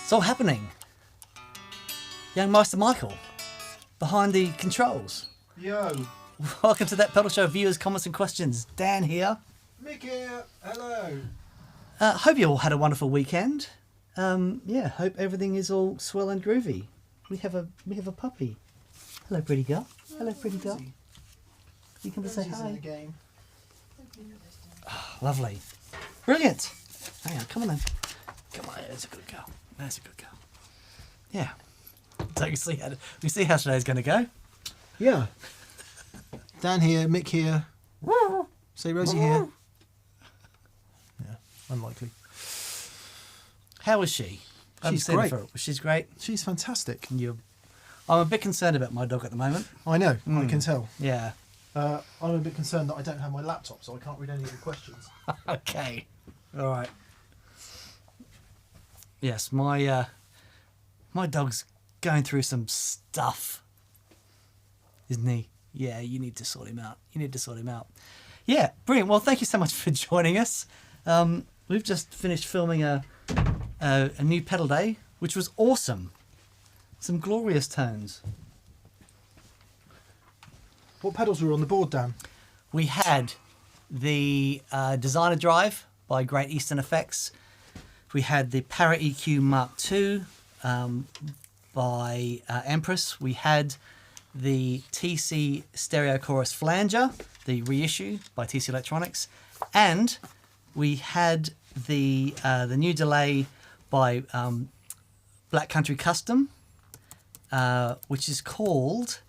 It's all happening. Young Master Michael, behind the controls. Yo. Welcome to That Pedal Show viewers, comments and questions. Dan here. Mick here. Hello. Hope you all had a wonderful weekend. Yeah, hope everything is all swell and groovy. We have a puppy. Hello, pretty girl. Hello, pretty girl. You come to say hi. In the game. Oh, lovely. Brilliant. Hang on, come on then. Come on, there's a good girl. There's a good girl. Yeah. So you see how today's going to go? Yeah. Dan here, Mick here. Say Rosie here. Yeah, unlikely. How is she? She's great. She's great. She's fantastic. I'm a bit concerned about my dog at the moment. I know, I can tell. Yeah. I'm a bit concerned that I don't have my laptop, so I can't read any of the questions. Okay. All right. Yes, my dog's going through some stuff, isn't he? Yeah, you need to sort him out. Yeah, brilliant. Well, thank you so much for joining us. We've just finished filming a new pedal day, which was awesome. Some glorious tones. What pedals were on the board, Dan? We had the Designer Drive by Great Eastern Effects. We had the Para EQ Mark II by Empress. We had the TC Stereo Chorus Flanger, the reissue by TC Electronics, and we had the new delay by Black Country Custom, which is called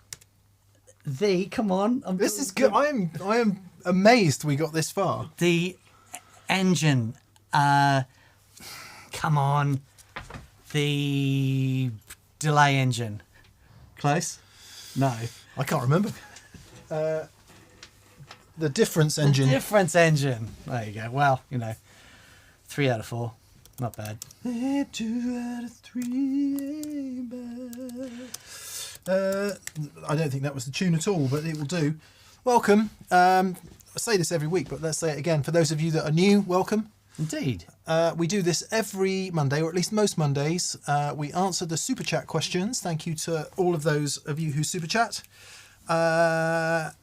the. Come on, This is good. I am amazed we got this far. The engine. Come on, the delay engine. Close. No. I can't remember. The difference engine. The difference engine. There you go. Well, 3 out of 4. Not bad. 2 out of 3. I don't think that was the tune at all, but it will do. Welcome. I say this every week, but let's say it again. For those of you that are new, welcome. Indeed. We do this every Monday, or at least most Mondays. We answer the Super Chat questions. Thank you to all of those of you who Super Chat. And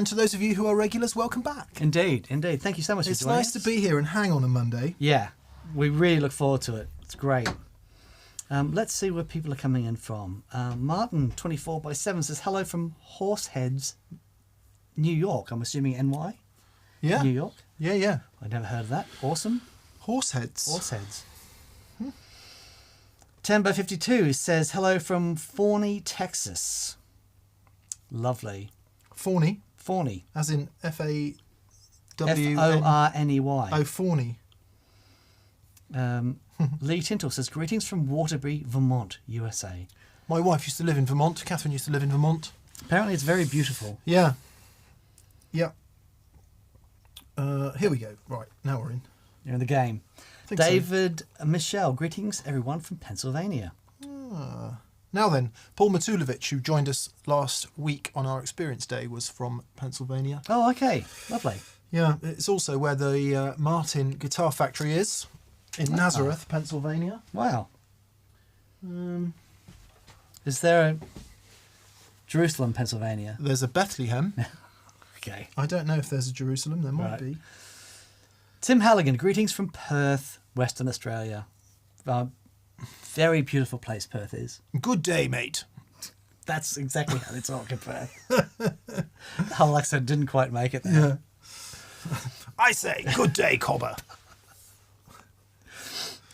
to those of you who are regulars, welcome back. Indeed. Thank you so much for joining us. It's nice to be here and hang on a Monday. Yeah, we really look forward to it. It's great. Let's see where people are coming in from. Martin, 24/7, says, hello from Horseheads, New York. I'm assuming NY? Yeah. New York? Yeah. I'd never heard of that. Awesome. Horseheads. 10/52 says, hello from Forney, Texas. Lovely. Forney. As in F-A-W-N... F-O-R-N-E-Y. Oh, Forney. Lee Tintle says, greetings from Waterbury, Vermont, USA. My wife used to live in Vermont. Catherine used to live in Vermont. Apparently it's very beautiful. Yeah. Here we go. Right, now we're in. You're in the game. David Michelle, greetings everyone from Pennsylvania. Now then, Paul Matulovic, who joined us last week on our experience day, was from Pennsylvania. Oh, okay. Lovely. Yeah, it's also where the Martin Guitar Factory is, in Nazareth, Pennsylvania. Wow. Is there a Jerusalem, Pennsylvania? There's a Bethlehem. Okay. I don't know if there's a Jerusalem. There might be. Tim Halligan, greetings from Perth, Western Australia. Very beautiful place Perth is. Good day, mate. That's exactly how they talk in Perth. Alexa didn't quite make it there. Yeah. I say, good day, cobber.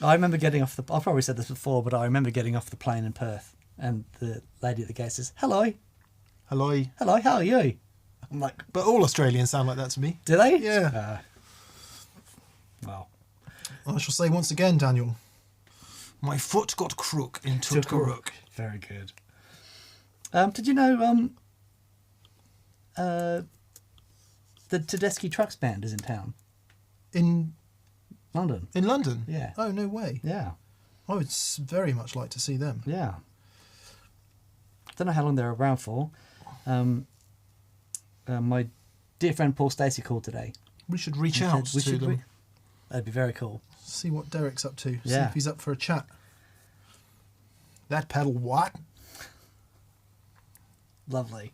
I remember getting off I've probably said this before, but I remember getting off the plane in Perth and the lady at the gate says, hello, how are you? I'm like... But all Australians sound like that to me. Do they? Yeah. Well. I shall say once again, Daniel, my foot got crook in Tutkaruk. Very good. Did you know the Tedeschi Trucks Band is in town? In London. In London? Yeah. Oh, no way. Yeah. I would very much like to see them. Yeah. Don't know how long they're around for. My dear friend Paul Stacey called today. We should reach out to them. That'd be very cool. See what Derek's up to. See Yeah. if he's up for a chat. That pedal what? Lovely.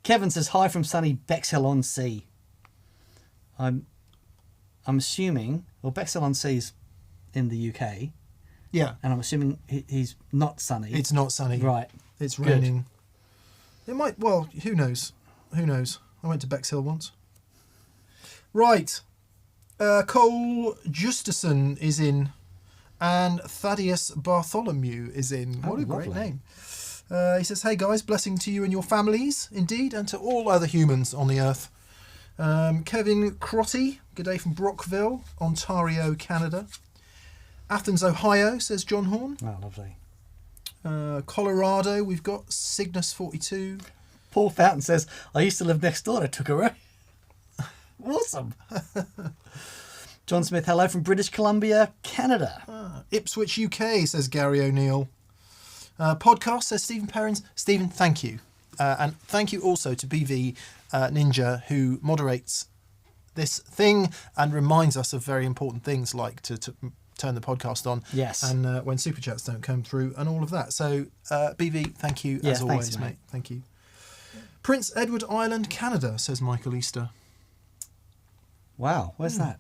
Kevin says, hi from sunny Bexhill-on-Sea. I'm assuming, well, Bexhill-on-Sea's in the UK, Yeah. and I'm assuming he's not sunny. It's not sunny. Right. It's Good. raining. It might, well, who knows? Who knows? I went to Bexhill once. Right. Cole Justison is in, and Thaddeus Bartholomew is in. What a great lovely. name. He says, hey guys, blessing to you and your families, indeed, and to all other humans on the earth. Kevin Crotty, good day from Brockville, Ontario, Canada. Athens, Ohio, says John Horn. Oh, lovely. Colorado, we've got Cygnus42. Paul Fountain says, I used to live next door to Tookaroo. Awesome. John Smith, hello from British Columbia, Canada. Ipswich, UK, says Gary O'Neill. Podcast, says Stephen Perrins. Stephen, thank you. And thank you also to BV Ninja, who moderates this thing and reminds us of very important things like to turn the podcast on. Yes. And when super chats don't come through and all of that. So, BV, thank you as always, thanks, mate. Thank you. Prince Edward Island, Canada, says Michael Easter. Wow, where's that?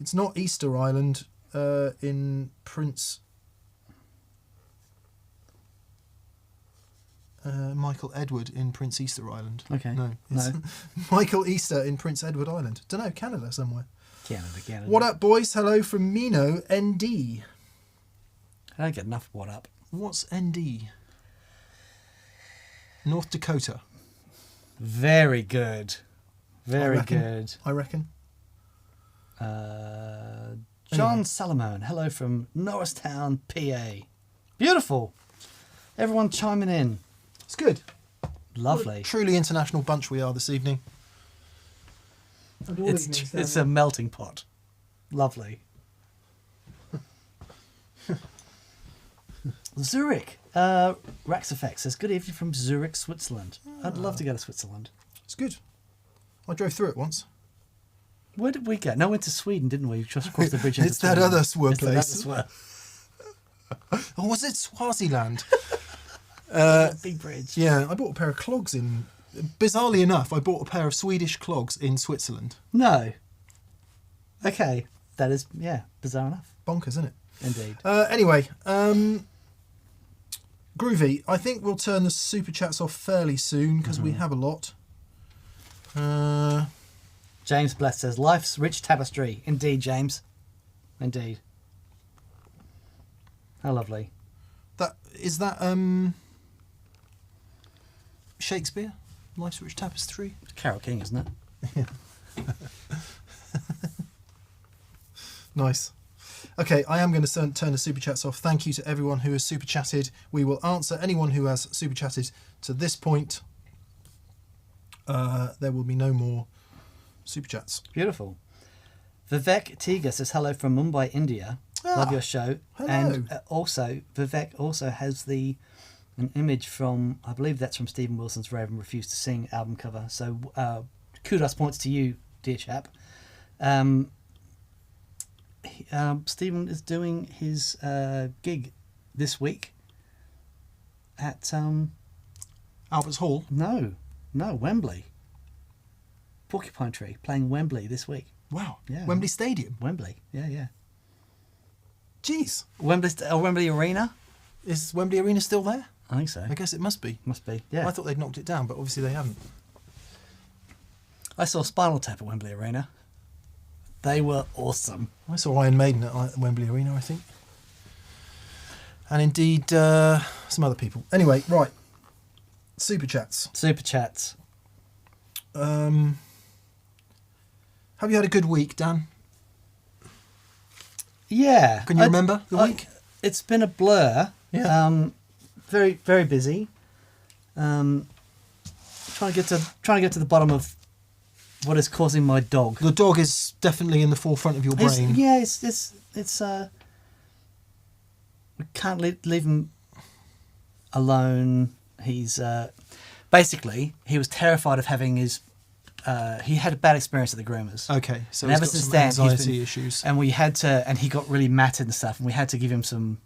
It's not Easter Island in Prince... Michael Edward in Prince Easter Island. Okay. No. It's Michael Easter in Prince Edward Island. Don't know, Canada somewhere. Canada. What up, boys? Hello from Mino, ND. I don't get enough what up. What's ND? North Dakota. Very good. Very I reckon. good. I reckon. John Anyway. Salomon, hello from Norristown, PA. Beautiful. Everyone chiming in. It's good. Lovely. Truly international bunch we are this evening. It's a melting pot. Lovely. Zurich. Rax Effect says, good evening from Zurich, Switzerland. I'd love to go to Switzerland. It's good. I drove through it once. Where did we go? No, we went to Sweden, didn't we? Just across the bridge into It's that Sweden. other swir It's that other place. swir. Or was it Swaziland? Big bridge. Yeah, I bought a pair of clogs in... Bizarrely enough, I bought a pair of Swedish clogs in Switzerland. No. Okay. That is, bizarre enough. Bonkers, isn't it? Indeed. Anyway, Groovy, I think we'll turn the super chats off fairly soon because we have a lot. James Bless says, life's rich tapestry. Indeed, James. Indeed. How lovely. Is that Shakespeare? Life's Rich Tapestry? It's Carole King, isn't it? Nice. Okay, I am going to turn the super chats off. Thank you to everyone who has super chatted. We will answer anyone who has super chatted to this point. There will be no more super chats. Beautiful. Vivek Tiga says, hello from Mumbai, India. Love your show. Hello. And also, Vivek also has an image from, I believe that's from Stephen Wilson's Reverb and Refuse to Sing album cover. So kudos points to you, dear chap. Stephen is doing his gig this week at Albert's Hall. No, Wembley. Porcupine Tree playing Wembley this week. Wow. Yeah. Wembley Stadium. Wembley, yeah. Jeez. Wembley Arena. Is Wembley Arena still there? I think so. I guess it must be. Must be. Yeah. I thought they'd knocked it down, but obviously they haven't. I saw Spinal Tap at Wembley Arena. They were awesome. I saw Iron Maiden at Wembley Arena, I think. And indeed, some other people. Anyway, right. Super chats. Super chats. Have you had a good week, Dan? Yeah. Can you remember the week? It's been a blur. Yeah. Very, very busy. Trying to get to the bottom of what is causing my dog. The dog is definitely in the forefront of your brain. It's we can't leave him alone. He's basically he was terrified of having his he had a bad experience at the groomers. Okay, so And he's ever got since some then, he's anxiety been- issues. And he got really matted and stuff, and we had to give him some.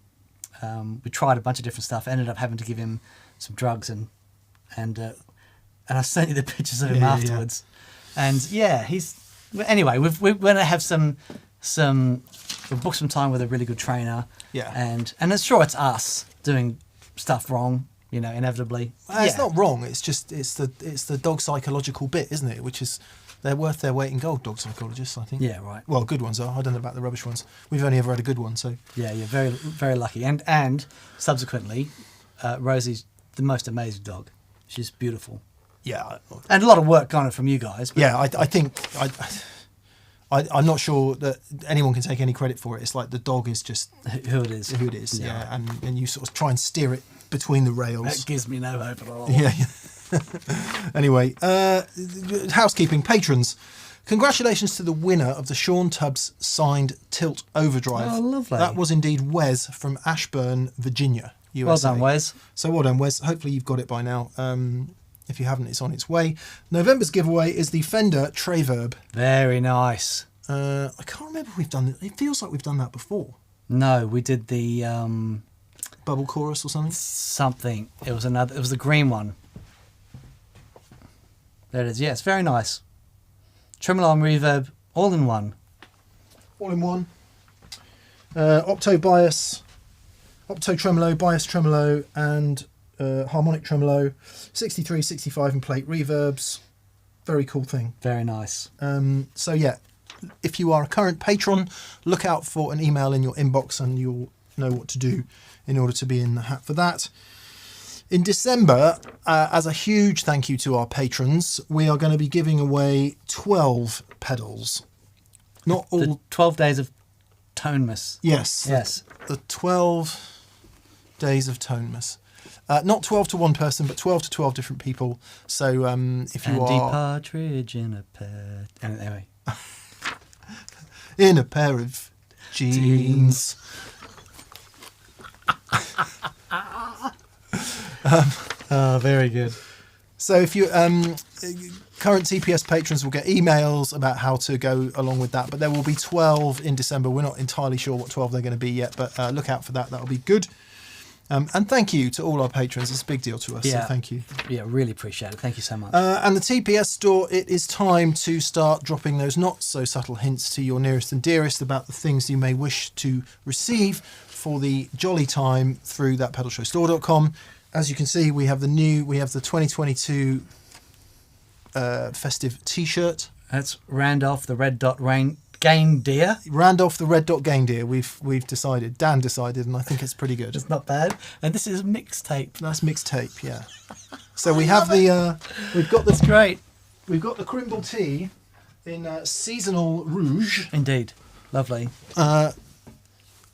We tried a bunch of different stuff. Ended up having to give him some drugs, and I sent you the pictures of him Yeah. afterwards. And yeah, he's anyway. We're going to have some. We've booked some time with a really good trainer. Yeah. And it's sure it's us doing stuff wrong. Inevitably. It's not wrong. It's just it's the dog psychological bit, isn't it? Which is they're worth their weight in gold. Dog psychologists, I think. Yeah. Right. Well, good ones are. I don't know about the rubbish ones. We've only ever had a good one, so. Yeah. You're very very lucky. And subsequently, Rosie's the most amazing dog. She's beautiful. Yeah. And a lot of work on it from you guys. But Yeah, I think I'm not sure that anyone can take any credit for it. It's like the dog is just who it is. who it is. Yeah, and you sort of try and steer it between the rails. That gives me no hope at all. Yeah. Anyway, housekeeping patrons. Congratulations to the winner of the Sean Tubbs signed Tilt Overdrive. Oh, lovely. That was indeed Wes from Ashburn, Virginia, USA. Well done, Wes. So well done, Wes. Hopefully you've got it by now. If you haven't, it's on its way. November's giveaway is the Fender Reverb. Very nice. I can't remember if we've done it. It feels like we've done that before. No, we did the Bubble chorus or something. something. It was the green one. There it is. Yeah, it's very nice. Tremolo and reverb, all in one. All in one. Opto bias, opto tremolo, bias tremolo, and harmonic tremolo. 63, 65 and plate reverbs. Very cool thing. Very nice. So yeah, if you are a current patron, look out for an email in your inbox and you'll know what to do in order to be in the hat for that. In December, as a huge thank you to our patrons, we are going to be giving away 12 pedals. Not all. The 12 days of Tonemas. Yes. Yes. The 12 days of Tonemas. Not 12 to one person, but 12 to 12 different people. So if you Andy are Partridge in a pair. Anyway. in a pair of jeans. Very good. So if you current TPS patrons will get emails about how to go along with that, but there will be 12 in December. We're not entirely sure what 12 they're going to be yet, but look out for that. That'll be good. And thank you to all our patrons. It's a big deal to us. Yeah. So thank you. Yeah, really appreciate it. Thank you so much. And the TPS store, it is time to start dropping those not so subtle hints to your nearest and dearest about the things you may wish to receive for the jolly time through thatpedalshowstore.com. As you can see, we have the 2022 festive T-shirt. That's Randolph the Red Dot Gain Deer. Randolph the Red Dot Game Deer. We've decided. Dan decided, and I think it's pretty good. It's not bad. And this is a mixtape. That's mixtape, yeah. So we have the we've got That's the great. we've got the Crimble tea in seasonal rouge Indeed. Lovely.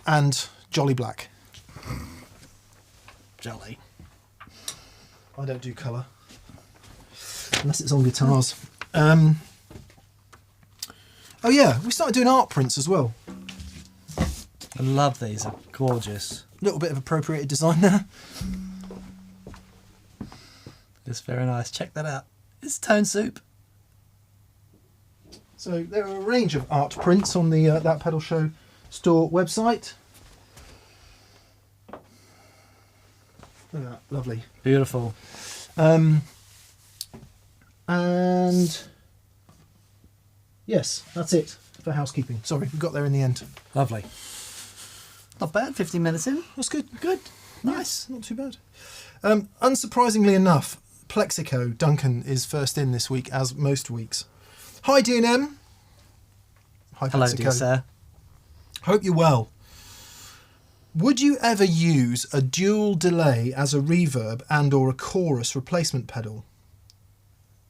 and Jolly Black. Jolly. I don't do colour unless it's on guitars. Oh yeah, we started doing art prints as well. I love these. They're gorgeous. A little bit of appropriated design there. It's very nice. Check that out. It's Tone Soup. So there are a range of art prints on the That Pedal Show store website. Look at that, lovely. Beautiful. And yes, that's it for housekeeping. Sorry, we got there in the end. Lovely. Not bad. 15 minutes in. That's good. Good. Nice. Not too bad. Unsurprisingly enough, Plexico Duncan is first in this week, as most weeks. Hi, D&M. Hi, Hello, Plexico. dear sir. Hope you're well. Would you ever use a dual delay as a reverb and or a chorus replacement pedal?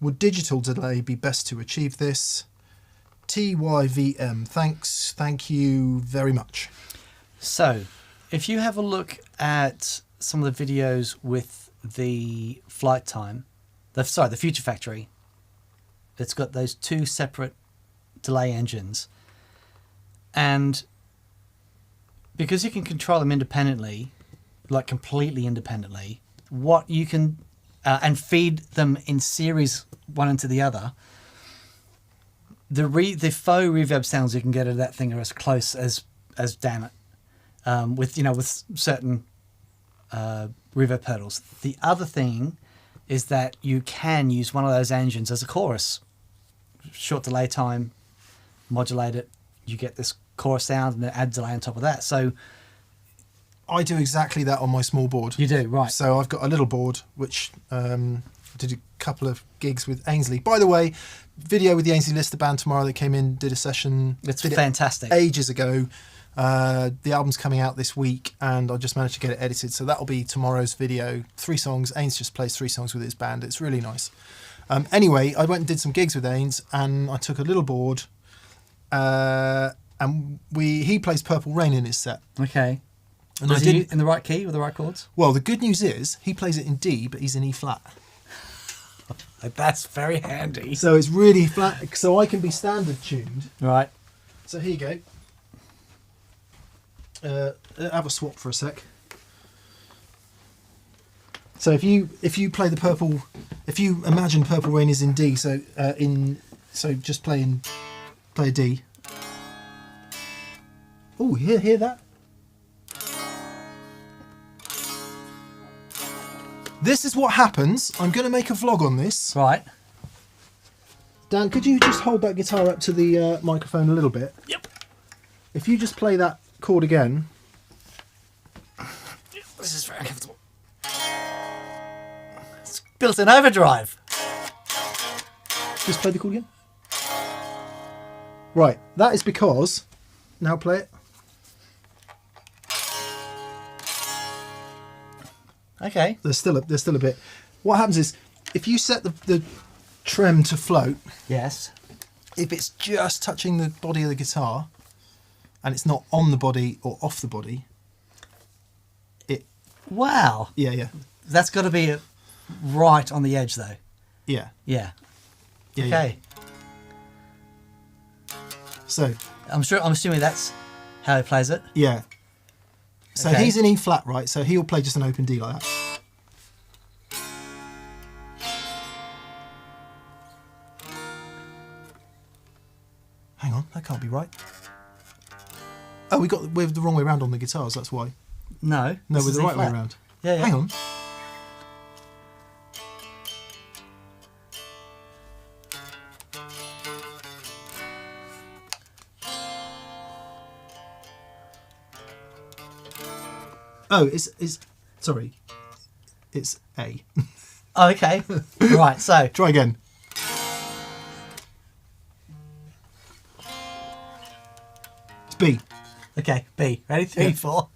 Would digital delay be best to achieve this? TYVM. Thanks. Thank you very much. So, if you have a look at some of the videos with the flight time, the Future Factory, it's got those two separate delay engines. And because you can control them independently, like completely independently, what you can and feed them in series one into the other, the faux reverb sounds you can get out of that thing are as close as damn it. With certain reverb pedals. The other thing is that you can use one of those engines as a chorus. Short delay time, modulate it, you get this chorus sound, and then add delay on top of that. So I do exactly that on my small board. you do, right. So I've got a little board which did a couple of gigs with Ainsley. By the way, video with the Ainsley Lister band tomorrow. They came in, did a session. It's fantastic. Ages ago. The album's coming out this week, and I just managed to get it edited. So that'll be tomorrow's video. 3 songs. Ains just plays 3 songs with his band. It's really nice. Anyway, I went and did some gigs with Ains, and I took a little board, and he plays Purple Rain in his set. Okay. And Is he in the right key with the right chords? Well, the good news is he plays it in D, but he's in E flat. That's very handy. So it's really flat, so I can be standard tuned. Right. So here you go. Have a swap for a sec. So if you play the purple, if you imagine Purple Rain is in D, so just play a D. Oh, hear that? This is what happens. I'm going to make a vlog on this. Right. Dan, could you just hold that guitar up to the microphone a little bit? Yep. If you just play that chord again. This is very comfortable. It's built-in overdrive. Just play the chord again. Right, that is because... Now play it. Okay. There's still a bit. What happens is, if you set the trem to float, Yes. if it's just touching the body of the guitar, and it's not on the body or off the body, Wow. yeah. That's got to be right on the edge, though. Yeah. Yeah. Yeah. Okay. So, I'm assuming that's how he plays it. yeah. So Okay. he's in E flat, right? So he'll play just an open D like that. Hang on, that can't be right. Oh, we're the wrong way around on the guitars, that's why. No. No, this we're is the E right way flat. around. Yeah. Hang on. Oh, sorry. It's A. Oh, okay. Right. So Try again. It's B. okay. B. Ready? 3, Yeah. 4.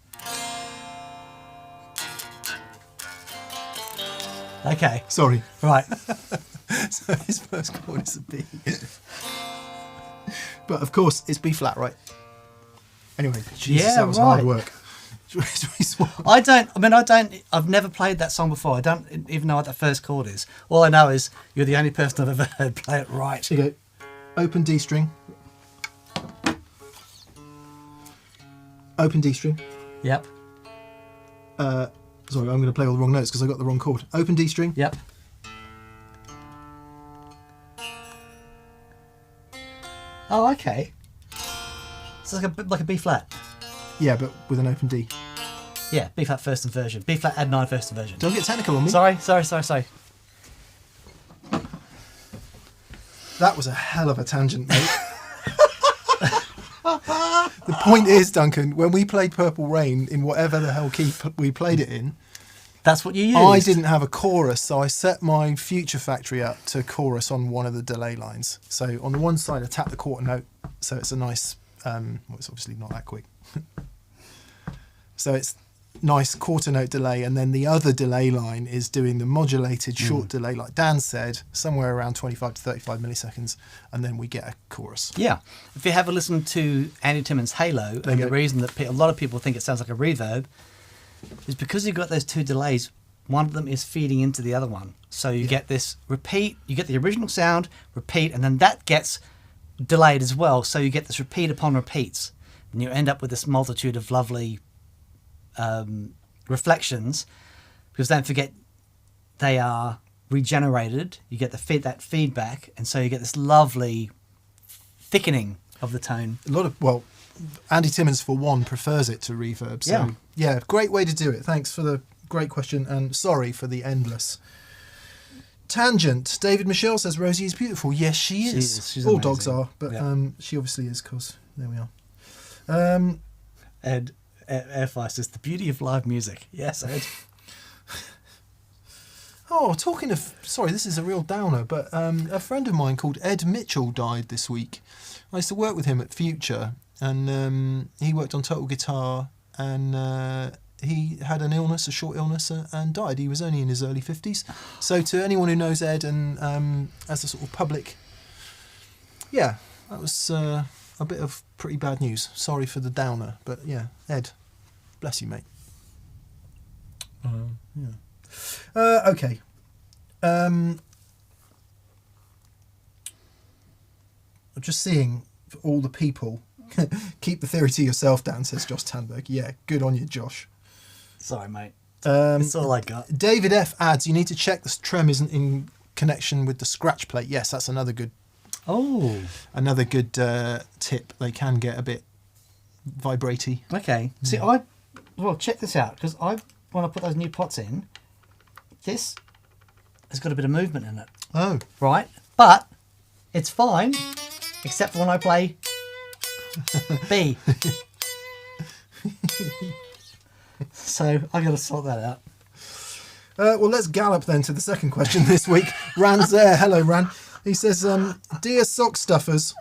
Okay. Sorry. Right. So his first chord is a B. But of course, it's B flat, right? Anyway, Jesus, Yeah, that was hard right. work. Should we swap? I've never played that song before. I don't even know what that first chord is. All I know is you're the only person I've ever heard play it right. Here you go. Open D string. Open D string. Yep. Sorry, I'm going to play all the wrong notes because I got the wrong chord. Open D string. Yep. Oh, okay. So it's like a B flat. Yeah, but with an open D. Yeah, B flat first inversion. B flat add 9 first inversion. Don't get technical on me. Sorry. That was a hell of a tangent, mate. The point is, Duncan, when we played Purple Rain in whatever the hell key we played it in, That's what you used. I didn't have a chorus, so I set my Future Factory up to chorus on one of the delay lines. So on the one side, I tap the quarter note, so it's a nice, well, it's obviously not that quick. So it's nice quarter note delay, and then the other delay line is doing the modulated short delay, like Dan said, somewhere around 25 to 35 milliseconds, and then we get a chorus. Yeah. If you have a listen to Andy Timmons' Halo, and you the go. reason that a lot of people think it sounds like a reverb is because you've got those 2 delays. One of them is feeding into the other one. So you get this repeat, you get the original sound, repeat, and then that gets delayed as well. So you get this repeat upon repeats. And you end up with this multitude of lovely reflections, because don't forget they are regenerated. You get that feedback, and so you get this lovely thickening of the tone. A lot of, well, Andy Timmons, for one, prefers it to reverb. So, yeah, great way to do it. Thanks for the great question, and sorry for the endless tangent. David Michelle says Rosie is beautiful. Yes, she is. She's all amazing. dogs are, but she obviously is, because there we are. Ed Airfire says, the beauty of live music. Yes, Ed. Oh, talking of... Sorry, this is a real downer, but a friend of mine called Ed Mitchell died this week. I used to work with him at Future, and he worked on Total Guitar, and he had an illness, a short illness, and died. He was only in his early 50s. So to anyone who knows Ed, and as a sort of public... Yeah, that was a bit of pretty bad news. Sorry for the downer, but yeah, Ed, bless you, mate. Okay. I'm just seeing all the people. Keep the theory to yourself, Dan, says Josh Tanberg. Yeah, good on you, Josh. Sorry, mate. That's all I got. David F adds, you need to check the trem isn't in connection with the scratch plate. Yes, that's another good tip. They can get a bit vibratey. Okay. See, check this out, because when I put those new pots in, this has got a bit of movement in it. Oh. Right? But it's fine, except for when I play B. So I got to sort that out. Well, let's gallop then to the second question this week. Ran's there. Hello, Ran. He says, dear sock stuffers,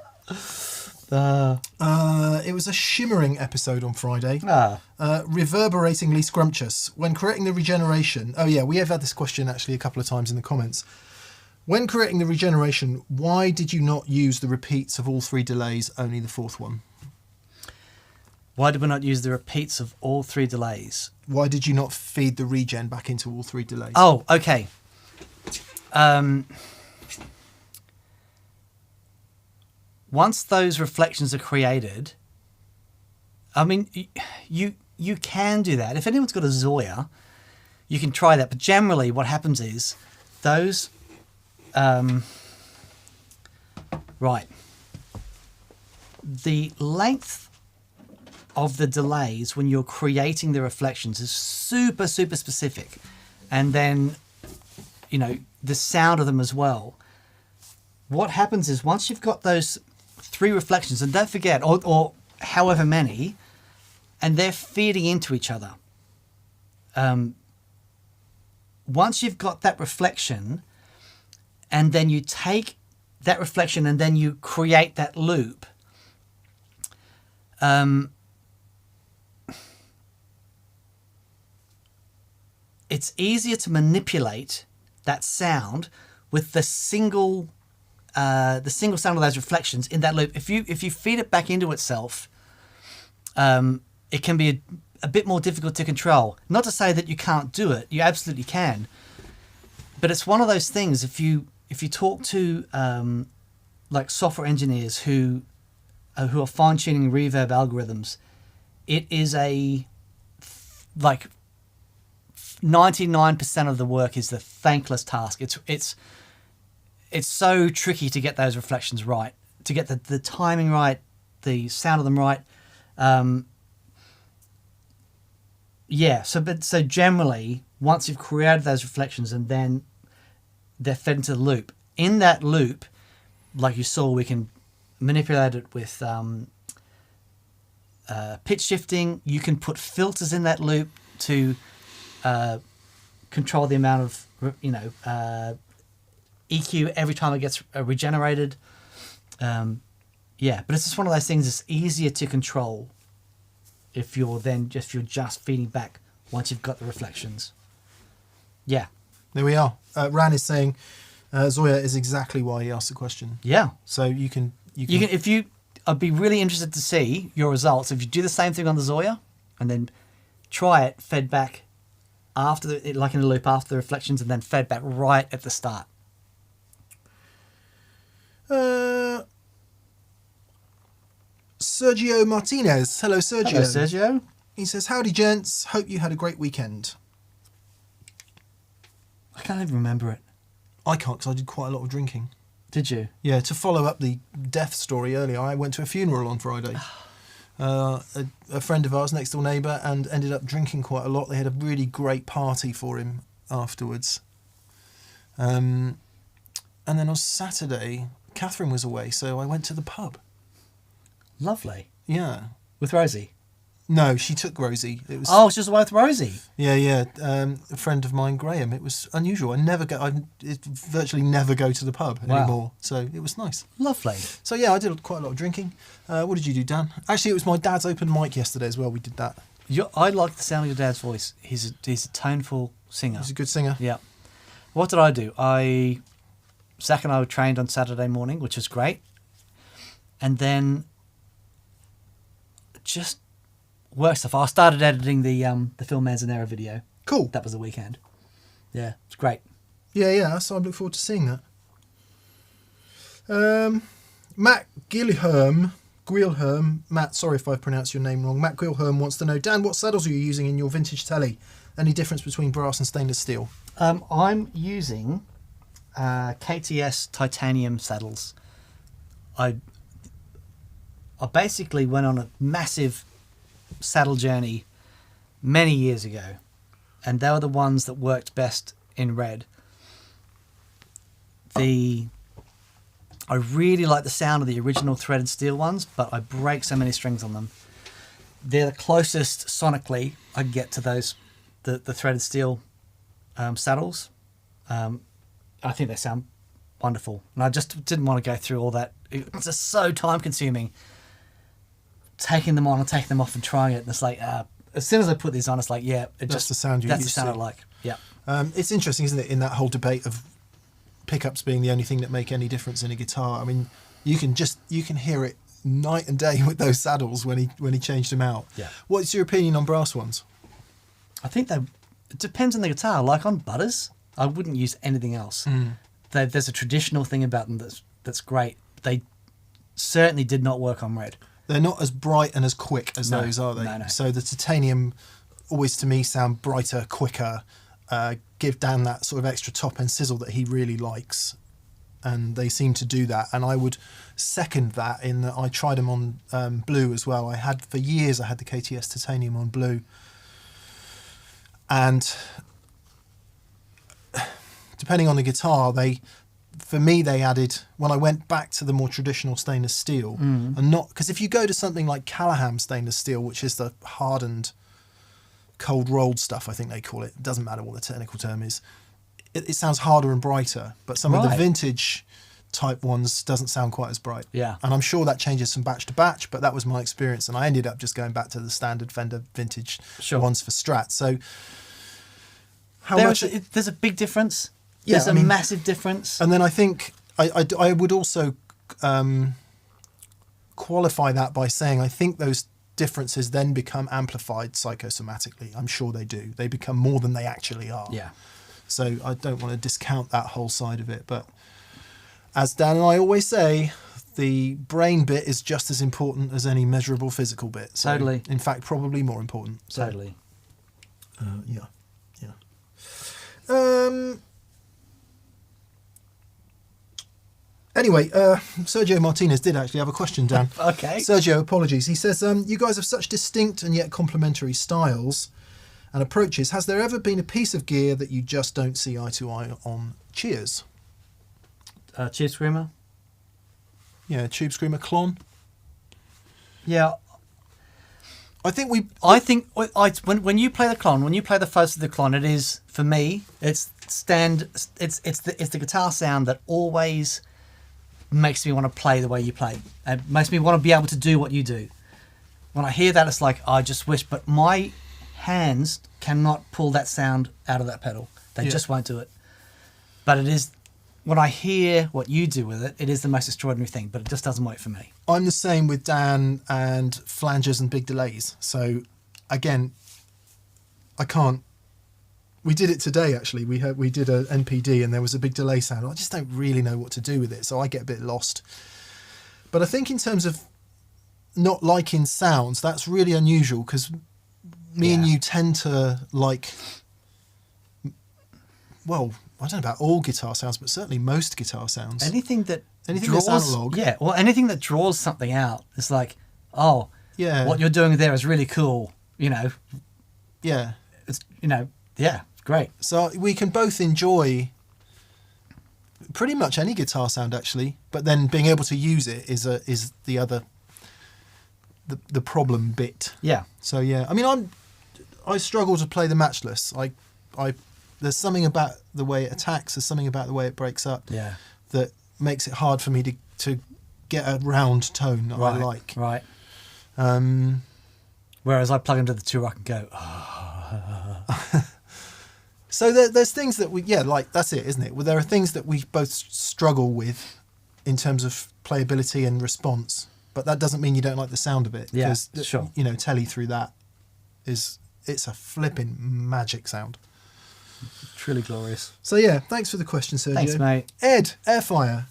it was a shimmering episode on Friday. Reverberatingly scrumptious. When correcting the regeneration... Oh, yeah, we have had this question actually a couple of times in the comments. When correcting the regeneration, why did you not use the repeats of all three delays, only the fourth one? Why did we not use the repeats of all three delays? Why did you not feed the regen back into all three delays? Oh, okay. Once those reflections are created, I mean, you can do that. If anyone's got a Zoya, you can try that. But generally what happens is those... right. The length of the delays when you're creating the reflections is super, super specific. And then, the sound of them as well. What happens is once you've got those three reflections, and don't forget, or however many, and they're feeding into each other. Once you've got that reflection, and then you take that reflection and then you create that loop, it's easier to manipulate that sound with the single sound of those reflections in that loop. If you feed it back into itself, it can be a bit more difficult to control. Not to say that you can't do it, you absolutely can. But it's one of those things. If you talk to like software engineers who are fine tuning reverb algorithms, it is like 99% of the work is the thankless task. It's so tricky to get those reflections right, to get the timing right, the sound of them right. So generally, once you've created those reflections and then they're fed into the loop, in that loop, like you saw, we can manipulate it with pitch shifting. You can put filters in that loop to control the amount of EQ every time it gets regenerated. But it's just one of those things that's easier to control if you're just feeding back once you've got the reflections. Yeah. There we are. Ran is saying Zoya is exactly why he asked the question. Yeah. So you can I'd be really interested to see your results if you do the same thing on the Zoya and then try it fed back after like in a loop after the reflections and then fed back right at the start. Sergio Martinez. Hello, Sergio. Hello, Sergio. He says, howdy, gents. Hope you had a great weekend. I can't even remember it. I can't because I did quite a lot of drinking. Did you? Yeah, to follow up the death story earlier, I went to a funeral on Friday. A friend of ours, next door neighbour, and ended up drinking quite a lot. They had a really great party for him afterwards. And then on Saturday, Catherine was away, so I went to the pub. Lovely. Yeah. With Rosie? No, she took Rosie. It was. Oh, it's just away with Rosie. Yeah. A friend of mine, Graham. It was unusual. I virtually never go to the pub anymore. So it was nice. Lovely. So yeah, I did quite a lot of drinking. What did you do, Dan? Actually, it was my dad's open mic yesterday as well. We did that. I like the sound of your dad's voice. He's a toneful singer. He's a good singer. Yeah. What did I do? Zach and I were trained on Saturday morning, which was great. And then just work stuff. I started editing the Phil Manzanera video. Cool. That was the weekend. Yeah, it's great. Yeah. So I look forward to seeing that. Matt Gilherm, Matt, sorry if I've pronounced your name wrong. Matt Gilherm wants to know, Dan, what saddles are you using in your vintage telly? Any difference between brass and stainless steel? I'm using KTS titanium saddles. I basically went on a massive saddle journey many years ago, and they were the ones that worked best in red. I really like the sound of the original threaded steel ones, but I break so many strings on them. They're the closest sonically I can get to those the threaded steel saddles. I think they sound wonderful, and I just didn't want to go through all that. It's just so time consuming, taking them on and taking them off and trying it. And it's like, as soon as I put these on, it's like, yeah, That's the sound you're that's the used sound I to. like. Yeah. It's interesting, isn't it, in that whole debate of pickups being the only thing that make any difference in a guitar. I mean, you can hear it night and day with those saddles when he changed them out. Yeah. What's your opinion on brass ones? I think it depends on the guitar. Like on Butters, I wouldn't use anything else. There's a traditional thing about them that's great. They certainly did not work on red. They're not as bright and as quick as those, are they? No. So the titanium always, to me, sound brighter, quicker, give Dan that sort of extra top end sizzle that he really likes. And they seem to do that. And I would second that in that I tried them on blue as well. For years, I had the KTS titanium on blue. And depending on the guitar, for me, they added, when I went back to the more traditional stainless steel, and not, because if you go to something like Callahan stainless steel, which is the hardened, cold rolled stuff, I think they call it, it doesn't matter what the technical term is, it sounds harder and brighter, but some of the vintage type ones doesn't sound quite as bright. Yeah. And I'm sure that changes from batch to batch, but that was my experience, and I ended up just going back to the standard Fender vintage ones for Strat. So there's a big difference. There's a massive difference. And then I think I would also qualify that by saying I think those differences then become amplified psychosomatically. I'm sure they do. They become more than they actually are. Yeah. So I don't want to discount that whole side of it. But as Dan and I always say, the brain bit is just as important as any measurable physical bit. So, totally. In fact, probably more important. So, totally. Yeah. Anyway, Sergio Martinez did actually have a question, Dan. Okay. Sergio, apologies. He says, you guys have such distinct and yet complementary styles and approaches. Has there ever been a piece of gear that you just don't see eye to eye on? Cheers. Cheers, Screamer. Yeah, Tube Screamer Klon. Yeah. I think when you play the Klon, when you play the Fuzz of the Klon, it is, for me, it's the guitar sound that always makes me want to play the way you play. It makes me want to be able to do what you do. When I hear that, it's like, I just wish, but my hands cannot pull that sound out of that pedal. They just won't do it. But it is, when I hear what you do with it, it is the most extraordinary thing, but it just doesn't work for me. I'm the same with Dan and flanges and big delays. So again, I can't. We did it today, actually. We did a NPD and there was a big delay sound. I just don't really know what to do with it, so I get a bit lost. But I think in terms of not liking sounds, that's really unusual because me and you tend to like, well, I don't know about all guitar sounds, but certainly most guitar sounds. Anything that Anything draws, that's analog. yeah, well, anything that draws something out. It's like, oh, Yeah. what you're doing there is really cool. You know, Yeah. it's yeah, great. So we can both enjoy pretty much any guitar sound actually, but then being able to use it is the other the problem bit. Yeah, So yeah, I mean I struggle to play the matchless. I there's something about the way it attacks, there's something about the way it breaks up yeah, that makes it hard for me to get a round tone that I like. right. Um, Whereas I plug into the two, I can go, oh, so there's things that like that's it, isn't it? Well, there are things that we both struggle with in terms of playability and response, but that doesn't mean you don't like the sound of it. Yeah, because, sure. You know, telly through that it's a flipping magic sound. truly glorious. So yeah, thanks for the question, Sergio. Thanks, mate. Ed, Airfire.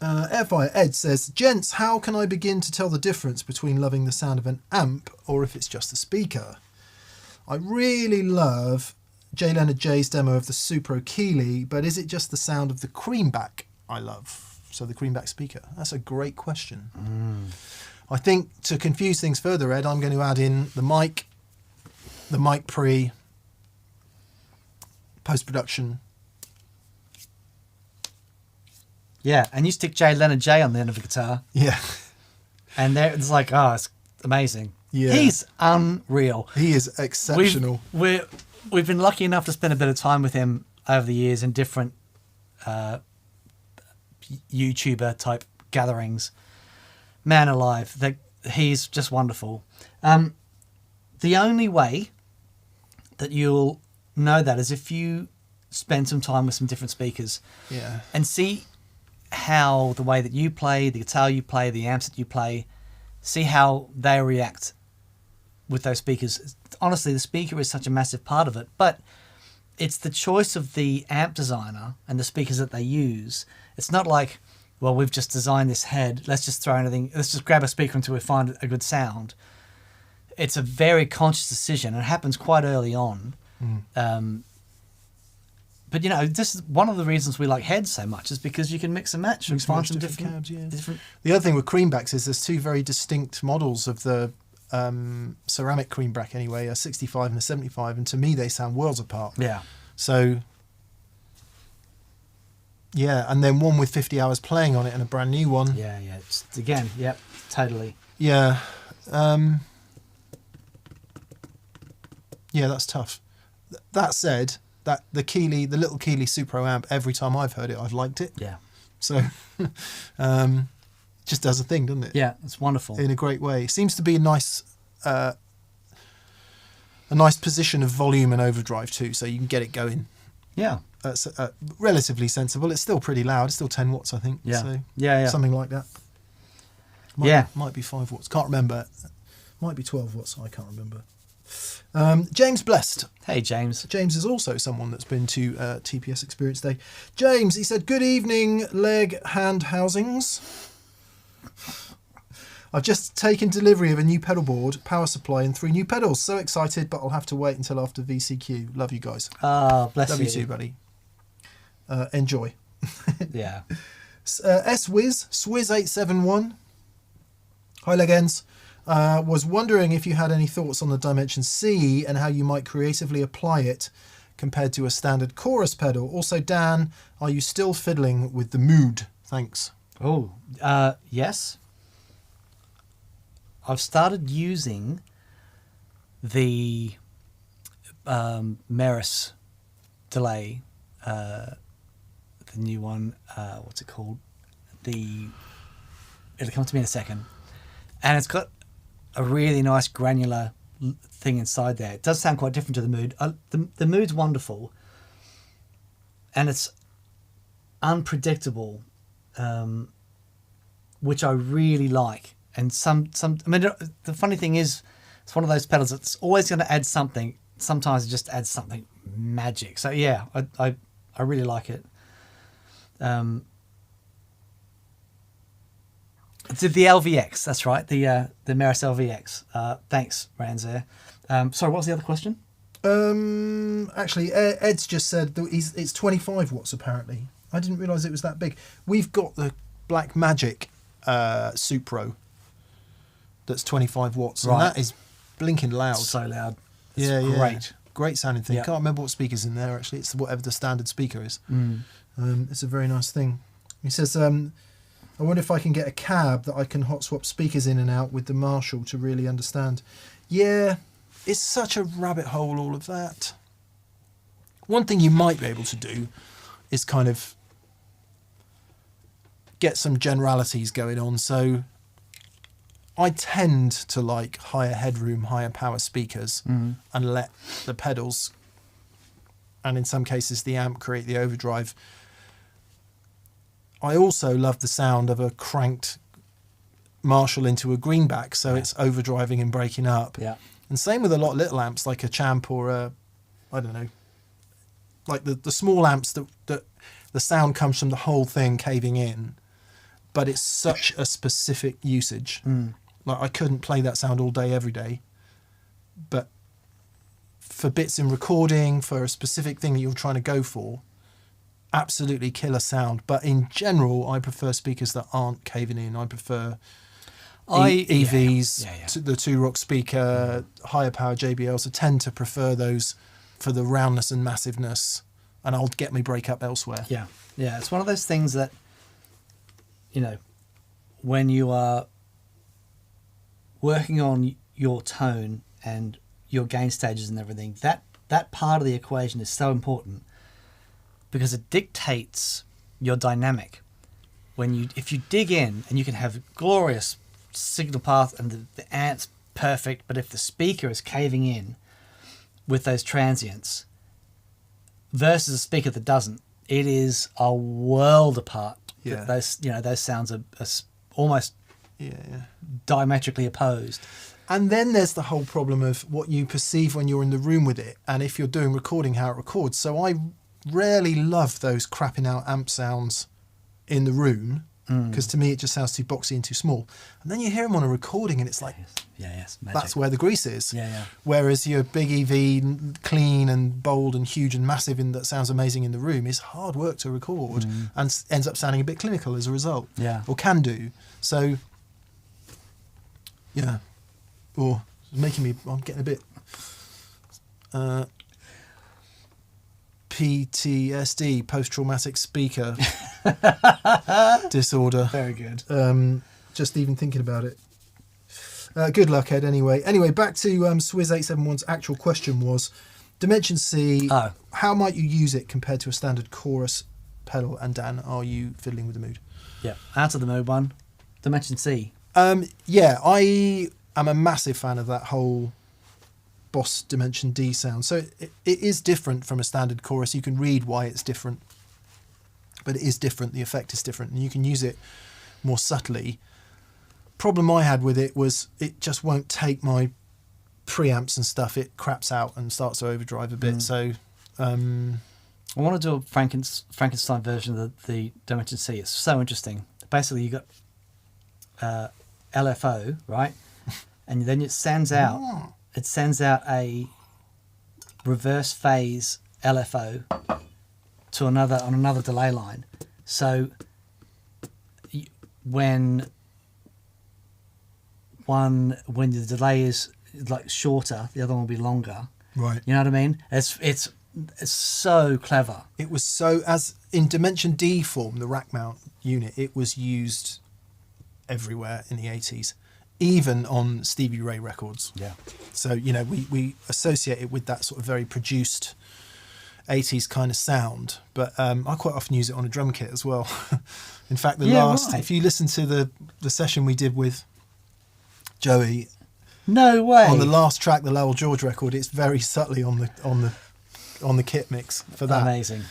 Airfire Ed says, gents, how can I begin to tell the difference between loving the sound of an amp or if it's just a speaker? I really love Jay Leonard J's demo of the Supro Keeley, but is it just the sound of the Creamback I love? So the Creamback speaker. That's a great question. I think to confuse things further, Ed, I'm going to add in the mic pre, post-production. Yeah, and you stick Jay Leonard J on the end of a guitar, Yeah. and there it's like, oh, it's amazing. Yeah. He's unreal. He is exceptional. We've been lucky enough to spend a bit of time with him over the years in different YouTuber type gatherings. Man alive, that he's just wonderful. The only way that you'll know that is if you spend some time with some different speakers Yeah. and see how the way that you play, the guitar you play, the amps that you play, see how they react with those speakers. Honestly, the speaker is such a massive part of it, but it's the choice of the amp designer and the speakers that they use. It's not like, well, we've just designed this head, let's just grab a speaker until we find a good sound. It's a very conscious decision, and it happens quite early on. But you know, this is one of the reasons we like heads so much, is because you can mix and match and find some different cabs. Yeah. different. The other thing with Creambacks is there's two very distinct models of the ceramic Creamback anyway, a 65 and a 75, and to me they sound worlds apart. Yeah. So yeah, and then one with 50 hours playing on it and a brand new one. Yeah, yeah. Again, yep, totally. Yeah. Yeah, that's tough. That said, that the little Keeley Supro amp, every time I've heard it, I've liked it. Yeah. So just does a thing, doesn't it? Yeah, it's wonderful. In a great way. Seems to be a nice position of volume and overdrive too, so you can get it going. Yeah. Relatively sensible. It's still pretty loud. It's still 10 watts, I think. Yeah. So Yeah. something like that. Might be 5 watts. Can't remember. Might be 12 watts. I can't remember. James Blessed. Hey, James. James is also someone that's been to TPS Experience Day. James, he said, good evening, leg hand housings. I've just taken delivery of a new pedal board, power supply, and 3 new pedals. So excited, but I'll have to wait until after VCQ. Love you guys. Ah, bless Love you. you too, buddy. Enjoy. Yeah. Swizz871. Hi, Legends. Was wondering if you had any thoughts on the Dimension C and how you might creatively apply it compared to a standard chorus pedal. Also, Dan, are you still fiddling with the Mood? Thanks. Oh, yes. I've started using the Meris delay, the new one. What's it called? It'll come to me in a second. And it's got a really nice granular thing inside there. It does sound quite different to the Mood. The Mood's wonderful, and it's unpredictable, which I really like. And I mean, the funny thing is, it's one of those pedals that's always going to add something. Sometimes it just adds something magic. So yeah, I really like it. The LVX, that's right, the Meris LVX. Thanks, Ranzer. Sorry, what was the other question? Actually, Ed's just said that it's 25 watts apparently. I didn't realise it was that big. We've got the Black Magic Supro that's 25 watts, and that is blinking loud. So loud. It's Great. Yeah. Great sounding thing. Yeah. Can't remember what speaker's in there actually. It's whatever the standard speaker is. It's a very nice thing. He says, I wonder if I can get a cab that I can hot swap speakers in and out with the Marshall to really understand. Yeah, it's such a rabbit hole, all of that. One thing you might be able to do is kind of get some generalities going on. So I tend to like higher headroom, higher power speakers and let the pedals and in some cases the amp create the overdrive. I also love the sound of a cranked Marshall into a greenback, so it's overdriving and breaking up. Yeah. And same with a lot of little amps like a Champ or a, I don't know, like the small amps that the sound comes from the whole thing caving in, but it's such a specific usage. Like I couldn't play that sound all day, every day, but for bits in recording, for a specific thing that you're trying to go for, absolutely killer sound. But in general, I prefer speakers that aren't caving in. I prefer EVs, the Two Rock speaker, higher power JBLs. I tend to prefer those for the roundness and massiveness, and I'll get my breakup elsewhere. Yeah. It's one of those things that, you know, when you are working on your tone and your gain stages and everything, that part of the equation is so important because it dictates your dynamic. If you dig in and you can have glorious signal path and the amps perfect, but if the speaker is caving in with those transients versus a speaker that doesn't, it is a world apart. Yeah. Those sounds are almost diametrically opposed. And then there's the whole problem of what you perceive when you're in the room with it, and if you're doing recording, how it records. So I rarely love those crapping out amp sounds in the room, because to me it just sounds too boxy and too small. And then you hear them on a recording and it's like, magic. that's where the grease is. Yeah. Whereas your big EV, clean and bold and huge and massive, and that sounds amazing in the room, is hard work to record and ends up sounding a bit clinical as a result. Yeah. Or can do. So, yeah. Or making me, I'm getting a bit PTSD, post-traumatic speaker disorder. Very good. Just even thinking about it. Good luck, Ed, anyway. Anyway, back to Swizz871's actual question was, Dimension C, how might you use it compared to a standard chorus pedal? And Dan, are you fiddling with the mood? Yeah, out of the mode one. Dimension C. Yeah, I am a massive fan of that whole Boss Dimension D sound. So it is different from a standard chorus. You can read why it's different, but it is different. The effect is different, and you can use it more subtly. Problem I had with it was it just won't take my preamps and stuff. It craps out and starts to overdrive a bit. So I want to do a Frankenstein version of the Dimension C. It's so interesting. Basically, you got LFO, right? And then it sends out a reverse phase LFO to on another delay line. So when the delay is like shorter, the other one will be longer. Right. You know what I mean? It's so clever. It was so, as in Dimension D form, the rack mount unit, it was used everywhere in the 80s, even on Stevie Ray records. Yeah. So, you know, we associate it with that sort of very produced 80s kind of sound, but I quite often use it on a drum kit as well. In fact, if you listen to the session we did with Joey, no way, on the last track, the Lowell George record, it's very subtly on the kit mix for that. Amazing.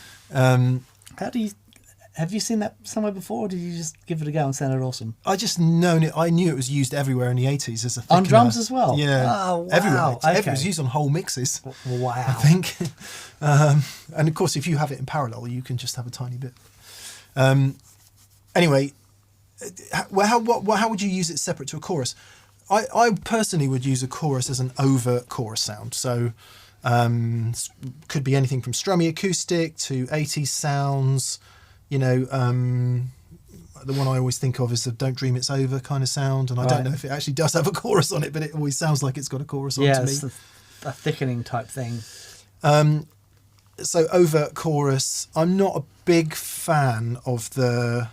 Have you seen that somewhere before, or did you just give it a go and sound it awesome? I just I knew it was used everywhere in the 80s as a thickener. On drums as well? Yeah. Oh, wow. Everywhere. Okay. It was used on whole mixes. Wow. I think. And of course, if you have it in parallel, you can just have a tiny bit. Anyway, how would you use it separate to a chorus? I personally would use a chorus as an overt chorus sound. So Could be anything from strummy acoustic to 80s sounds. You know, the one I always think of is the "Don't Dream It's Over" kind of sound, and I don't know if it actually does have a chorus on it, but it always sounds like it's got a chorus on to me. Yeah, it's a thickening type thing. So over chorus, I'm not a big fan of the...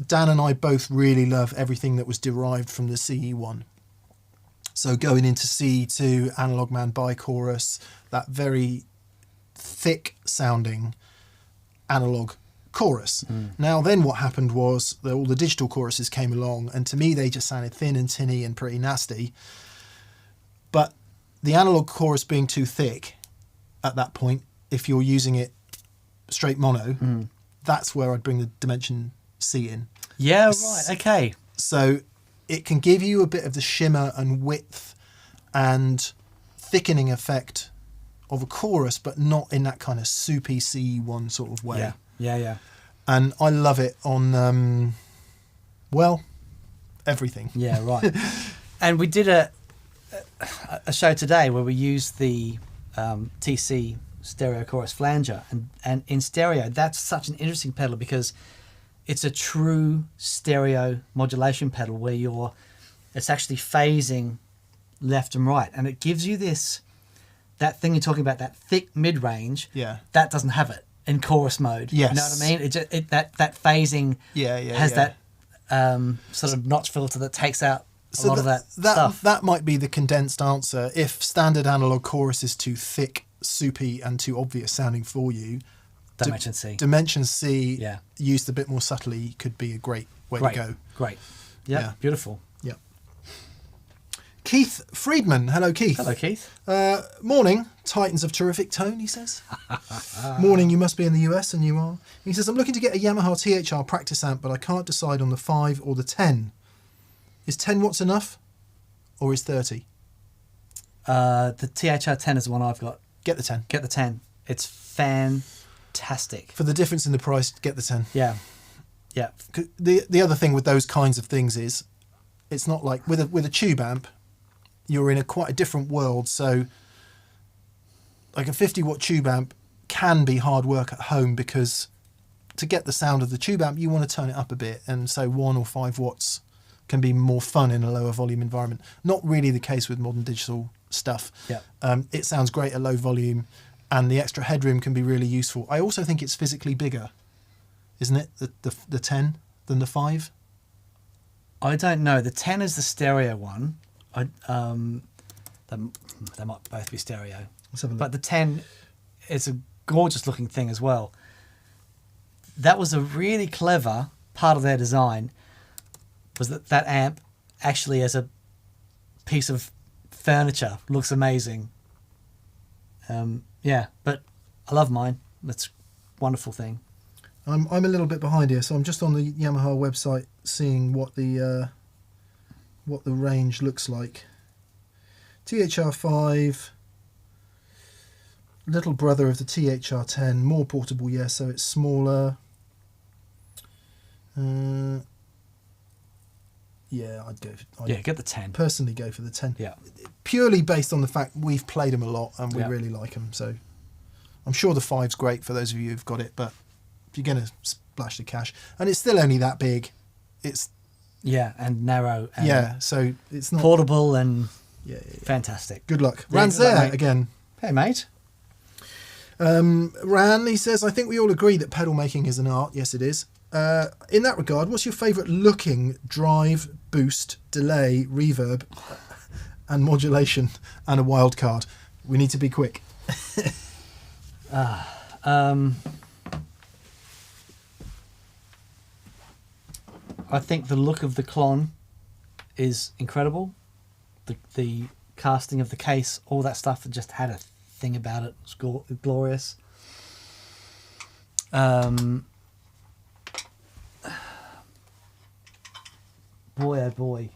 Dan and I both really love everything that was derived from the CE1. So going into CE2, Analog Man bi-chorus, that very thick sounding analog chorus. Now then what happened was that all the digital choruses came along, and to me they just sounded thin and tinny and pretty nasty. But the analog chorus being too thick at that point, if you're using it straight mono, that's where I'd bring the Dimension C in. Yeah, right, okay. So it can give you a bit of the shimmer and width and thickening effect of a chorus, but not in that kind of soupy C1 sort of way. Yeah. And I love it on, everything. Yeah, right. And we did a show today where we used the TC stereo chorus flanger, and in stereo, that's such an interesting pedal because it's a true stereo modulation pedal where it's actually phasing left and right, and it gives you that thing you're talking about, that thick mid-range. Yeah. That doesn't have it in chorus mode. Yes. You know what I mean? That phasing has that sort of notch filter that takes out a lot of that stuff. That might be the condensed answer. If standard analog chorus is too thick, soupy, and too obvious sounding for you, Dimension C. Dimension C, used a bit more subtly, could be a great way to go. Great. Yeah, beautiful. Yeah. Keith Friedman. Hello, Keith. Hello, Keith. Morning, Titans of terrific tone, he says. Morning, you must be in the US, and you are. He says, I'm looking to get a Yamaha THR practice amp, but I can't decide on the 5 or the 10. Is 10 watts enough, or is 30? The THR 10 is the one I've got. Get the 10. Get the 10. It's fantastic. For the difference in the price, get the 10. Yeah. The other thing with those kinds of things is, it's not like with a tube amp, you're in quite a different world. So, like a 50-watt tube amp can be hard work at home because to get the sound of the tube amp, you want to turn it up a bit, and so 1 or 5 watts can be more fun in a lower volume environment. Not really the case with modern digital stuff. Yeah. It sounds great at low volume, and the extra headroom can be really useful. I also think it's physically bigger, isn't it? The 10 than the 5. I don't know. The 10 is the stereo one. They might both be stereo. Let's have a look. But the 10 is a gorgeous looking thing as well. That was a really clever part of their design, was that amp actually as a piece of furniture looks amazing. But I love mine. That's a wonderful thing. I'm a little bit behind here, so I'm just on the Yamaha website seeing what the range looks like. THR5, little brother of the THR10, more portable, so it's smaller. I'd Get the 10. Personally go for the 10. Yeah. Purely based on the fact we've played them a lot and we really like them. So I'm sure the 5's great for those of you who've got it, but if you're going to splash the cash, and it's still only that big, it's and narrow. And so it's not portable and fantastic. Good luck. Yeah, Ran's good luck, there mate. again. Hey, mate. Ran, he says, I think we all agree that pedal making is an art. Yes, it is. In that regard, what's your favourite looking drive, boost, delay, reverb, and modulation, and a wild card? We need to be quick. I think the look of the Klon is incredible. The casting of the case, all that stuff, it just had a thing about it. It's glorious. Boy, oh boy.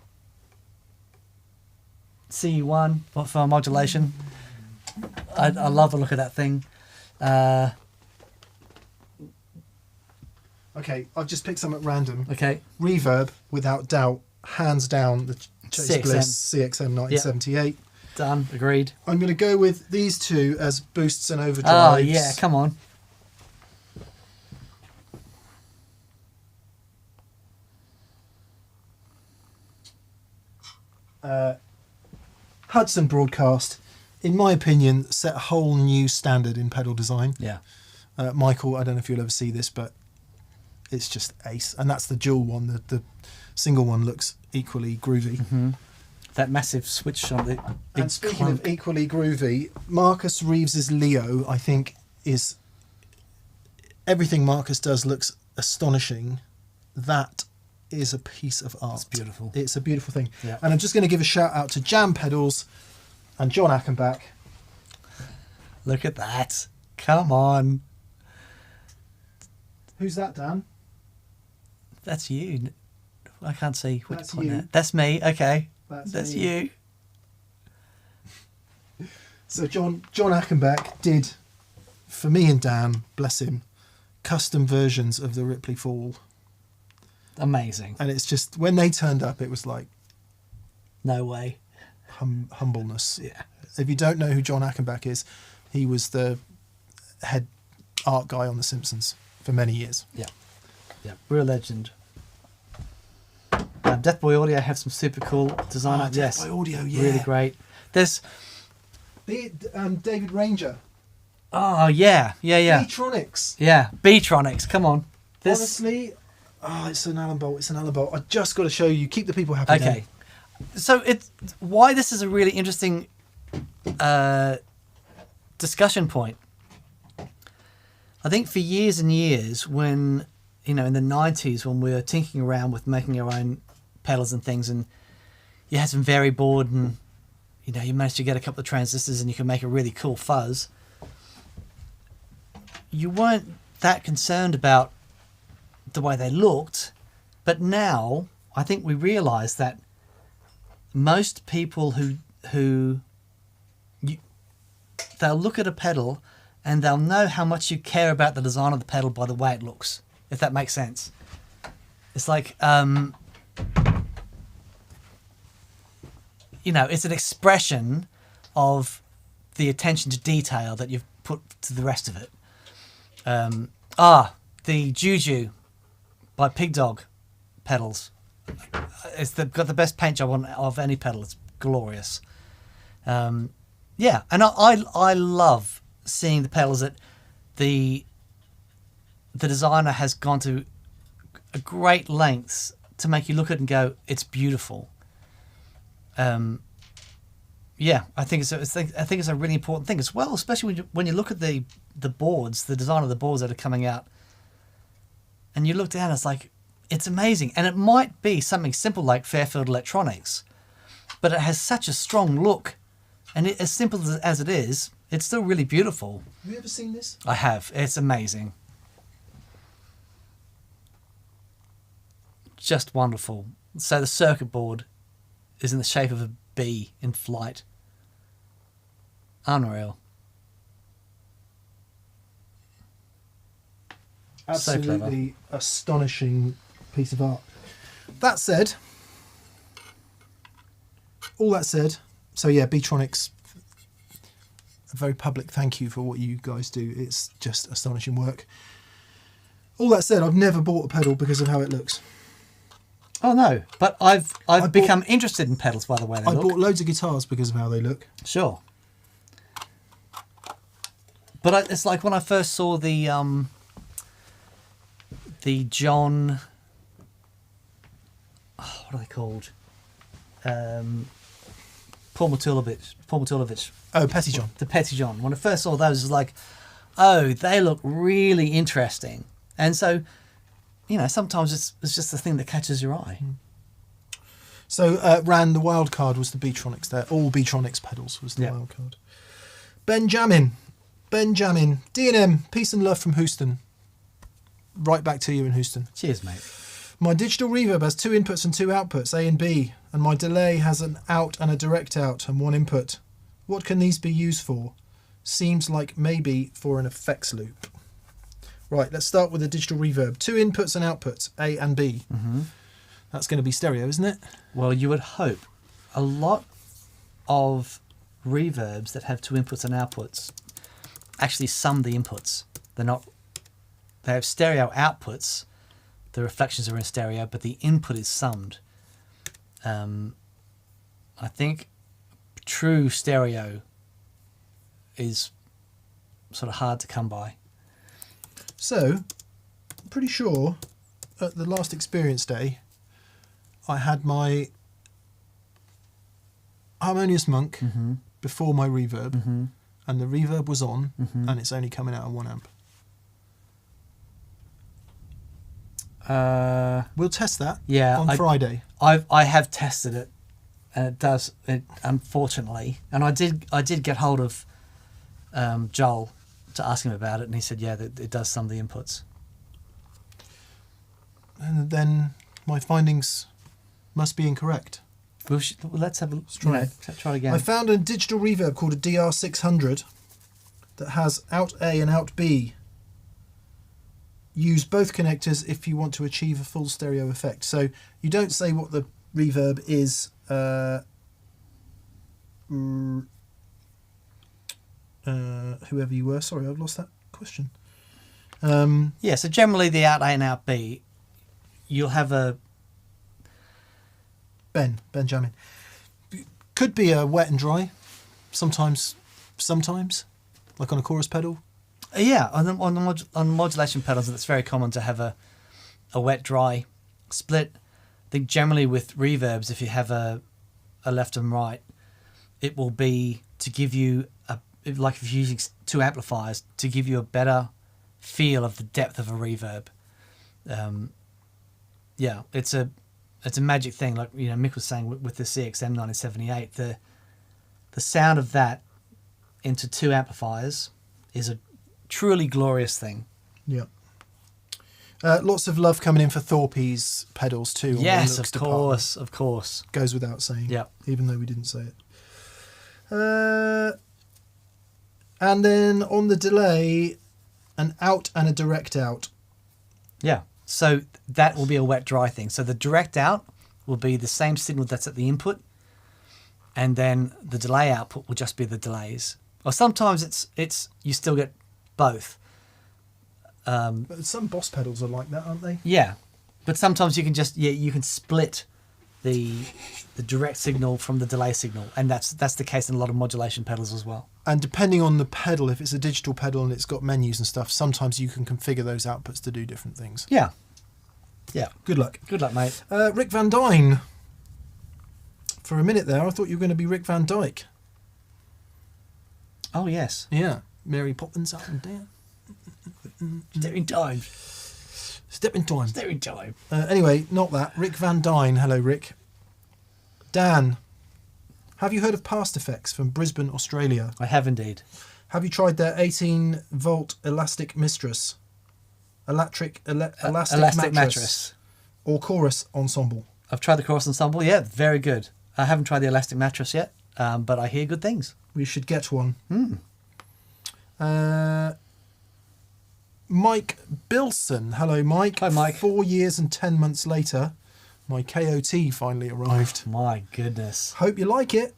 CE1 for modulation. I love the look of that thing. Okay, I've just picked some at random. Okay. Reverb, without doubt, hands down, the Chase CXM. Bliss CXM 1978. Done. Agreed. I'm going to go with these two as boosts and overdrives. Oh, yeah. Come on. Hudson Broadcast, in my opinion, set a whole new standard in pedal design. Yeah. Michael, I don't know if you'll ever see this, but it's just ace. And that's the dual one. The single one looks equally groovy. Mm-hmm. That massive switch on the big And speaking clunk. of equally groovy, Marcus Reeves's Leo, I think, is... Everything Marcus does looks astonishing. That is a piece of art. It's beautiful. It's a beautiful thing. Yeah. And I'm just going to give a shout out to Jam Pedals and John Ackenbach. Look at that. Come on. Who's that, Dan? That's you. I can't see what That's you're pointing you. at. That's me. Okay. That's you. So John Ackenbach did, for me and Dan, bless him, custom versions of the Ripley Fall. Amazing. And it's just, when they turned up, it was like No way. humbleness. Yeah. If you don't know who John Ackenbach is, he was the head art guy on The Simpsons for many years. Yeah. Yeah. Real legend. Death Boy Audio have some super cool design art. Death Yes. Boy Audio, yeah. Really great. There's... David Ranger. Oh, yeah. Yeah, yeah. Beatronics. Yeah. Beatronics. Come on. This... Honestly, it's an Allen Bolt. It's an Allen Bolt. I just got to show you. Keep the people happy. Okay. So it's why this is a really interesting discussion point. I think for years and years, when in the 90s, when we were tinkering around with making our own pedals and things, and you had some variboard, and you managed to get a couple of transistors, and you can make a really cool fuzz. You weren't that concerned about the way they looked, but now I think we realise that most people they'll look at a pedal and they'll know how much you care about the design of the pedal by the way it looks, if that makes sense. It's like it's an expression of the attention to detail that you've put to the rest of it. The Juju by Pig Dog pedals. They've got the best paint job of any pedal. It's glorious. Yeah, and I love seeing the pedals that the designer has gone to a great lengths to make you look at it and go, it's beautiful. Yeah, I think it's a really important thing as well, especially when you look at the boards, the design of the boards that are coming out, and you look down, it's like, it's amazing. And it might be something simple like Fairfield Electronics, but it has such a strong look, and as simple as it is, it's still really beautiful. Have you ever seen this? I have. It's amazing. Just wonderful. So the circuit board is in the shape of a bee in flight. Unreal. Absolutely astonishing piece of art. That said, all that said, so yeah, Beatronics, a very public thank you for what you guys do. It's just astonishing work. All that said, I've never bought a pedal because of how it looks. Oh no, but I've become interested in pedals by the way they look. I bought loads of guitars because of how they look. Sure. But it's like when I first saw the John... Oh, what are they called? Paul Matulovich. Oh, Petty John. The Petty John. When I first saw those, it was like, oh, they look really interesting. And so, sometimes it's just the thing that catches your eye. So Ran, the wild card was the Beatronics there. All Beatronics pedals was the wild card. Benjamin, D&M, peace and love from Houston. Right back to you in Houston. Cheers, mate. My digital reverb has 2 inputs and 2 outputs, A and B, and my delay has an out and a direct out and 1 input. What can these be used for? Seems like maybe for an effects loop. Right, let's start with the digital reverb. 2 inputs and outputs, A and B. Mm-hmm. That's going to be stereo, isn't it? Well, you would hope. A lot of reverbs that have two inputs and outputs actually sum the inputs. They have stereo outputs. The reflections are in stereo, but the input is summed. I think true stereo is sort of hard to come by. So, I'm pretty sure at the last experience day, I had my Harmonious Monk before my reverb, and the reverb was on, and it's only coming out of 1 amp. We'll test that on Friday. I have tested it, and it does. It unfortunately, and I did get hold of Joel to ask him about it, and he said, yeah, that it does some of the inputs. And then my findings must be incorrect. Let's have a try. Try it again. I found a digital reverb called a DR600 that has out A and out B. Use both connectors if you want to achieve a full stereo effect. So you don't say what the reverb is. Whoever you were, sorry, I've lost that question. Yeah, so generally the out A and out B, you'll have a Benjamin. Could be a wet and dry. Sometimes, like on a chorus pedal. Yeah, on modulation pedals, it's very common to have a wet dry split. I think generally with reverbs, if you have a left and right, it will be to give you like if you're using two amplifiers, to give you a better feel of the depth of a reverb. Yeah, it's a magic thing. Like Mick was saying with the CXM 1978, the sound of that into two amplifiers is a truly glorious thing. Yeah. Lots of love coming in for Thorpe's pedals too. Yes, of course. Goes without saying. Yeah. Even though we didn't say it. And then on the delay, an out and a direct out. Yeah. So that will be a wet dry thing. So the direct out will be the same signal that's at the input, and then the delay output will just be the delays. Or sometimes it's you still get both. But some Boss pedals are like that, aren't they? Yeah, but sometimes you can you can split the direct signal from the delay signal, and that's the case in a lot of modulation pedals as well. And depending on the pedal, if it's a digital pedal and it's got menus and stuff, sometimes you can configure those outputs to do different things. Yeah. Good luck. Good luck, mate. Rick Van Dyne. For a minute there, I thought you were going to be Rick Van Dyke. Oh yes. Yeah. Mary Poppins up and down. Stepping time. Stepping time. Stepping time. Anyway, not that. Rick Van Dyne. Hello, Rick. Dan, have you heard of Past Effects from Brisbane, Australia? I have indeed. Have you tried their 18-volt Elastic Mistress? Elastic mattress. Or Chorus Ensemble? I've tried the Chorus Ensemble. Yeah, very good. I haven't tried the Elastic Mattress yet, but I hear good things. We should get one. Mike Bilson. Hello, Mike. Hi, Mike. 4 years and 10 months later, my KOT finally arrived. My goodness. Hope you like it.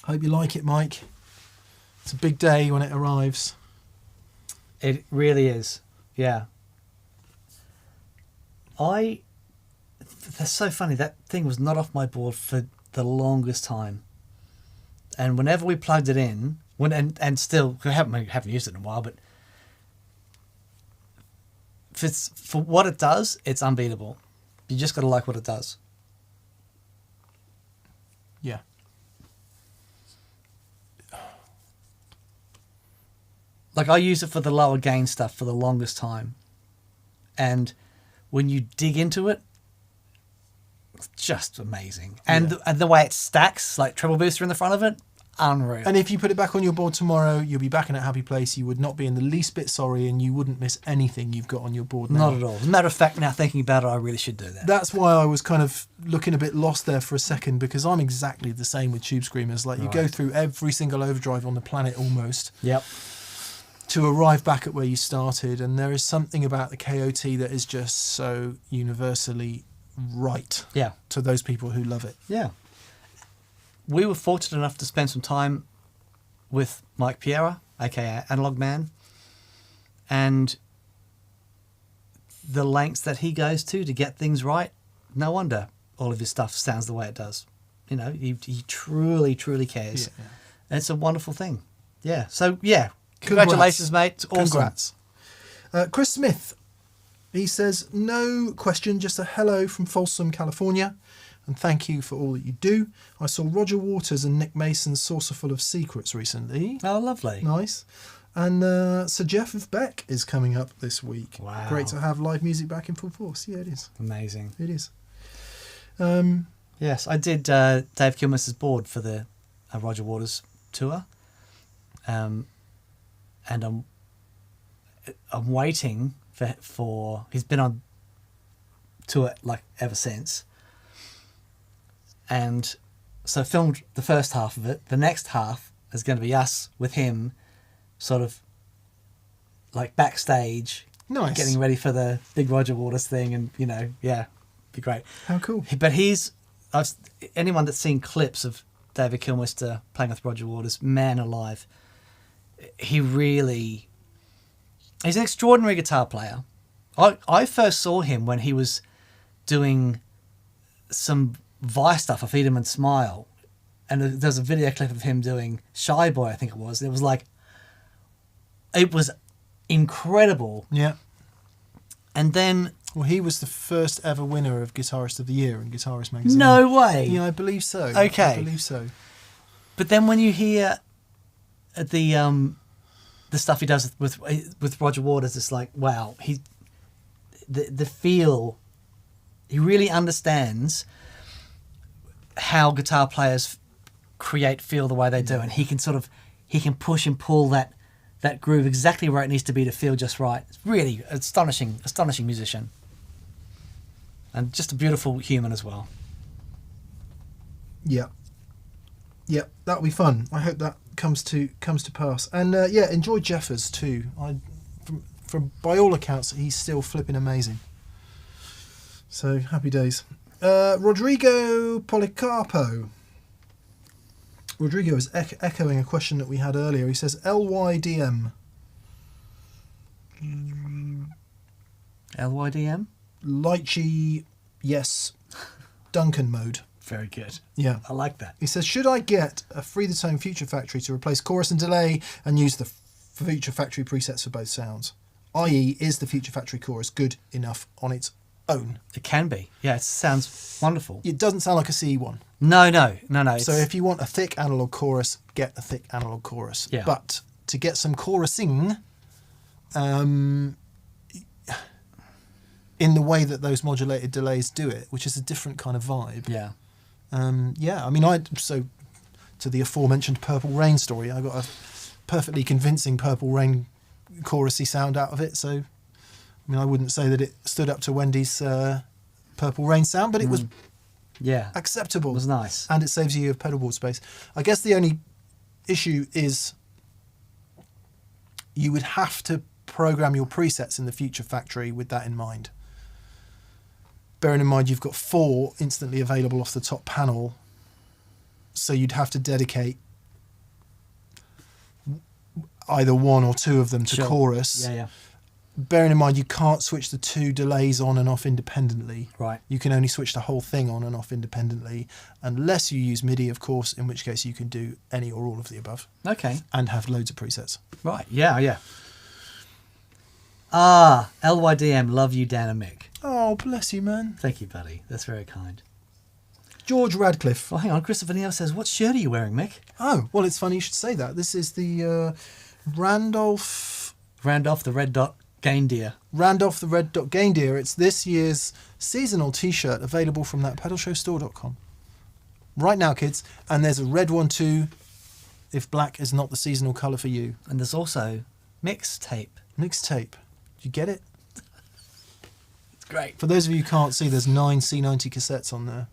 Hope you like it, Mike. It's a big day when it arrives. It really is. Yeah. That's so funny. That thing was not off my board for the longest time. And whenever we plugged it in, and still, we haven't used it in a while, but for what it does, it's unbeatable. You just got to like what it does. Yeah. Like, I use it for the lower gain stuff for the longest time. And when you dig into it, it's just amazing. And, and the way it stacks, like treble booster in the front of it, unreal. And if you put it back on your board tomorrow, you'll be back in a happy place. You would not be in the least bit sorry, and you wouldn't miss anything you've got on your board now. Not at all. As a matter of fact, now thinking about it, I really should do that. That's why I was kind of looking a bit lost there for a second, because I'm exactly the same with Tube Screamers. Like, you go through every single overdrive on the planet almost. Yep. To arrive back at where you started, and there is something about the KOT that is just so universally right. Yeah. To those people who love it. Yeah. we were fortunate enough to spend some time with Mike Piera, aka Analog Man, and the lengths that he goes to get things right. No wonder all of his stuff sounds the way it does. You know, he truly, truly cares. Yeah. And it's a wonderful thing. Yeah. So, yeah. Congratulations, mate. It's awesome. Congrats. Chris Smith, he says, no question, just a hello from Folsom, California, and thank you for all that you do. I saw Roger Waters and Nick Mason's Saucerful of Secrets recently. Oh, lovely. Nice. And Sir Jeff of Beck is coming up this week. Wow. Great to have live music back in full force. Yeah, it is. Amazing. It is. Yes, I did Dave Kilmister's board for the Roger Waters tour. And I'm waiting for he's been on tour like ever since. And so I filmed the first half of it. The next half is going to be us with him sort of like backstage. Nice. Getting ready for the big Roger Waters thing, and be great. How cool. But anyone that's seen clips of David Kilmister playing with Roger Waters, man alive, he's an extraordinary guitar player. I first saw him when he was doing some Vice stuff off Eat 'em and Smile, and there's a video clip of him doing Shy Boy, I think it was. It was incredible. Yeah. And then... Well, he was the first ever winner of Guitarist of the Year in Guitarist magazine. No way. Yeah, I believe so. Okay. I believe so. But then when you hear the stuff he does with Roger Waters, it's like, wow, the feel, he really understands how guitar players feel the way they do, and he can push and pull that groove exactly where it needs to be to feel just right. It's really astonishing musician, and just a beautiful human as well. Yeah, that'll be fun. I hope that comes to pass. And enjoy Jeffers too. From by all accounts, he's still flipping amazing. So happy days. Rodrigo Policarpo. Rodrigo is echoing a question that we had earlier. He says LYDM. LYDM? Lychee, yes. Duncan mode. Very good. Yeah. I like that. He says, should I get a Free the Tone Future Factory to replace chorus and delay and use the Future Factory presets for both sounds? I.e., is the Future Factory chorus good enough on its own? It can be. Yeah, it sounds wonderful. It doesn't sound like a CE one. No. So if you want a thick analog chorus, get a thick analog chorus. Yeah. But to get some chorusing, in the way that those modulated delays do it, which is a different kind of vibe. Yeah. I mean, to the aforementioned Purple Rain story, I got a perfectly convincing Purple Rain chorusy sound out of it. So, I mean, I wouldn't say that it stood up to Wendy's Purple Rain sound, but it was acceptable. It was nice. And it saves you pedalboard space. I guess the only issue is you would have to program your presets in the Future Factory with that in mind. Bearing in mind you've got 4 instantly available off the top panel, so you'd have to dedicate either 1 or 2 of them to chorus. Yeah. Bearing in mind you can't switch the 2 delays on and off independently. Right. You can only switch the whole thing on and off independently, unless you use MIDI, of course, in which case you can do any or all of the above. Okay. And have loads of presets. Right. Yeah. Ah, LYDM, love you, Dan and Mick. Oh, bless you, man. Thank you, buddy. That's very kind. George Radcliffe. Well, hang on. Christopher Neal says, what shirt are you wearing, Mick? Oh, well, it's funny you should say that. This is the Randolph the Red Dot Gain Deer. Randolph the Red Dot Gain Deer. It's this year's seasonal t-shirt available from that pedalshowstore.com. Right now, kids. And there's a red one too, if black is not the seasonal colour for you. And there's also mixtape. Mixtape. Do you get it? It's great. For those of you who can't see, there's 9 C90 cassettes on there.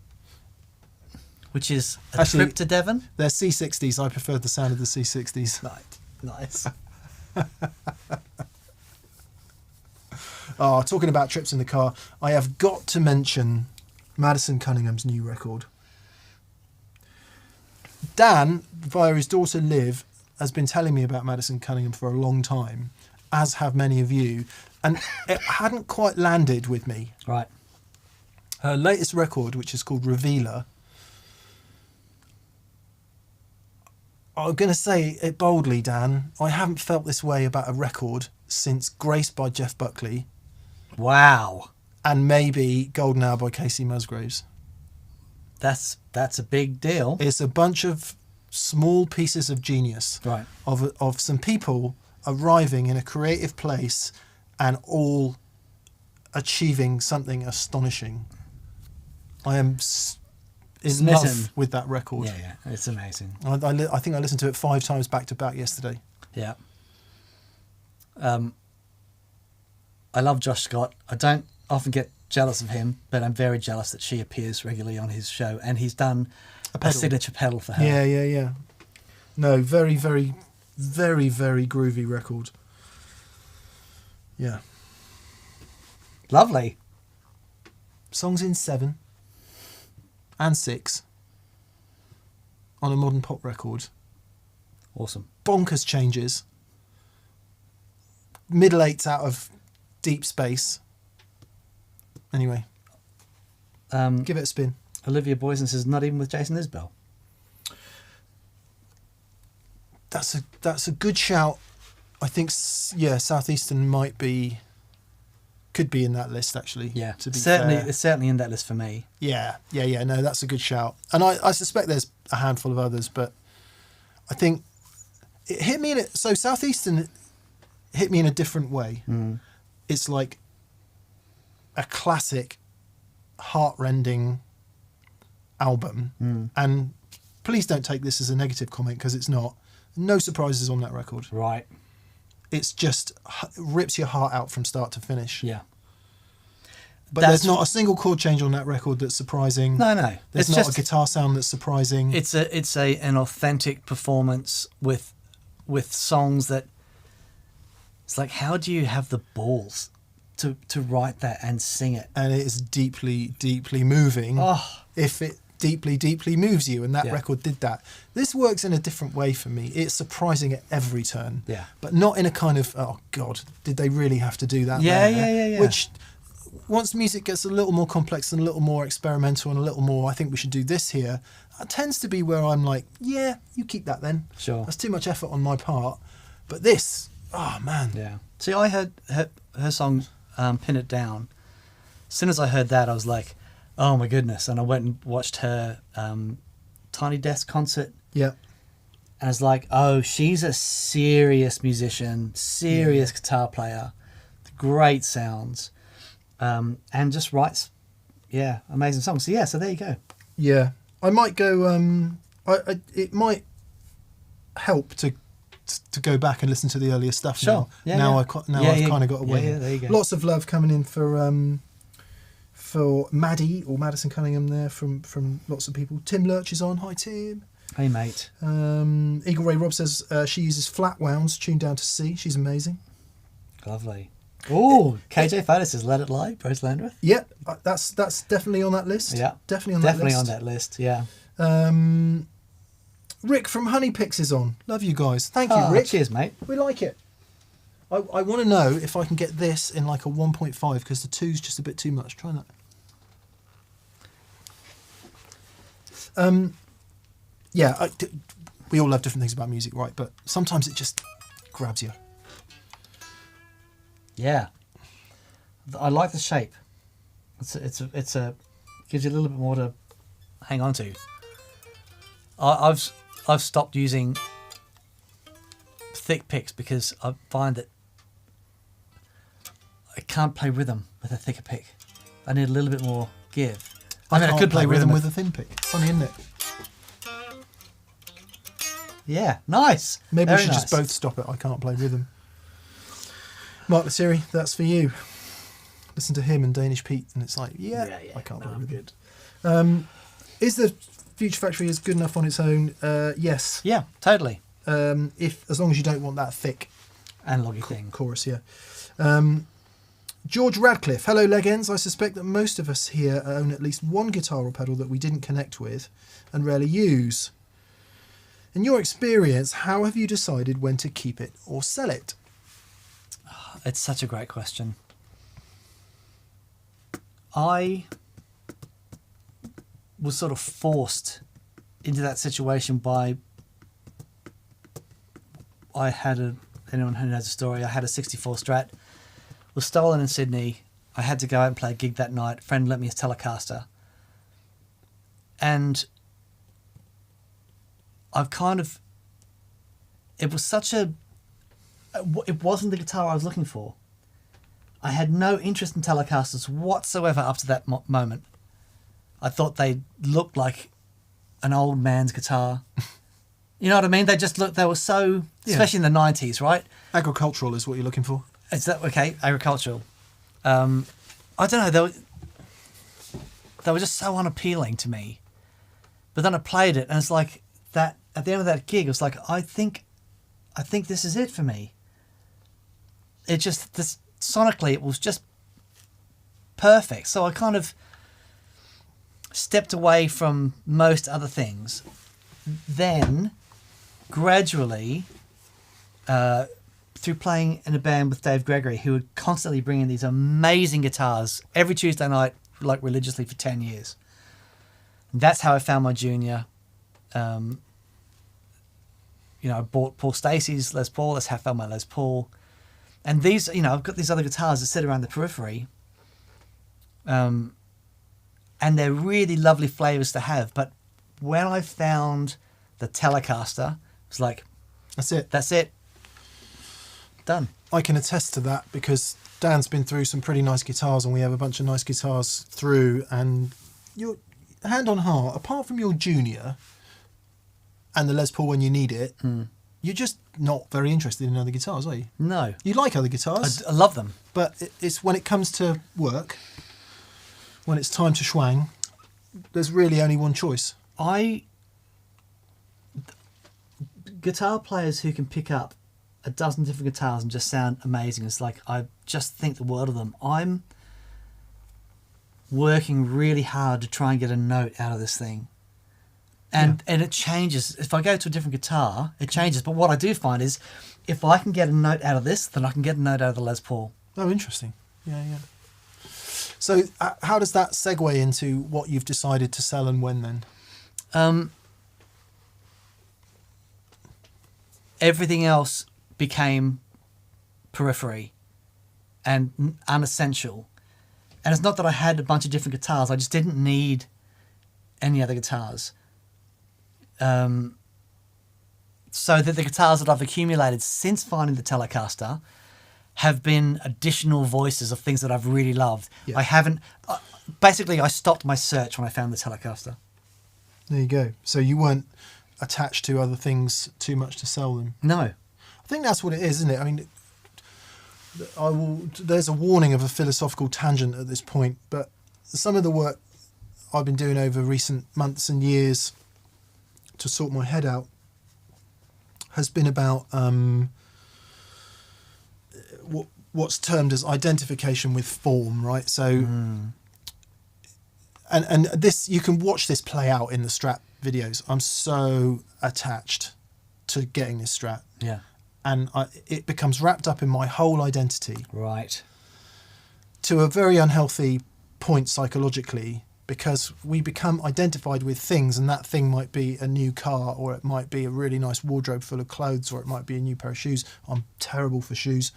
Which is a trip to Devon? They're C60s. I prefer the sound of the C60s. Right. Nice. Oh, talking about trips in the car, I have got to mention Madison Cunningham's new record. Dan, via his daughter Liv, has been telling me about Madison Cunningham for a long time, as have many of you, and it hadn't quite landed with me. Right. Her latest record, which is called Revealer, I'm going to say it boldly, Dan, I haven't felt this way about a record since Grace by Jeff Buckley Wow. and maybe Golden Hour by Casey Musgraves. That's a big deal. It's a bunch of small pieces of genius, Right. of some people arriving in a creative place and all achieving something astonishing. I am in Smitten. love with that record. Yeah, it's amazing. I think I listened to it 5 times back to back yesterday. Yeah. I love Josh Scott. I don't often get jealous of him, but I'm very jealous that she appears regularly on his show, and he's done a signature pedal for her. Yeah. No, very, very, very, very groovy record. Yeah. Lovely. Songs in 7 and 6 on a modern pop record. Awesome. Bonkers changes. Middle 8s out of Deep Space. Anyway, give it a spin. Olivia Boysen says, not even with Jason Isbell. That's a good shout. I think Southeastern could be in that list actually. Yeah, to be certainly, fair. it's certainly in that list for me. Yeah. No, that's a good shout, and I suspect there's a handful of others, but I think it hit me so Southeastern hit me in a different way. It's like a classic, heart-rending album, and please don't take this as a negative comment because it's not. No surprises on that record. Right. It's just rips your heart out from start to finish. Yeah. But there's not a single chord change on that record that's surprising. No. There's It's not just a guitar sound that's surprising. It's an authentic performance with songs that it's like, how do you have the balls to write that and sing it? And it is deeply, deeply moving. Oh. If it deeply, deeply moves you, and that Yeah. record did that. This works in a different way for me. It's surprising at every turn. Yeah. But not in a kind of, oh God, did they really have to do that? Yeah, there? yeah. Which, once music gets a little more complex and a little more experimental and a little more, I think we should do this here, that tends to be where I'm like, yeah, you keep that then. Sure. That's too much effort on my part. But this, oh man. Yeah. See, I heard her song, Pin It Down. As soon as I heard that, I was like, oh my goodness. And I went and watched her Tiny Desk concert. Yeah. And I was like, oh, she's a serious musician, serious guitar player, great sounds, and just writes, amazing songs. So there you go. Yeah. I might go, it might help to go back and listen to the earlier stuff Sure. now. I've kind of got away. Yeah, there you go. Lots of love coming in for Maddie or Madison Cunningham there from lots of people. Tim Lurch is on. Hi, Tim. Hey, mate. Eagle Ray Rob says she uses flat wounds tuned down to C. She's amazing. Lovely. Oh, KJ Photo says Let It Lie, Bruce Landreth. Yeah, that's definitely on that list. Yeah. Definitely on that list. Yeah. Rick from Honey Picks is on. Love you guys. Thank you, Rick. Cheers, mate. We like it. I want to know if I can get this in like a 1.5 because the 2's just a bit too much. Try that. We all love different things about music, right? But sometimes it just grabs you. Yeah. I like the shape. It's a gives you a little bit more to hang on to. I've stopped using thick picks because I find that I can't play rhythm with a thicker pick. I need a little bit more give. I could play rhythm with a thin pick. Funny, isn't it? Yeah, nice. Maybe Very we should nice. just both stop it. I can't play rhythm. Mark Lassiri, that's for you. Listen to him and Danish Pete, and it's like, I can't play rhythm. Good. Is the Future Factory is good enough on its own? Yes. Yeah, totally. As long as you don't want that thick Analogy thing. chorus, yeah. George Radcliffe, hello Legends. I suspect that most of us here own at least one guitar or pedal that we didn't connect with and rarely use. In your experience, how have you decided when to keep it or sell it? It's such a great question. I was sort of forced into that situation by... anyone who knows the story, I had a 64 Strat, was stolen in Sydney. I had to go out and play a gig that night. A friend lent me his Telecaster. And I've kind of... It was such a... It wasn't the guitar I was looking for. I had no interest in Telecasters whatsoever up to that moment. I thought they looked like an old man's guitar. You know what I mean? They just looked... They were so... Especially in the 90s, right? Agricultural is what you're looking for. Is that okay? Agricultural. I don't know. They were just so unappealing to me. But then I played it, and it's like that. At the end of that gig, it was like, I think this is it for me. It just sonically, it was just perfect. So I kind of stepped away from most other things. Then, gradually, through playing in a band with Dave Gregory, who would constantly bring in these amazing guitars every Tuesday night, like religiously for 10 years. And that's how I found my Junior. I bought Paul Stacey's Les Paul. That's how I found my Les Paul. And these, I've got these other guitars that sit around the periphery. And they're really lovely flavors to have. But when I found the Telecaster, it was like, That's it. Done. I can attest to that because Dan's been through some pretty nice guitars, and we have a bunch of nice guitars through. And your hand on heart, apart from your Junior and the Les Paul when you need it, you're just not very interested in other guitars, are you? No. You like other guitars. I love them. But it's when it comes to work, when it's time to schwang, there's really only one choice. Guitar players who can pick up a dozen different guitars and just sound amazing. It's like, I just think the world of them. I'm working really hard to try and get a note out of this thing. And it changes. If I go to a different guitar, it changes. But what I do find is, if I can get a note out of this, then I can get a note out of the Les Paul. Oh, interesting. Yeah. So how does that segue into what you've decided to sell and when then? Everything else became periphery and unessential. And it's not that I had a bunch of different guitars. I just didn't need any other guitars. So that the guitars that I've accumulated since finding the Telecaster have been additional voices of things that I've really loved. Yeah. I haven't... basically, I stopped my search when I found the Telecaster. There you go. So you weren't attached to other things too much to sell them? No. I think that's what it is, isn't it? I mean, there's a warning of a philosophical tangent at this point, but some of the work I've been doing over recent months and years to sort my head out has been about what's termed as identification with form, right? So, and this, you can watch this play out in the Strat videos. I'm so attached to getting this Strat. Yeah. And it becomes wrapped up in my whole identity. Right. To a very unhealthy point psychologically, because we become identified with things, and that thing might be a new car, or it might be a really nice wardrobe full of clothes, or it might be a new pair of shoes. I'm terrible for shoes.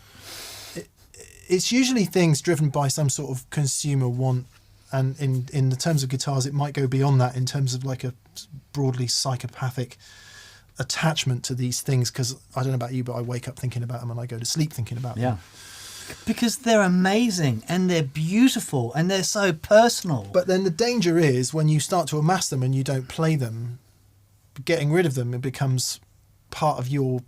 It's usually things driven by some sort of consumer want, and in the terms of guitars, it might go beyond that in terms of like a broadly psychopathic attachment to these things, because I don't know about you, but I wake up thinking about them and I go to sleep thinking about them. Because they're amazing and they're beautiful and they're so personal. But then the danger is when you start to amass them and you don't play them, getting rid of them, it becomes part of your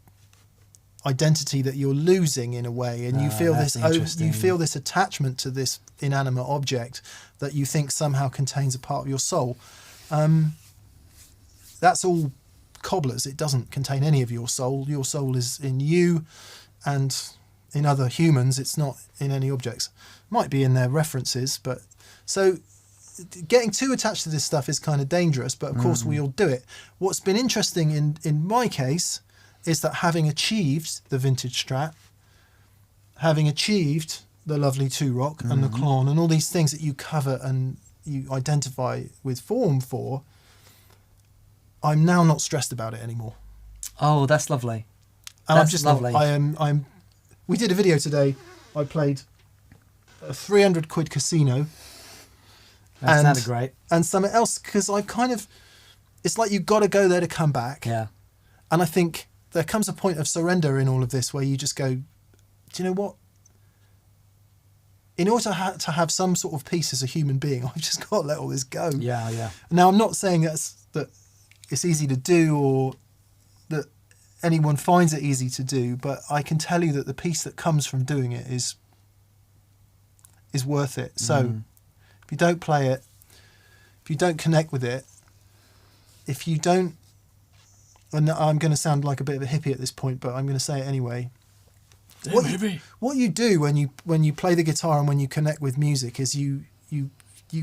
identity that you're losing in a way, and you feel this attachment to this inanimate object that you think somehow contains a part of your soul. That's all cobblers. It doesn't contain any of your soul. Your soul is in you and in other humans. It's not in any objects. Might be in their references, but so getting too attached to this stuff is kind of dangerous, but of course we all do it. What's been interesting in my case is that having achieved the vintage Strat, having achieved the lovely Two Rock and the Klon and all these things that you cover and you identify with form for, I'm now not stressed about it anymore. Oh, that's lovely. And That's I'm just lovely. I'm. We did a video today. I played a 300 quid casino. That sounded great. And something else, because I've kind of, it's like you've got to go there to come back. Yeah. And I think there comes a point of surrender in all of this where you just go, do you know what? In order to have some sort of peace as a human being, I've just got to let all this go. Yeah, yeah. Now, I'm not saying that it's easy to do or that anyone finds it easy to do, but I can tell you that the peace that comes from doing it is worth it. So if you don't play it, if you don't connect with it, if you don't, and I'm going to sound like a bit of a hippie at this point, but I'm going to say it anyway. What you do when you play the guitar and when you connect with music is you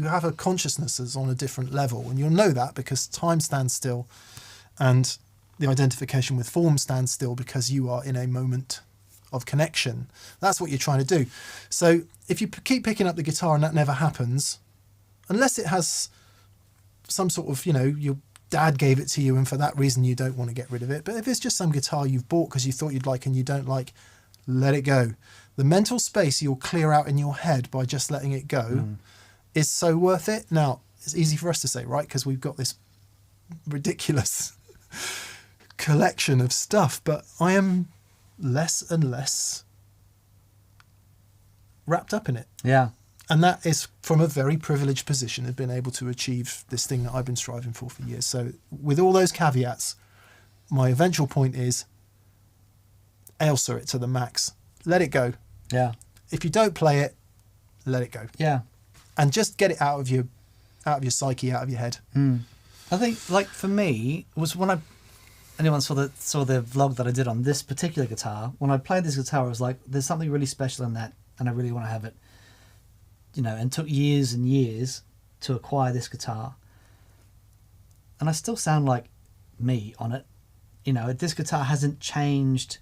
have a consciousness that's on a different level, and you'll know that because time stands still and the identification with form stands still because you are in a moment of connection. That's what you're trying to do. So if you keep picking up the guitar and that never happens, unless it has some sort of, your dad gave it to you and for that reason you don't want to get rid of it. But if it's just some guitar you've bought because you thought you'd like and you don't like, let it go. The mental space you'll clear out in your head by just letting it go is so worth it. Now, it's easy for us to say, right? Because we've got this ridiculous collection of stuff, but I am less and less wrapped up in it. Yeah. And that is from a very privileged position of being able to achieve this thing that I've been striving for years. So with all those caveats, my eventual point is Ailsa it to the max. Let it go. Yeah. If you don't play it, let it go. Yeah. And just get it out of your psyche, out of your head. I think, like, for me, it was when anyone saw the vlog that I did on this particular guitar, when I played this guitar, I was like, there's something really special in that, and I really want to have it. And took years and years to acquire this guitar. And I still sound like me on it. This guitar hasn't changed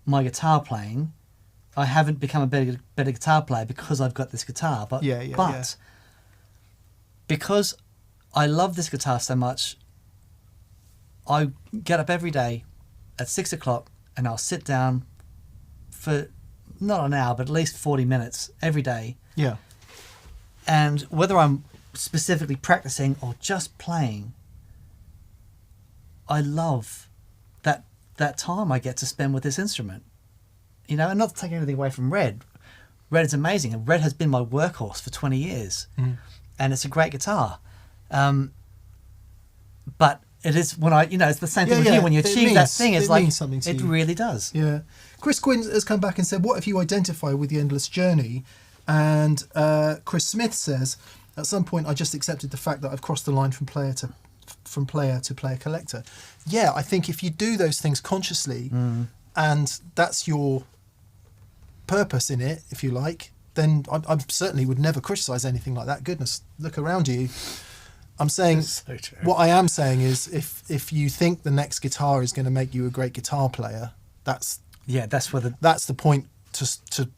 my guitar playing. I haven't become a better guitar player because I've got this guitar. But because I love this guitar so much, I get up every day at 6 o'clock and I'll sit down for not an hour, but at least 40 minutes every day. Yeah. And whether I'm specifically practicing or just playing, I love that time I get to spend with this instrument. And not to take anything away from Red. Red is amazing, and Red has been my workhorse for 20 years. And it's a great guitar. But it is when it's the same thing with you. When you achieve that thing, it's like, it really does. Yeah. Chris Quinn has come back and said, what if you identify with the endless journey? And Chris Smith says, at some point I just accepted the fact that I've crossed the line from player to player collector. Yeah, I think if you do those things consciously and that's your purpose in it, if you like, then I certainly would never criticize anything like that. Goodness, look around you. I'm saying, so true. What I am saying is if you think the next guitar is going to make you a great guitar player, that's the point to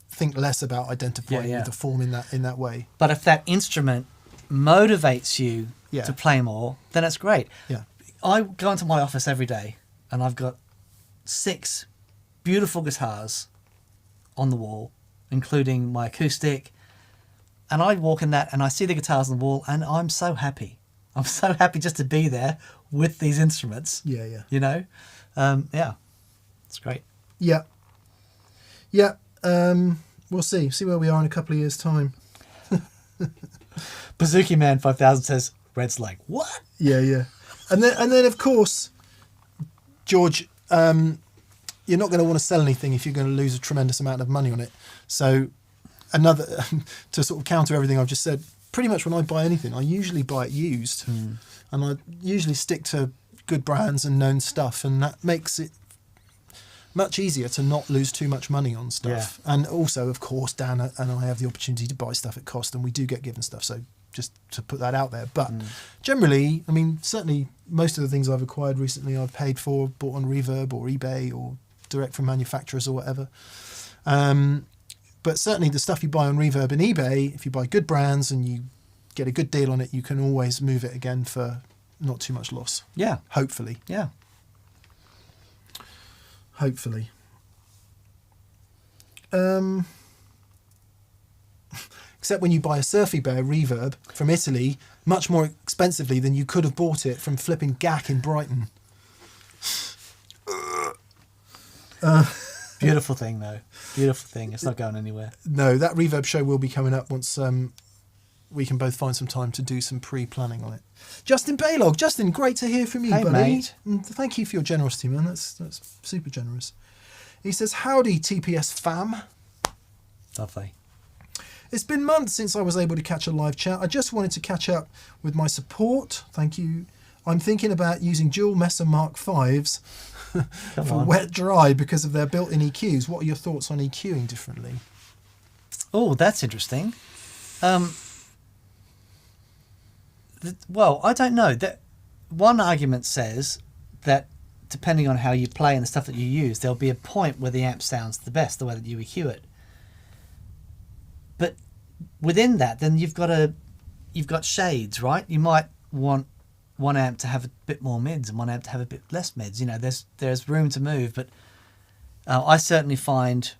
think less about identifying with the form in that way. But if that instrument motivates you to play more, then it's great. Yeah. I go into my office every day and I've got 6 beautiful guitars on the wall, including my acoustic. And I walk in that and I see the guitars on the wall and I'm so happy. I'm so happy just to be there with these instruments. Yeah. It's great. Yeah. Yeah. We'll see where we are in a couple of years' time. Bazooki Man 5000 says, Red's like, what? Yeah. And then of course, George, you're not going to want to sell anything if you're going to lose a tremendous amount of money on it. So another, to sort of counter everything I've just said, pretty much when I buy anything, I usually buy it used. And I usually stick to good brands and known stuff, and that makes it much easier to not lose too much money on stuff. Yeah. And also, of course, Dan and I have the opportunity to buy stuff at cost, and we do get given stuff. So just to put that out there. But generally, I mean, certainly most of the things I've acquired recently I've paid for, bought on Reverb or eBay or direct from manufacturers or whatever. But certainly the stuff you buy on Reverb and eBay, if you buy good brands and you get a good deal on it, you can always move it again for not too much loss. Yeah. Hopefully. Yeah. Hopefully. Except when you buy a Surfy Bear Reverb from Italy, much more expensively than you could have bought it from flipping GAC in Brighton. Beautiful thing, though. Beautiful thing. It's not going anywhere. No, that Reverb show will be coming up once we can both find some time to do some pre-planning on it. Justin Baylog. Justin, great to hear from you, Hey, buddy. mate. And thank you for your generosity, man. That's super generous. He says, howdy, TPS fam. Lovely. It's been months since I was able to catch a live chat. I just wanted to catch up with my support. Thank you. I'm thinking about using dual Messer Mark 5s for wet dry because of their built-in EQs. What are your thoughts on EQing differently? Oh, that's interesting. Well, I don't know. That one argument says that depending on how you play and the stuff that you use, there'll be a point where the amp sounds the best, the way that you EQ it. But within that, then you've got shades, right? You might want one amp to have a bit more mids and one amp to have a bit less mids. You know, there's room to move. But I certainly find,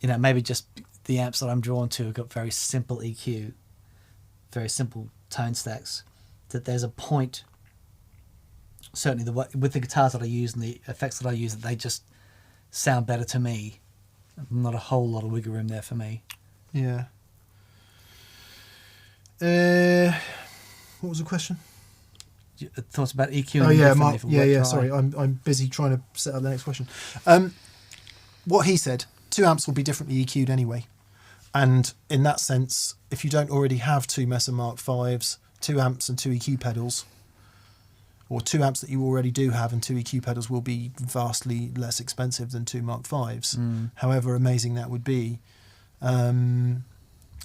you know, maybe just the amps that I'm drawn to have got very simple EQ, very simple tone stacks, that there's a point, certainly with the guitars that I use and the effects that I use, that they just sound better to me. Not a whole lot of wiggle room there for me. Yeah. What was the question? Thoughts about EQ? Oh yeah, Mark. Yeah. Sorry, I'm busy trying to set up the next question. What he said: 2 amps will be differently EQ'd anyway, and in that sense, if you don't already have 2 Messer Mark 5s, 2 amps and 2 EQ pedals, or 2 amps that you already do have and 2 EQ pedals will be vastly less expensive than 2 Mark 5s. However amazing that would be.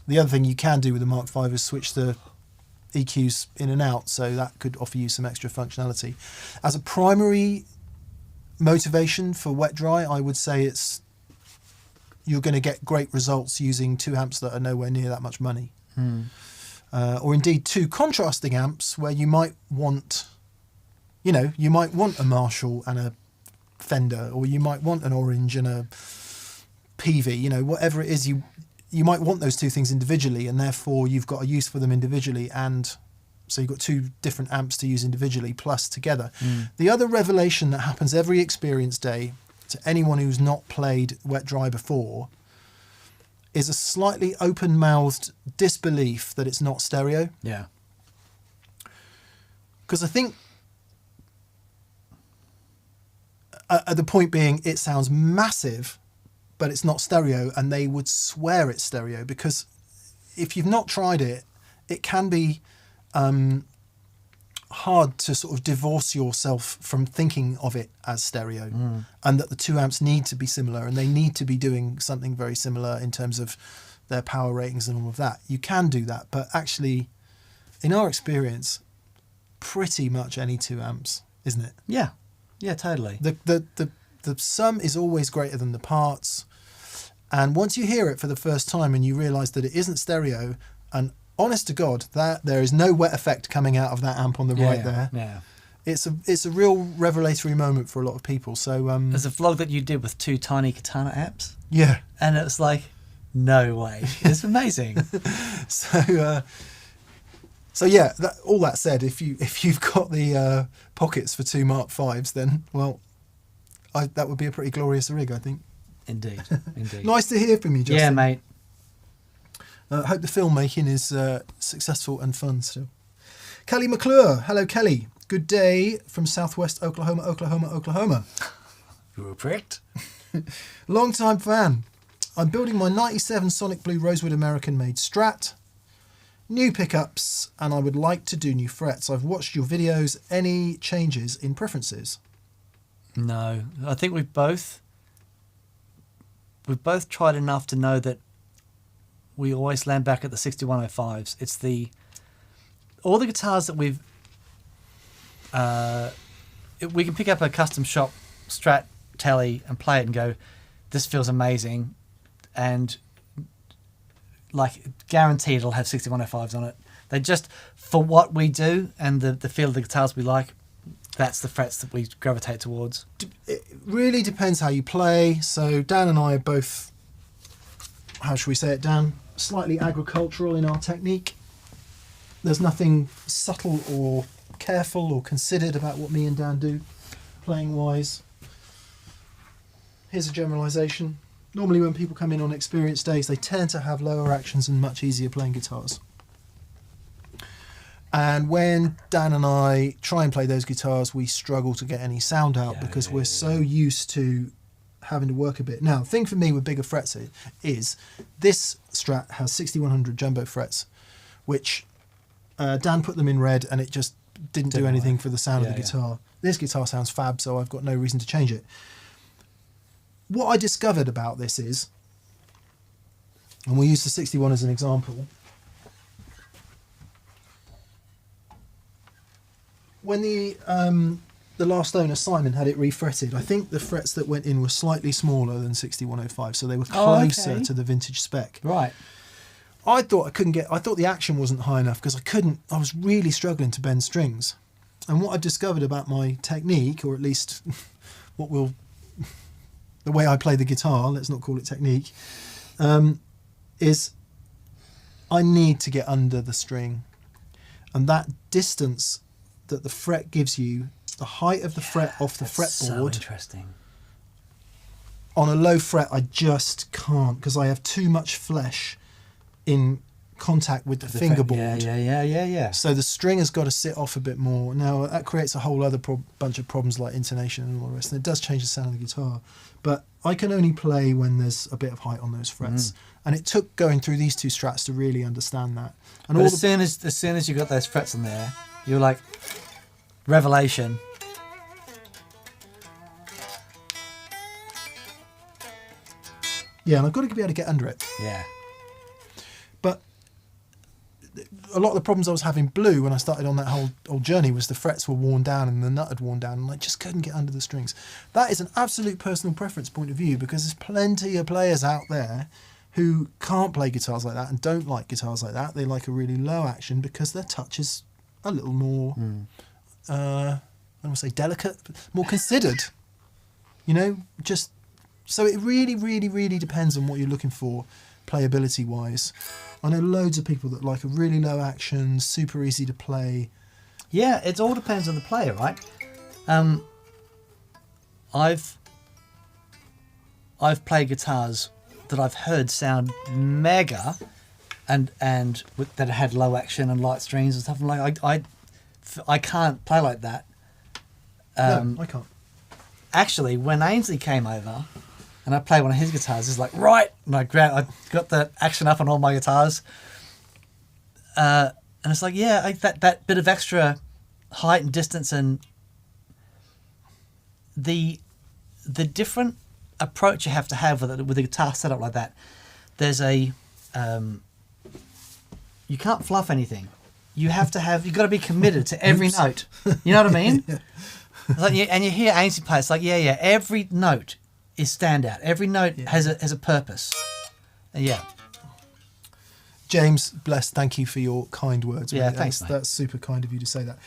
The other thing you can do with the Mark 5 is switch the EQs in and out, so that could offer you some extra functionality. As a primary motivation for wet dry, I would say you're going to get great results using 2 amps that are nowhere near that much money. Or indeed 2 contrasting amps where you might want, you might want a Marshall and a Fender, or you might want an Orange and a PV, whatever it is, you might want those 2 things individually, and therefore you've got a use for them individually, and so you've got 2 different amps to use individually plus together. The other revelation that happens every experience day to anyone who's not played wet dry before is a slightly open-mouthed disbelief that it's not stereo. Yeah. Because I think the point being, it sounds massive, but it's not stereo, and they would swear it's stereo, because if you've not tried it, it can be hard to sort of divorce yourself from thinking of it as stereo, and that the 2 amps need to be similar, and they need to be doing something very similar in terms of their power ratings and all of that. You can do that, but actually, in our experience, pretty much any 2 amps, isn't it? Yeah, totally. The sum is always greater than the parts. And once you hear it for the first time and you realise that it isn't stereo, and honest to God, that there is no wet effect coming out of that amp on the right there. Yeah. It's a real revelatory moment for a lot of people. So there's a vlog that you did with 2 tiny Katana amps. Yeah. And it was like, no way. It's amazing. So yeah, all that said, if you've got the pockets for 2 Mark 5s, then that would be a pretty glorious rig, I think. Indeed. Nice to hear from you, Justin. Yeah, mate. Hope the filmmaking is successful and fun still. Kelly McClure. Hello, Kelly. Good day from Southwest Oklahoma. You're a prick. Long time fan. I'm building my 97 Sonic Blue Rosewood American-made Strat. New pickups, and I would like to do new frets. I've watched your videos. Any changes in preferences? No. I think we've both we've both tried enough to know that we always land back at the 6105s. It's all the guitars that we can pick up a custom shop Strat Tele and play it and go, this feels amazing, and like guaranteed it'll have 6105s on it. They just, for what we do and the feel of the guitars we like, that's the frets that we gravitate towards. It really depends how you play. So Dan and I are both, how should we say it, Dan? Slightly agricultural in our technique. There's nothing subtle or careful or considered about what me and Dan do, playing wise. Here's a generalisation. Normally when people come in on experience days, they tend to have lower actions and much easier playing guitars. And when Dan and I try and play those guitars, we struggle to get any sound out because we're so used to having to work a bit. Now, the thing for me with bigger frets is this Strat has 6100 jumbo frets, which Dan put them in red and it just didn't do anything for the sound of the guitar. This guitar sounds fab, so I've got no reason to change it. What I discovered about this is, and we'll use the 61 as an example, when the last owner, Simon, had it refretted, I think the frets that went in were slightly smaller than 6105, so they were closer to the vintage spec. Right. I thought the action wasn't high enough because I was really struggling to bend strings. And what I've discovered about my technique, or at least the way I play the guitar, let's not call it technique, is I need to get under the string. And that distance that the fret gives you, the height of the fret off the fretboard. So interesting. On a low fret, I just can't because I have too much flesh in contact with the fingerboard. Yeah. So the string has got to sit off a bit more. Now that creates a whole other bunch of problems like intonation and all the rest, and it does change the sound of the guitar. But I can only play when there's a bit of height on those frets, and it took going through these two Strats to really understand that. And but as soon as you got those frets on there, you're like, revelation. Yeah, and I've got to be able to get under it. Yeah. But a lot of the problems I was having Blue when I started on that whole journey was the frets were worn down and the nut had worn down, and I just couldn't get under the strings. That is an absolute personal preference point of view, because there's plenty of players out there who can't play guitars like that and don't like guitars like that. They like a really low action because their touch is a little more, I don't want to say delicate, but more considered. You know, just so it really, really, really depends on what you're looking for, playability wise. I know loads of people that like a really low action, super easy to play. Yeah, it all depends on the player, right? I've played guitars that I've heard sound mega, and that had low action and light strings and stuff. I'm like, I can't play like that. No, I can't. Actually, when Ainsley came over and I played one of his guitars, it's like, right, and I got the action up on all my guitars, and it's like, yeah, that bit of extra height and distance and the different approach you have to have with a guitar setup like that. There's you can't fluff anything. You've got to be committed to every note. You know what I mean? Yeah. Like, and you hear Ainsley play, it's like, yeah, every note is standout. Every note has a purpose. And yeah. James, bless, thank you for your kind words. Yeah, thanks, mate. That's super kind of you to say that.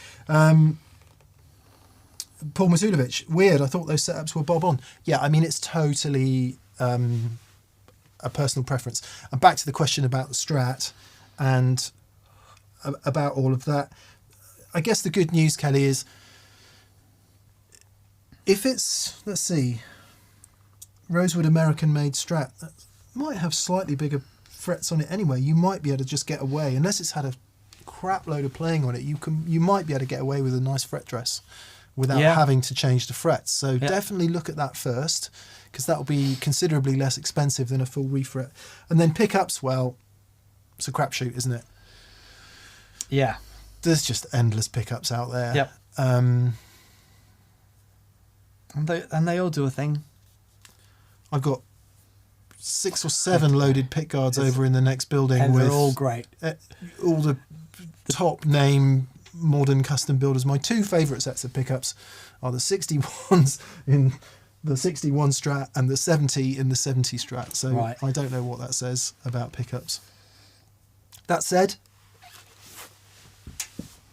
Paul Matulovic, weird, I thought those setups were bob on. Yeah, I mean, it's totally a personal preference. And back to the question about the Strat and about all of that. I guess the good news, Kelly, is if it's, let's see, Rosewood American-made Strat, that might have slightly bigger frets on it anyway. You might be able to just get away, unless it's had a crap load of playing on it. You might be able to get away with a nice fret dress without having to change the frets. So definitely look at that first, because that will be considerably less expensive than a full refret. And then pickups, well, it's a crapshoot, isn't it? Yeah. There's just endless pickups out there. Yep. And they all do a thing. I've got 6 or 7 loaded pickguards over in the next building, and with they're all great. All the top name modern custom builders. My 2 favourite sets of pickups are the 61s in the 61 Strat and the 70 in the 70 Strat. So Right. I don't know what that says about pickups. That said,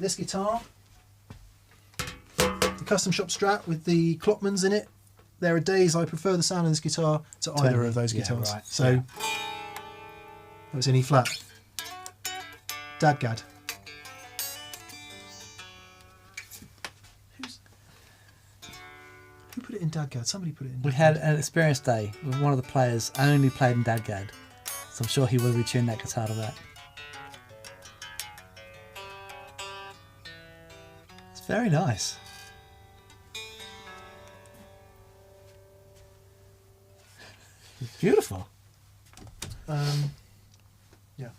this guitar, the custom shop Strat with the Klopmans in it, there are days I prefer the sound of this guitar to either of those guitars. Yeah, right. So that was in E flat. Dadgad. Who put it in Dadgad? Somebody put it in. We had an experience day with one of the players only played in Dadgad, so I'm sure he would have retuned that guitar to that. It's very nice. It's beautiful. Yeah.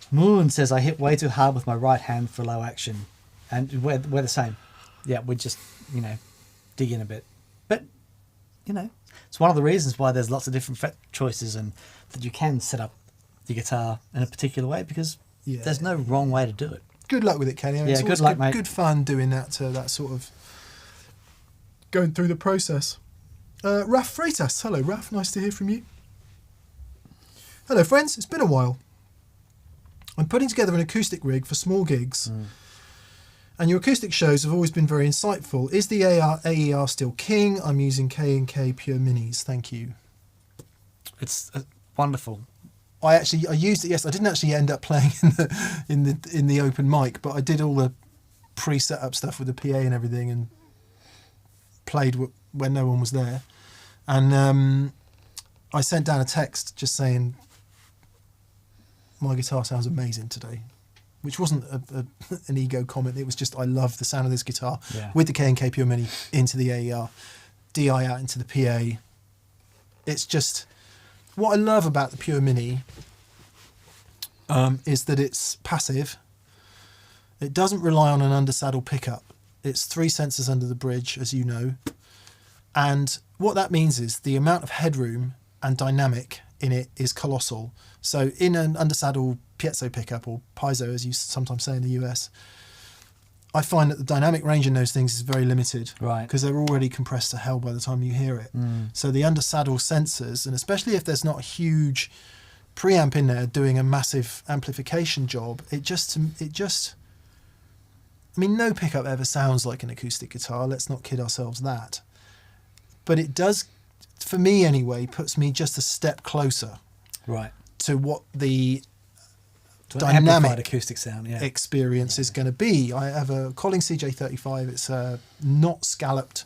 Moon says I hit way too hard with my right hand for low action, and we're the same. Yeah, we're just dig in a bit, but it's one of the reasons why there's lots of different fret choices and that you can set up the guitar in a particular way, because there's no wrong way to do it. Good luck with it, Kenny. I mean, Yeah, good luck, mate. Good fun doing that sort of going through the process. Raf Freitas. Hello, Raf. Nice to hear from you. Hello, friends. It's been a while. I'm putting together an acoustic rig for small gigs, and your acoustic shows have always been very insightful. Is the AER still king? I'm using K&K Pure Minis. Thank you. It's wonderful. I used it. Yes, I didn't actually end up playing in the open mic, but I did all the pre-set up stuff with the PA and everything, and played when no one was there. And I sent down a text just saying my guitar sounds amazing today, which wasn't an ego comment. It was just, I love the sound of this guitar with the K&K Pure Mini into the AER, DI out into the PA. It's just, what I love about the Pure Mini is that it's passive. It doesn't rely on an undersaddle pickup. It's 3 sensors under the bridge, as you know. And what that means is the amount of headroom and dynamic in it is colossal. So in an undersaddle piezo pickup, or piezo as you sometimes say in the US, I find that the dynamic range in those things is very limited, right? Because they're already compressed to hell by the time you hear it. So the undersaddle sensors, and especially if there's not a huge preamp in there doing a massive amplification job, it just I mean, no pickup ever sounds like an acoustic guitar, let's not kid ourselves that. But it does, for me anyway, puts me just a step closer, right, to what the dynamic acoustic sound experience is going to be. I have a Collings CJ35. It's a not scalloped,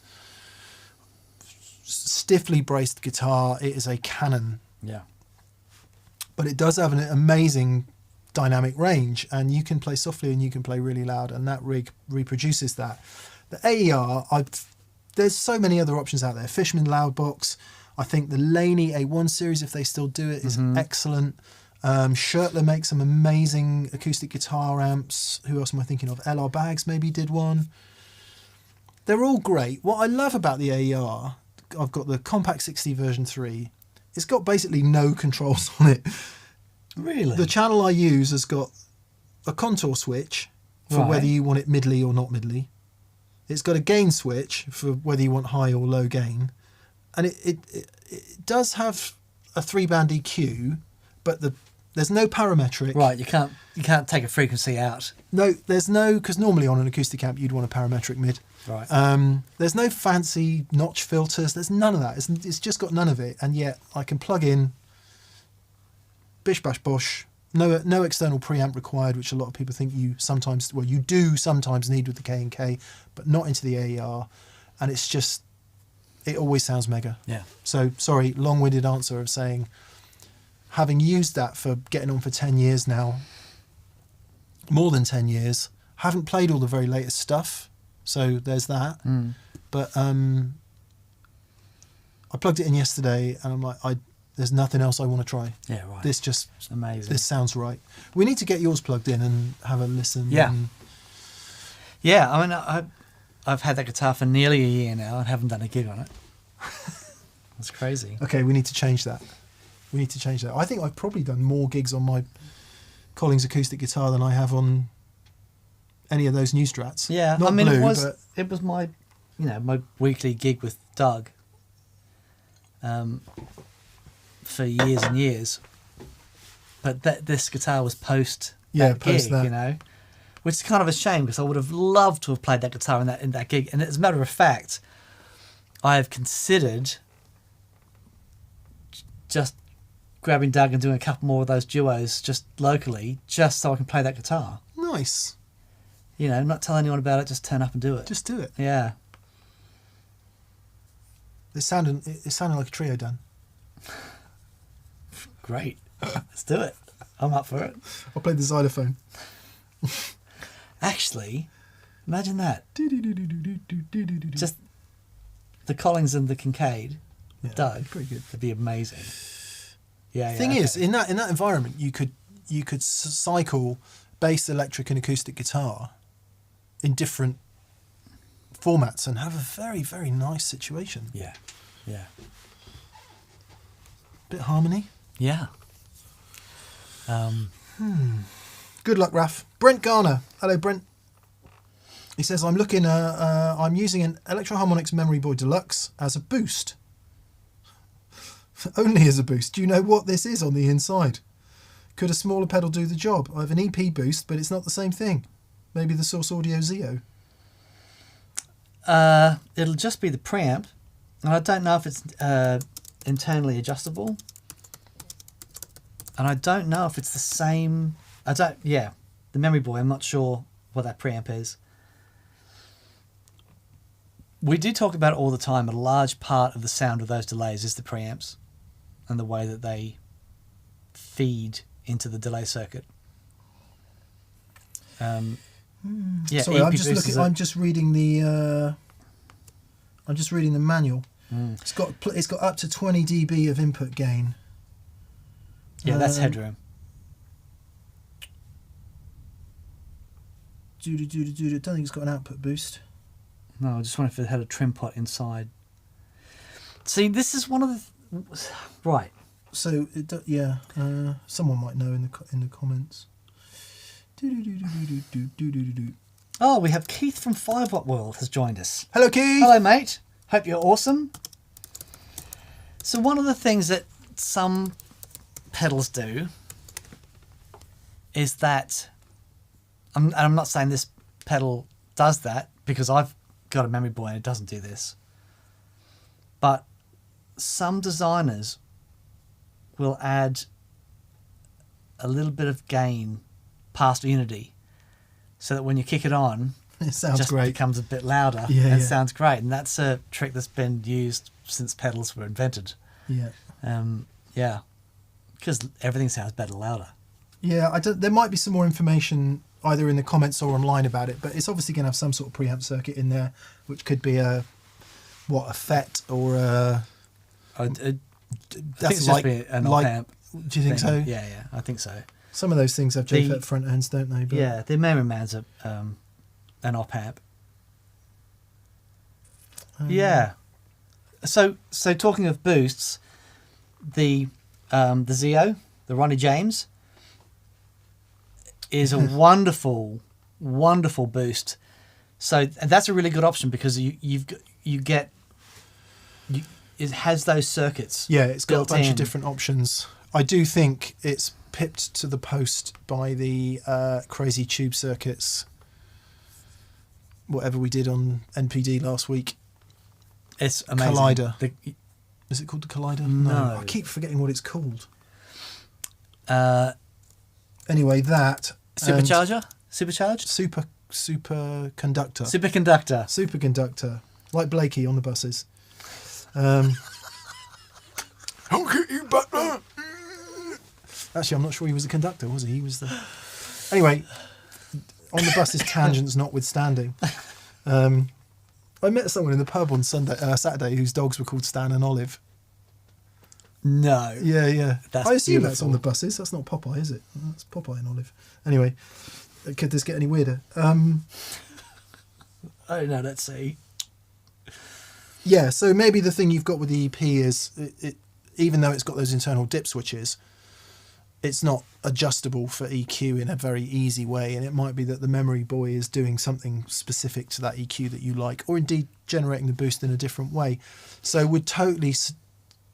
stiffly braced guitar. It is a cannon. Yeah. But it does have an amazing dynamic range, and you can play softly and you can play really loud, and that rig reproduces that. The AER, there's so many other options out there. Fishman Loudbox. I think the Laney A1 series, if they still do it, is excellent. Shirtler makes some amazing acoustic guitar amps. Who else am I thinking of? LR Bags maybe did one. They're all great. What I love about the AER, I've got the Compact 60 version 3. It's got basically no controls on it. Really? The channel I use has got a contour switch for whether you want it middly or not middly. It's got a gain switch for whether you want high or low gain. And it does have a 3-band EQ, but there's no parametric. Right, you can't take a frequency out. No, there's no, because normally on an acoustic amp you'd want a parametric mid. Right. There's no fancy notch filters. There's none of that. It's just got none of it. And yet I can plug in, bish bash bosh. No external preamp required, which a lot of people think you do sometimes need with the K&K, but not into the AER. And it's just, it always sounds mega. Yeah. So, sorry, long-winded answer of saying, having used that for getting on for 10 years now, more than 10 years, haven't played all the very latest stuff, so there's that. But I plugged it in yesterday, and I'm like, there's nothing else I want to try. Yeah, right. This just, it's amazing. This sounds right. We need to get yours plugged in and have a listen. Yeah. Yeah, I mean, I've had that guitar for nearly a year now and haven't done a gig on it. That's crazy. Okay, we need to change that. I think I've probably done more gigs on my Collings acoustic guitar than I have on any of those new Strats. Yeah, Not I mean, blue, it but was my, my weekly gig with Doug. For years and years, but this guitar was post post gig, that. Which is kind of a shame because I would have loved to have played that guitar in that gig. And as a matter of fact, I have considered just grabbing Doug and doing a couple more of those duos just locally, just so I can play that guitar. Nice. Not tell anyone about it, just turn up and do it. Just do it. Yeah. It sounded like a trio, Dan. Great. Let's do it. I'm up for it. I'll play the xylophone. Actually, imagine that. Just the Collings and the Kincaid, Doug. Pretty good. It'd be amazing. Yeah. Thing is, in that environment, you could cycle bass, electric, and acoustic guitar in different formats and have a very, very nice situation. Yeah. Bit of harmony. Yeah. Good luck, Raf. Brent Garner. Hello, Brent. He says, I'm using an Electro Harmonix Memory Boy Deluxe as a boost. Only as a boost. Do you know what this is on the inside? Could a smaller pedal do the job? I have an EP boost, but it's not the same thing. Maybe the Source Audio Zeo. It'll just be the preamp, and I don't know if it's internally adjustable, and I don't know if it's the same. The Memory Boy, I'm not sure what that preamp is. We do talk about it all the time. A large part of the sound of those delays is the preamps and the way that they feed into the delay circuit. Sorry, I'm just reading the manual. It's got up to 20 dB of input gain. Yeah, that's headroom. I don't think it's got an output boost. No, I just wonder if it had a trim pot inside. See, this is one of the right. So someone might know in the comments. Oh, we have Keith from 5 Watt World has joined us. Hello, Keith. Hello, mate. Hope you're awesome. So one of the things that some pedals do is that, I'm not saying this pedal does that because I've got a Memory Boy and it doesn't do this, but some designers will add a little bit of gain past unity so that when you kick it on, it sounds great. Becomes a bit louder and sounds great. And that's a trick that's been used since pedals were invented. Yeah. Because everything sounds better louder. Yeah, there might be some more information either in the comments or online about it, but it's obviously going to have some sort of preamp circuit in there, which could be a FET or a... that's like an op-amp. Do you think so? Yeah, I think so. Some of those things have JFET front ends, don't they? But yeah, the Memory Man's an op-amp. Yeah. So talking of boosts, the Zeo, the Ronnie James, is a wonderful boost. So and that's a really good option because it has those circuits. Yeah, it's got a bunch of different options. I do think it's pipped to the post by the crazy tube circuits. Whatever we did on NPD last week. It's amazing. Collider. Is it called the Collider? No. I keep forgetting what it's called. Anyway, that... Supercharger? Supercharged? Superconductor. Superconductor. Like Blakey on the buses. I'll get you, Butler! Actually, I'm not sure he was the conductor, was he? He was the... Anyway, on the buses, tangents notwithstanding. I met someone in the pub on Saturday whose dogs were called Stan and Olive. No. Yeah. That's I assume beautiful. that's on the buses. That's not Popeye, is it? That's Popeye and Olive. Anyway, could this get any weirder? I don't know, let's see. Yeah, so maybe the thing you've got with the EP is, even though it's got those internal dip switches, it's not adjustable for EQ in a very easy way, and it might be that the memory boy is doing something specific to that EQ that you like, or indeed generating the boost in a different way. So would totally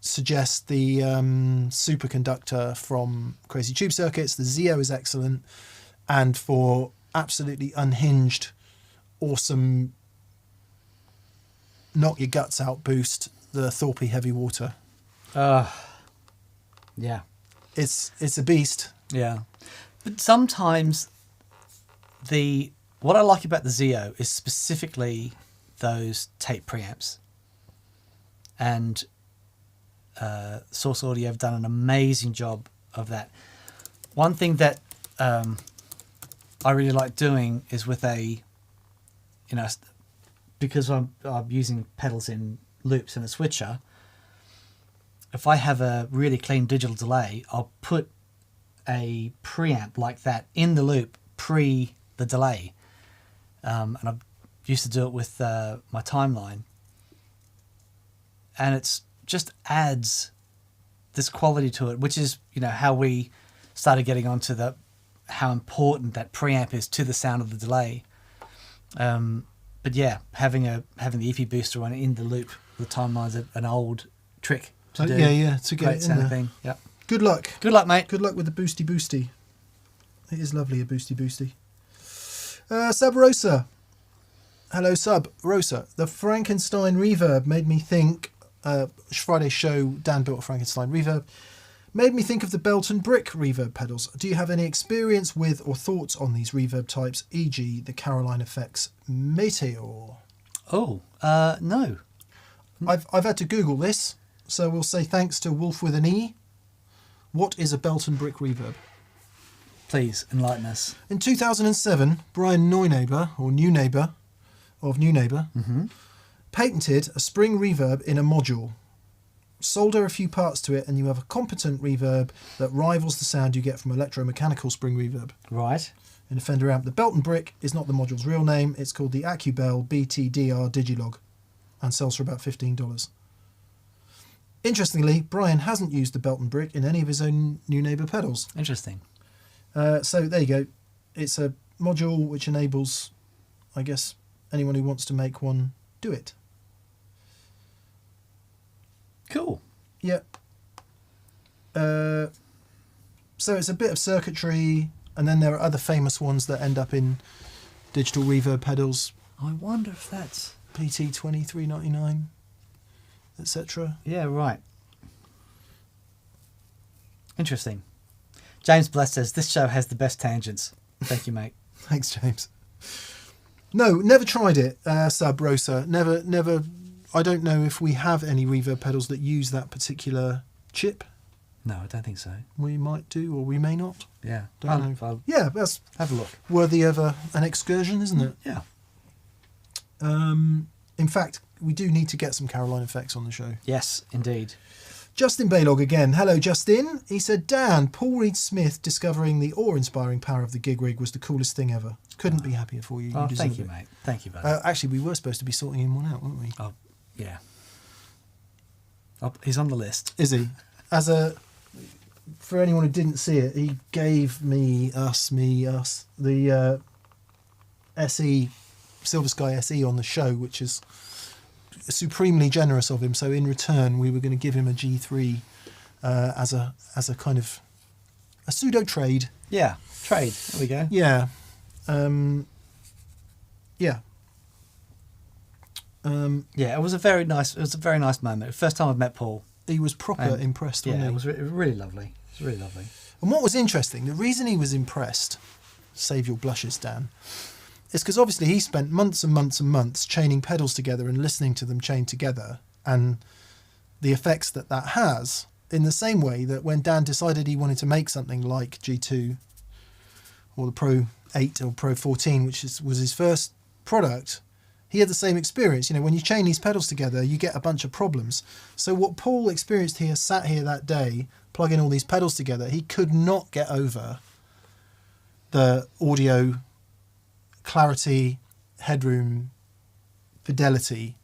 suggest the superconductor from Crazy Tube Circuits. The Zio is excellent, and for absolutely unhinged, awesome, knock your guts out boost, the Thorpe Heavy Water. Yeah. It's a beast. Yeah. But sometimes what I like about the Zio is specifically those tape preamps. And Source Audio have done an amazing job of that. One thing that I really like doing is with because I'm using pedals in loops and a switcher, if I have a really clean digital delay, I'll put a preamp like that in the loop pre the delay. And I used to do it with my timeline. And it's just adds this quality to it, which is, how we started getting onto how important that preamp is to the sound of the delay. But yeah, having the EFI booster on in the loop, the timeline's an old trick to do. Yeah, to get Great it in sounding there. thing. Yep. Good luck. Good luck, mate. Good luck with the boosty. It is lovely, a boosty. Sub Rosa. Hello, Sub Rosa. The Frankenstein reverb made me think. Friday's show, Dan built a Frankenstein reverb. Made me think of the Belt and Brick reverb pedals. Do you have any experience with or thoughts on these reverb types, e.g. the Caroline Effects Meteor? Oh, no. I've had to Google this, so we'll say thanks to Wolf with an E. What is a Belt and Brick reverb? Please enlighten us. In 2007, Brian Neuneiber, or New Neighbour, of New Neighbour, patented a spring reverb in a module. Solder a few parts to it and you have a competent reverb that rivals the sound you get from electromechanical spring reverb. Right. In a Fender amp, the Belt and Brick is not the module's real name. It's called the AccuBell BTDR Digilog and sells for about $15. Interestingly, Brian hasn't used the Belt and Brick in any of his own New Neighbour pedals. Interesting. So there you go. It's a module which enables, I guess, anyone who wants to make one do it. Cool. Yep. So it's a bit of circuitry, and then there are other famous ones that end up in digital reverb pedals. I wonder if that's... PT2399, etc. Yeah, right. Interesting. James Bless says, this show has the best tangents. Thank you, mate. Thanks, James. No, never tried it, Sub Rosa. Never. I don't know if we have any reverb pedals that use that particular chip. No, I don't think so. We might do, or we may not. Yeah. Don't know. Yeah, that's have a look. Worthy of an excursion, isn't it? Yeah. In fact, we do need to get some Caroline Effects on the show. Yes, indeed. Justin Baylog again. Hello, Justin. He said, Dan, Paul Reed Smith discovering the awe-inspiring power of the gig rig was the coolest thing ever. Couldn't be happier for you. Thank you, mate. Thank you, buddy. Actually, we were supposed to be sorting him one out, weren't we? Oh, yeah. Oh, he's on the list. Is he? For anyone who didn't see it, he gave us the SE, Silver Sky SE on the show, which is supremely generous of him. So in return, we were going to give him a G3 as a kind of a pseudo trade. Yeah, trade. There we go. Yeah. Yeah, it was a very nice moment. First time I've met Paul. He was proper impressed, wasn't he? It was really lovely. It was really lovely. And what was interesting, the reason he was impressed, save your blushes, Dan, is because obviously he spent months and months and months chaining pedals together and listening to them chained together, and the effects that has, in the same way that when Dan decided he wanted to make something like G2 or the Pro 8 or Pro 14, which was his first product, he had the same experience. You know, when you chain these pedals together, you get a bunch of problems. So what Paul experienced here, sat here that day, plugging all these pedals together, he could not get over the audio clarity, headroom, fidelity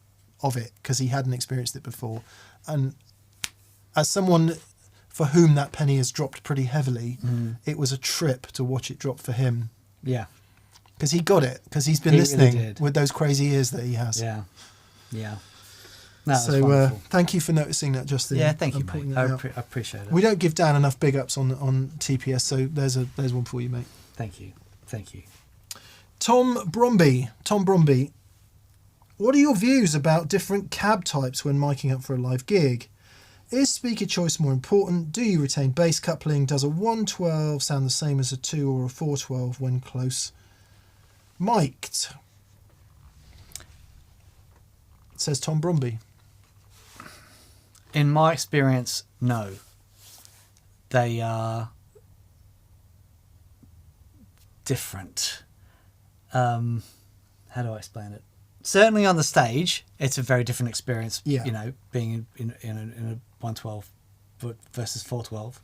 of it because he hadn't experienced it before. And as someone for whom that penny has dropped pretty heavily, it was a trip to watch it drop for him. Yeah. Because he got it, because he's been listening with those crazy ears that he has. Yeah. Yeah. No, so thank you for noticing that, Justin. Yeah, thank you, mate. I appreciate it. We don't give Dan enough big ups on TPS, so there's one for you, mate. Thank you. Tom Bromby, what are your views about different cab types when miking up for a live gig? Is speaker choice more important? Do you retain bass coupling? Does a 112 sound the same as a 2 or a 412 when close mic'd? Says Tom Bromby. In my experience, no. They are different. How do I explain it? Certainly on the stage, it's a very different experience. Yeah. You know, being in a 112 versus 412.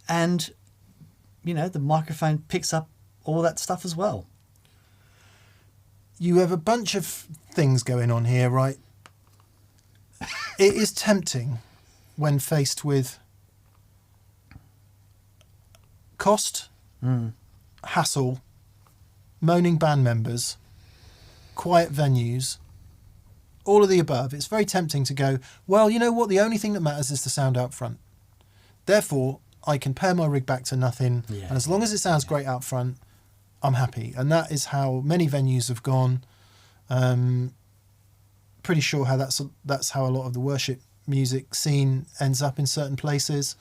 And you know, the microphone picks up all that stuff as well. You have a bunch of things going on here, right? It is tempting when faced with cost, hassle, moaning band members, quiet venues, all of the above. It's very tempting to go, well, you know what? The only thing that matters is the sound out front. Therefore, I can pare my rig back to nothing. Yeah, and as long as it sounds great out front, I'm happy. And that is how many venues have gone. Pretty sure how that's how a lot of the worship music scene ends up in certain places.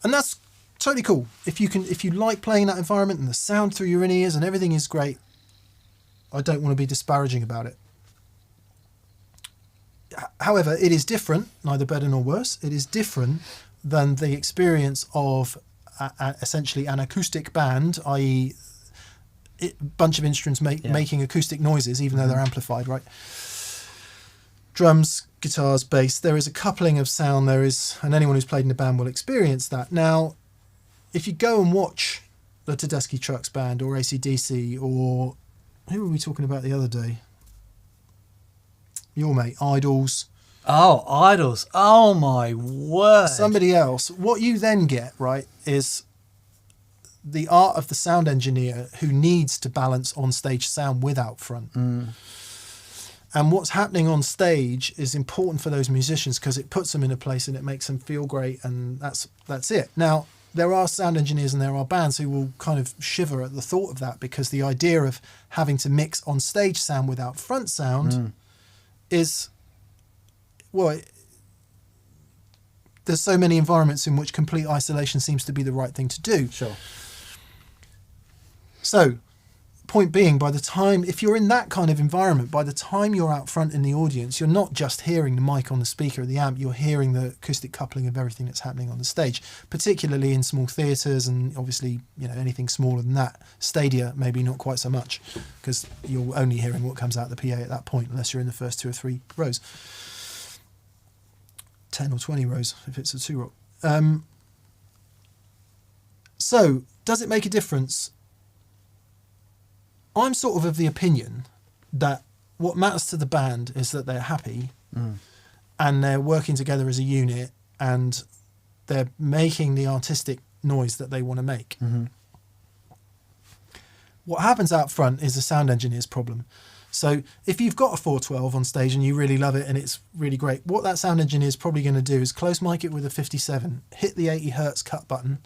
And that's totally cool. If you like playing that environment and the sound through your in-ears and everything is great, I don't want to be disparaging about it. However, it is different, neither better nor worse. It is different than the experience of essentially an acoustic band, i.e. a bunch of instruments making acoustic noises, even though they're amplified, right? Drums, guitars, bass, there is a coupling of sound, and anyone who's played in a band will experience that. Now, if you go and watch the Tedeschi Trucks band or AC/DC, or who were we talking about the other day? Your mate, Idols. Oh, Idols. Oh, my word. Somebody else. What you then get, right, is the art of the sound engineer who needs to balance on-stage sound with out front. And what's happening on stage is important for those musicians because it puts them in a place and it makes them feel great, and that's it. Now, there are sound engineers and there are bands who will kind of shiver at the thought of that because the idea of having to mix on-stage sound with out front sound is... well, there's so many environments in which complete isolation seems to be the right thing to do. Sure. So, point being, if you're in that kind of environment, by the time you're out front in the audience, you're not just hearing the mic on the speaker or the amp, you're hearing the acoustic coupling of everything that's happening on the stage, particularly in small theatres and obviously, you know, anything smaller than that. Stadia, maybe not quite so much, because you're only hearing what comes out the PA at that point, unless you're in the first 2 or 3 rows. 10 or 20 rows if it's a 2-rock. So, does it make a difference? I'm sort of the opinion that what matters to the band is that they're happy and they're working together as a unit and they're making the artistic noise that they want to make. What happens out front is the sound engineer's problem. So if you've got a 412 on stage and you really love it and it's really great, what that sound engineer is probably going to do is close mic it with a 57, hit the 80 hertz cut button.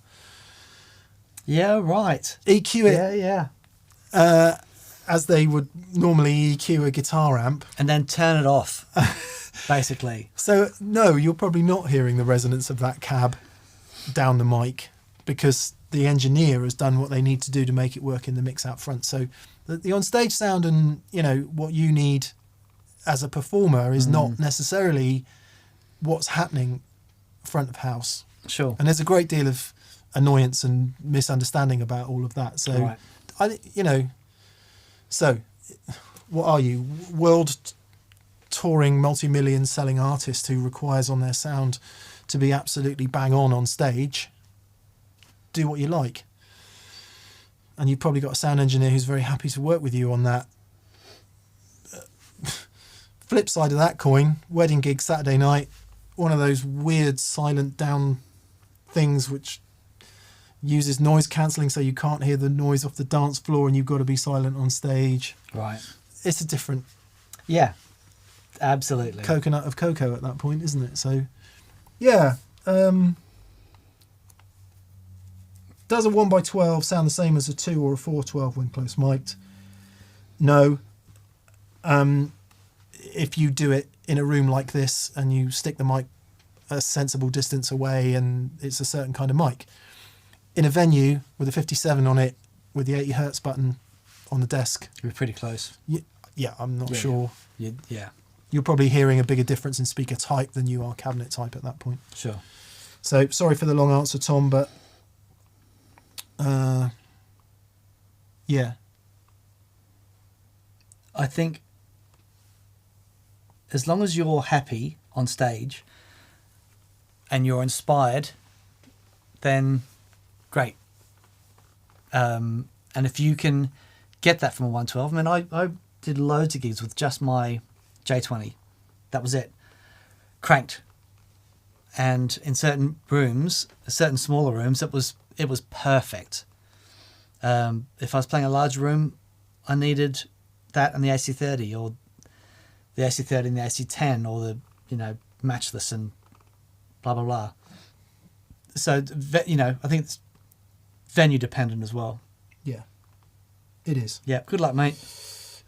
Yeah, right. EQ it. Yeah. As they would normally EQ a guitar amp. And then turn it off, basically. So, no, you're probably not hearing the resonance of that cab down the mic because the engineer has done what they need to do to make it work in the mix out front. So the on-stage sound and, you know, what you need as a performer is not necessarily what's happening front of house. Sure. And there's a great deal of annoyance and misunderstanding about all of that. So, So, what are you? World touring, multi-million selling artist who requires on their sound to be absolutely bang on stage? Do what you like. and you've probably got a sound engineer who's very happy to work with you on that. Flip side of that coin, wedding gig Saturday night, one of those weird silent down things which uses noise cancelling so you can't hear the noise off the dance floor and you've got to be silent on stage. Right. It's a different Yeah, absolutely. coconut of cocoa at that point, isn't it? So, yeah. Does a 1x12 sound the same as a 2 or a 412 when close mic'd? No. If you do it in a room like this and you stick the mic a sensible distance away and it's a certain kind of mic. In a venue with a 57 on it, with the 80 hertz button on the desk. We're pretty close. Yeah, I'm not sure. Yeah. You're probably hearing a bigger difference in speaker type than you are cabinet type at that point. Sure. So, sorry for the long answer, Tom, but... yeah. I think as long as you're happy on stage and you're inspired, then great. And if you can get that from a 112, I mean, I did loads of gigs with just my J20. That was it. Cranked. And in certain rooms, certain smaller rooms, it was perfect. If I was playing a large room, I needed that and the AC30, or the AC30 and the AC10, or the, matchless and blah, blah, blah. So, I think it's venue dependent as well. Yeah, it is. Yeah, good luck, mate.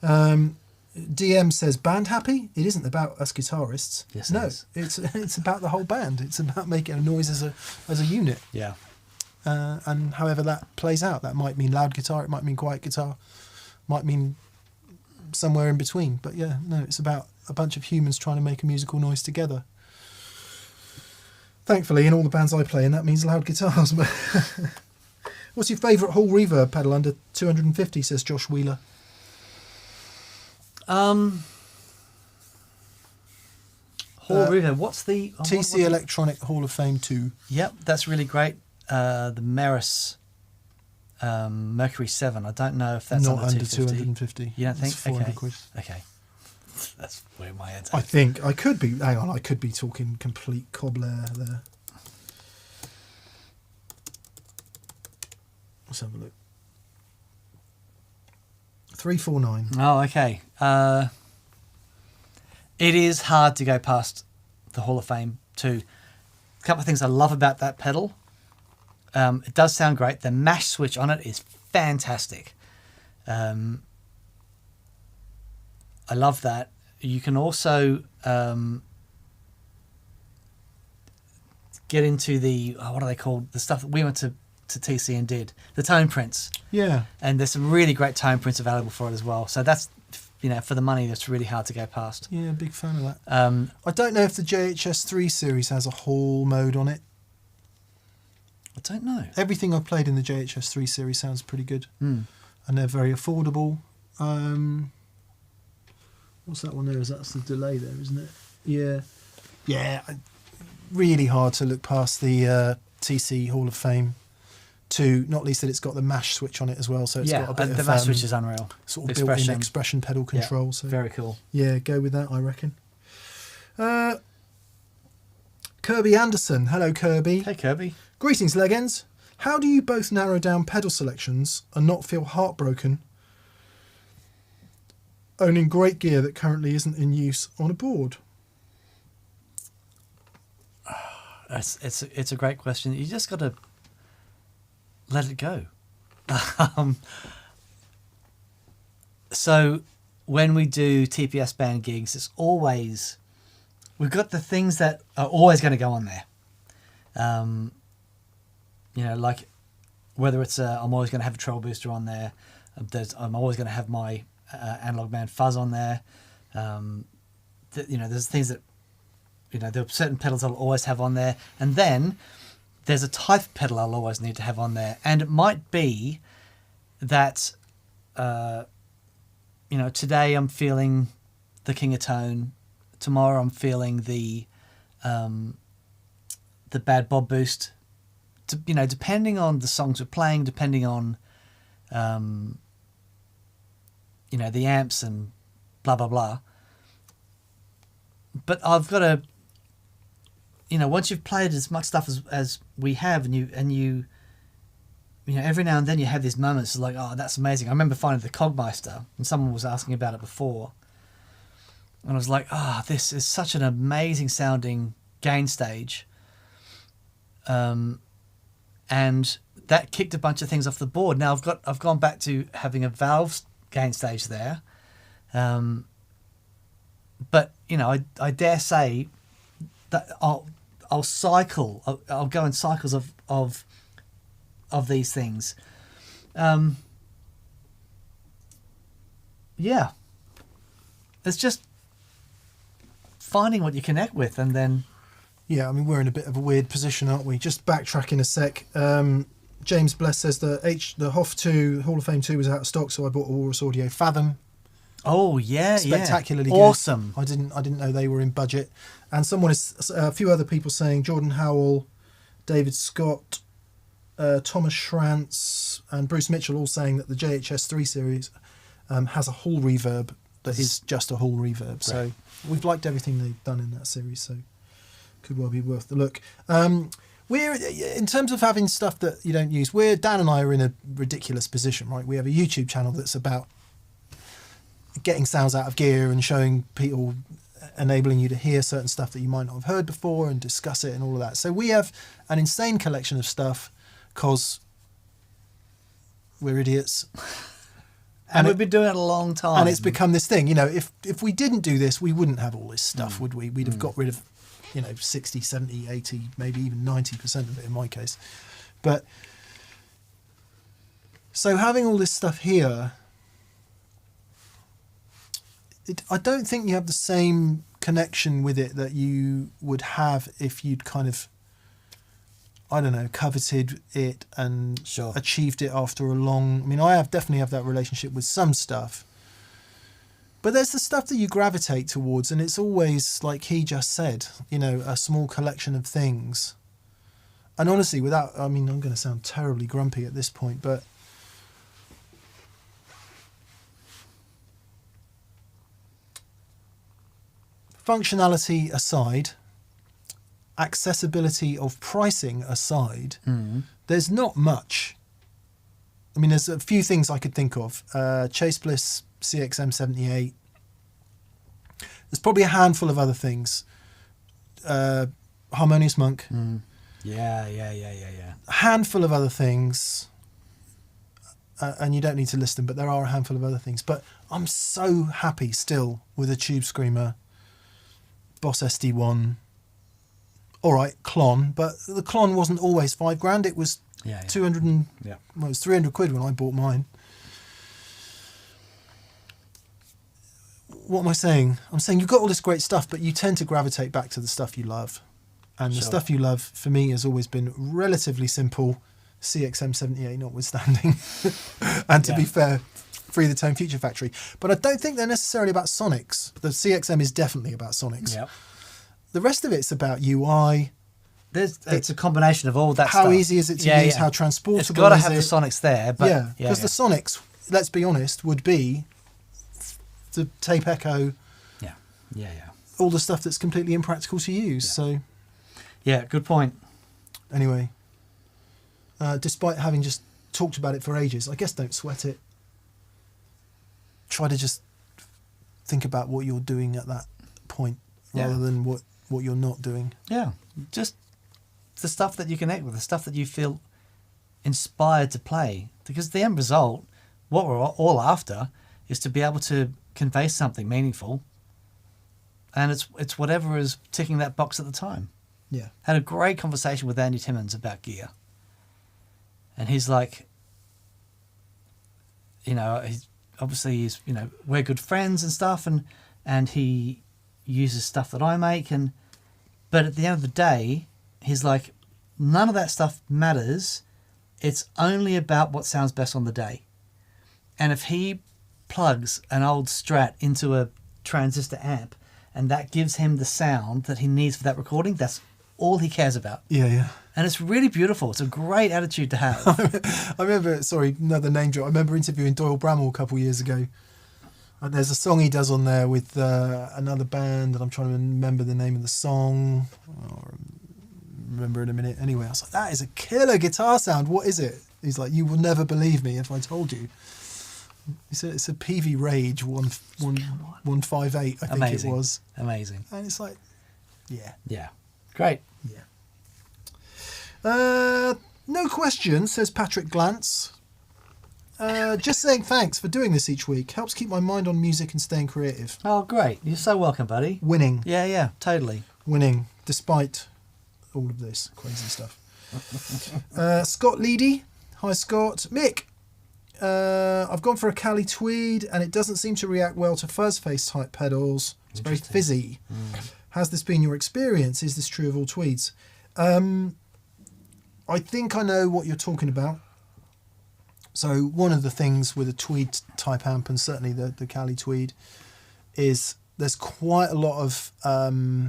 DM says, band happy? It isn't about us guitarists. Yes, no, it is. it's about the whole band. It's about making a noise as a unit. Yeah. And however that plays out, that might mean loud guitar, it might mean quiet guitar, might mean somewhere in between. But yeah, no, it's about a bunch of humans trying to make a musical noise together. Thankfully, in all the bands I play in, that means loud guitars. But what's your favourite Hall reverb pedal under 250, says Josh Wheeler? Hall reverb. What's the... TC Electronic Hall of Fame 2. Yep, that's really great. The Meris Mercury 7. I don't know if that's not under 250. You don't think? It's 400 okay. quid. Okay. That's where my head's I at. think I could be. Hang on, I could be talking complete cobbler there. Let's have a look. 349. Oh, okay. It is hard to go past the Hall of Fame too. A couple of things I love about that pedal. It does sound great. The mash switch on it is fantastic. I love that. You can also get into the, what are they called? The stuff that we went to TC and did. The tone prints. Yeah. And there's some really great tone prints available for it as well. So that's, for the money, that's really hard to go past. Yeah, big fan of that. I don't know if the JHS 3 series has a Hall mode on it. I don't know. Everything I've played in the JHS 3 series sounds pretty good. And they're very affordable. What's that one there? That's the delay there, isn't it? Yeah. Yeah. Really hard to look past the TC Hall of Fame 2, not least that it's got the mash switch on it as well. So it's got a bit the of mash switch is unreal. Sort of built-in expression pedal control. Yeah, so very cool. Yeah, go with that, I reckon. Kirby Anderson. Hello, Kirby. Hey, Kirby. Greetings, Legends. How do you both narrow down pedal selections and not feel heartbroken owning great gear that currently isn't in use on a board? It's a great question. You just got to let it go. So when we do TPS band gigs, it's always, we've got the things that are always going to go on there. Like whether it's I'm always going to have a treble booster on there. I'm always going to have my analog band Fuzz on there. There's things that, there are certain pedals I'll always have on there. And then there's a type of pedal I'll always need to have on there. And it might be that, today I'm feeling the King of Tone. Tomorrow I'm feeling the Bad Bob Boost. Depending on the songs we're playing, depending on the amps and blah blah blah. But I've got to, once you've played as much stuff as we have, and you every now and then you have these moments of like, oh, that's amazing. I remember finding the Cogmeister, and someone was asking about it before, and I was like, oh, this is such an amazing sounding gain stage. And that kicked a bunch of things off the board. Now I've gone back to having a valve gain stage there, but I dare say that I'll cycle. I'll go in cycles of these things. Yeah, it's just finding what you connect with, and then. Yeah, I mean, we're in a bit of a weird position, aren't we? Just backtracking a sec. James Bless says the Hoff 2 Hall of Fame 2 was out of stock, so I bought a Walrus Audio Fathom. Oh yeah, spectacularly awesome. Good. I didn't know they were in budget. And a few other people saying Jordan Howell, David Scott, Thomas Schrantz, and Bruce Mitchell all saying that the JHS 3 series has a Hall reverb that is just a Hall reverb. Right. So we've liked everything they've done in that series. So. Could well be worth the look. We're in terms of having stuff that you don't use. Dan and I are in a ridiculous position, right? We have a YouTube channel that's about getting sounds out of gear and showing people, enabling you to hear certain stuff that you might not have heard before and discuss it and all of that. So we have an insane collection of stuff because we're idiots. And we've been doing it a long time. And it's become this thing. If we didn't do this, we wouldn't have all this stuff, would we? We'd have got rid of 60, 70, 80, maybe even 90% of it in my case. But so having all this stuff here, I don't think you have the same connection with it that you would have if you'd kind of, I don't know, coveted it and achieved it after a long... I mean, definitely have that relationship with some stuff. But there's the stuff that you gravitate towards, and it's always, like he just said, a small collection of things. And honestly, I'm going to sound terribly grumpy at this point, but functionality aside, accessibility of pricing aside, there's not much. I mean, there's a few things I could think of. Chase Bliss CXM 78. There's probably a handful of other things. Harmonious Monk. Yeah. A handful of other things. And you don't need to list them, but there are a handful of other things. But I'm so happy still with a Tube Screamer, Boss SD1. All right, Klon, but the Klon wasn't always $5,000. It was 200 and well, it was 300 quid when I bought mine. What am I saying? I'm saying you've got all this great stuff, but you tend to gravitate back to the stuff you love. And the stuff you love, for me, has always been relatively simple, CXM 78 notwithstanding. And to be fair, Free the Tone Future Factory. But I don't think they're necessarily about sonics. The CXM is definitely about sonics. Yep. The rest of it's about UI. It's a combination of all that how stuff. How easy is it to use? How transportable is it? It's got to have the sonics there. But because the sonics, let's be honest, would be the tape echo. Yeah. All the stuff that's completely impractical to use. Yeah. So. Yeah, good point. Anyway, despite having just talked about it for ages, I guess don't sweat it. Try to just think about what you're doing at that point rather than what you're not doing. Yeah, just the stuff that you connect with, the stuff that you feel inspired to play. Because the end result, what we're all after, is to be able to convey something meaningful. And it's whatever is ticking that box at the time. Yeah. Had a great conversation with Andy Timmons about gear. And he's like, he's we're good friends and stuff, and he uses stuff that I make, but at the end of the day, he's like, none of that stuff matters. It's only about what sounds best on the day. And if he plugs an old Strat into a transistor amp and that gives him the sound that he needs for that recording, that's all he cares about. Yeah. And it's really beautiful. It's a great attitude to have. I remember, sorry, another name drop. I remember interviewing Doyle Bramall a couple of years ago. And there's a song he does on there with another band, and I'm trying to remember the name of the song. I'll remember in a minute. Anyway, I was like, that is a killer guitar sound. What is it? He's like, you will never believe me if I told you. He said it's a PV Rage 158, I think Amazing. it was. Amazing. And it's like, yeah. Yeah. Great. Yeah. No question, says Patrick Glantz. Just saying thanks for doing this each week. Helps keep my mind on music and staying creative. Oh, great. You're so welcome, buddy. Winning. Yeah, totally. Winning, despite all of this crazy stuff. Scott Leedy. Hi, Scott. Mick. I've gone for a Cali Tweed, and it doesn't seem to react well to fuzz face type pedals. It's very fizzy. Has this been your experience? Is this true of all Tweeds? I think I know what you're talking about. So one of the things with a Tweed type amp, and certainly the Cali Tweed, is there's quite a lot of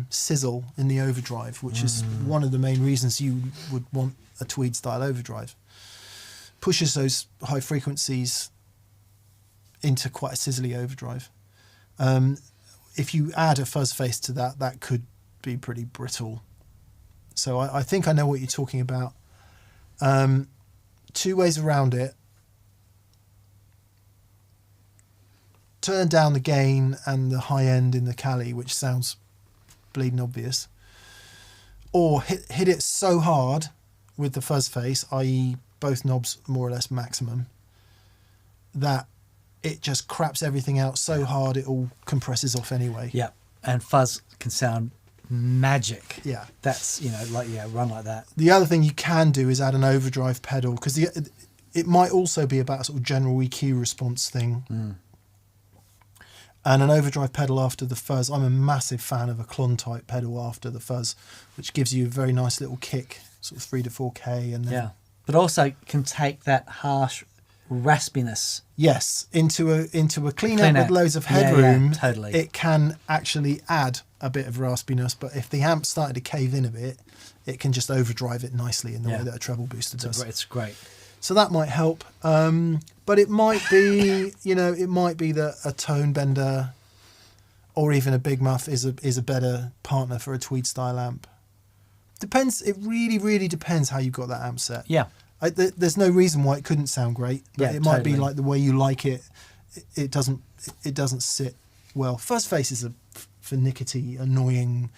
sizzle in the overdrive, which is one of the main reasons you would want a Tweed style overdrive. Pushes those high frequencies into quite a sizzly overdrive. If you add a fuzz face to that, that could be pretty brittle. So I think I know what you're talking about. Two ways around it. Turn down the gain and the high end in the Cali, which sounds bleeding obvious. Or hit it so hard with the fuzz face, i.e. both knobs more or less maximum, that it just craps everything out so hard it all compresses off anyway. Yeah, and fuzz can sound magic. Yeah. That's, run like that. The other thing you can do is add an overdrive pedal, because it might also be about a sort of general EQ response thing. And an overdrive pedal after the fuzz. I'm a massive fan of a Klon-type pedal after the fuzz, which gives you a very nice little kick, sort of 3 to 4K. And then, but also can take that harsh raspiness. Yes, into a clean amp with loads of headroom. Yeah, totally. It can actually add a bit of raspiness, but if the amp's started to cave in a bit, it can just overdrive it nicely in the way that a treble booster does. It's great. So that might help. But it might be, it might be that a tone bender or even a Big Muff is a better partner for a Tweed style amp. Depends. It really, really depends how you got that amp set. Yeah. There's no reason why it couldn't sound great, but it might be like the way you like it. It doesn't sit well. Fuzz face is a finicky, annoying,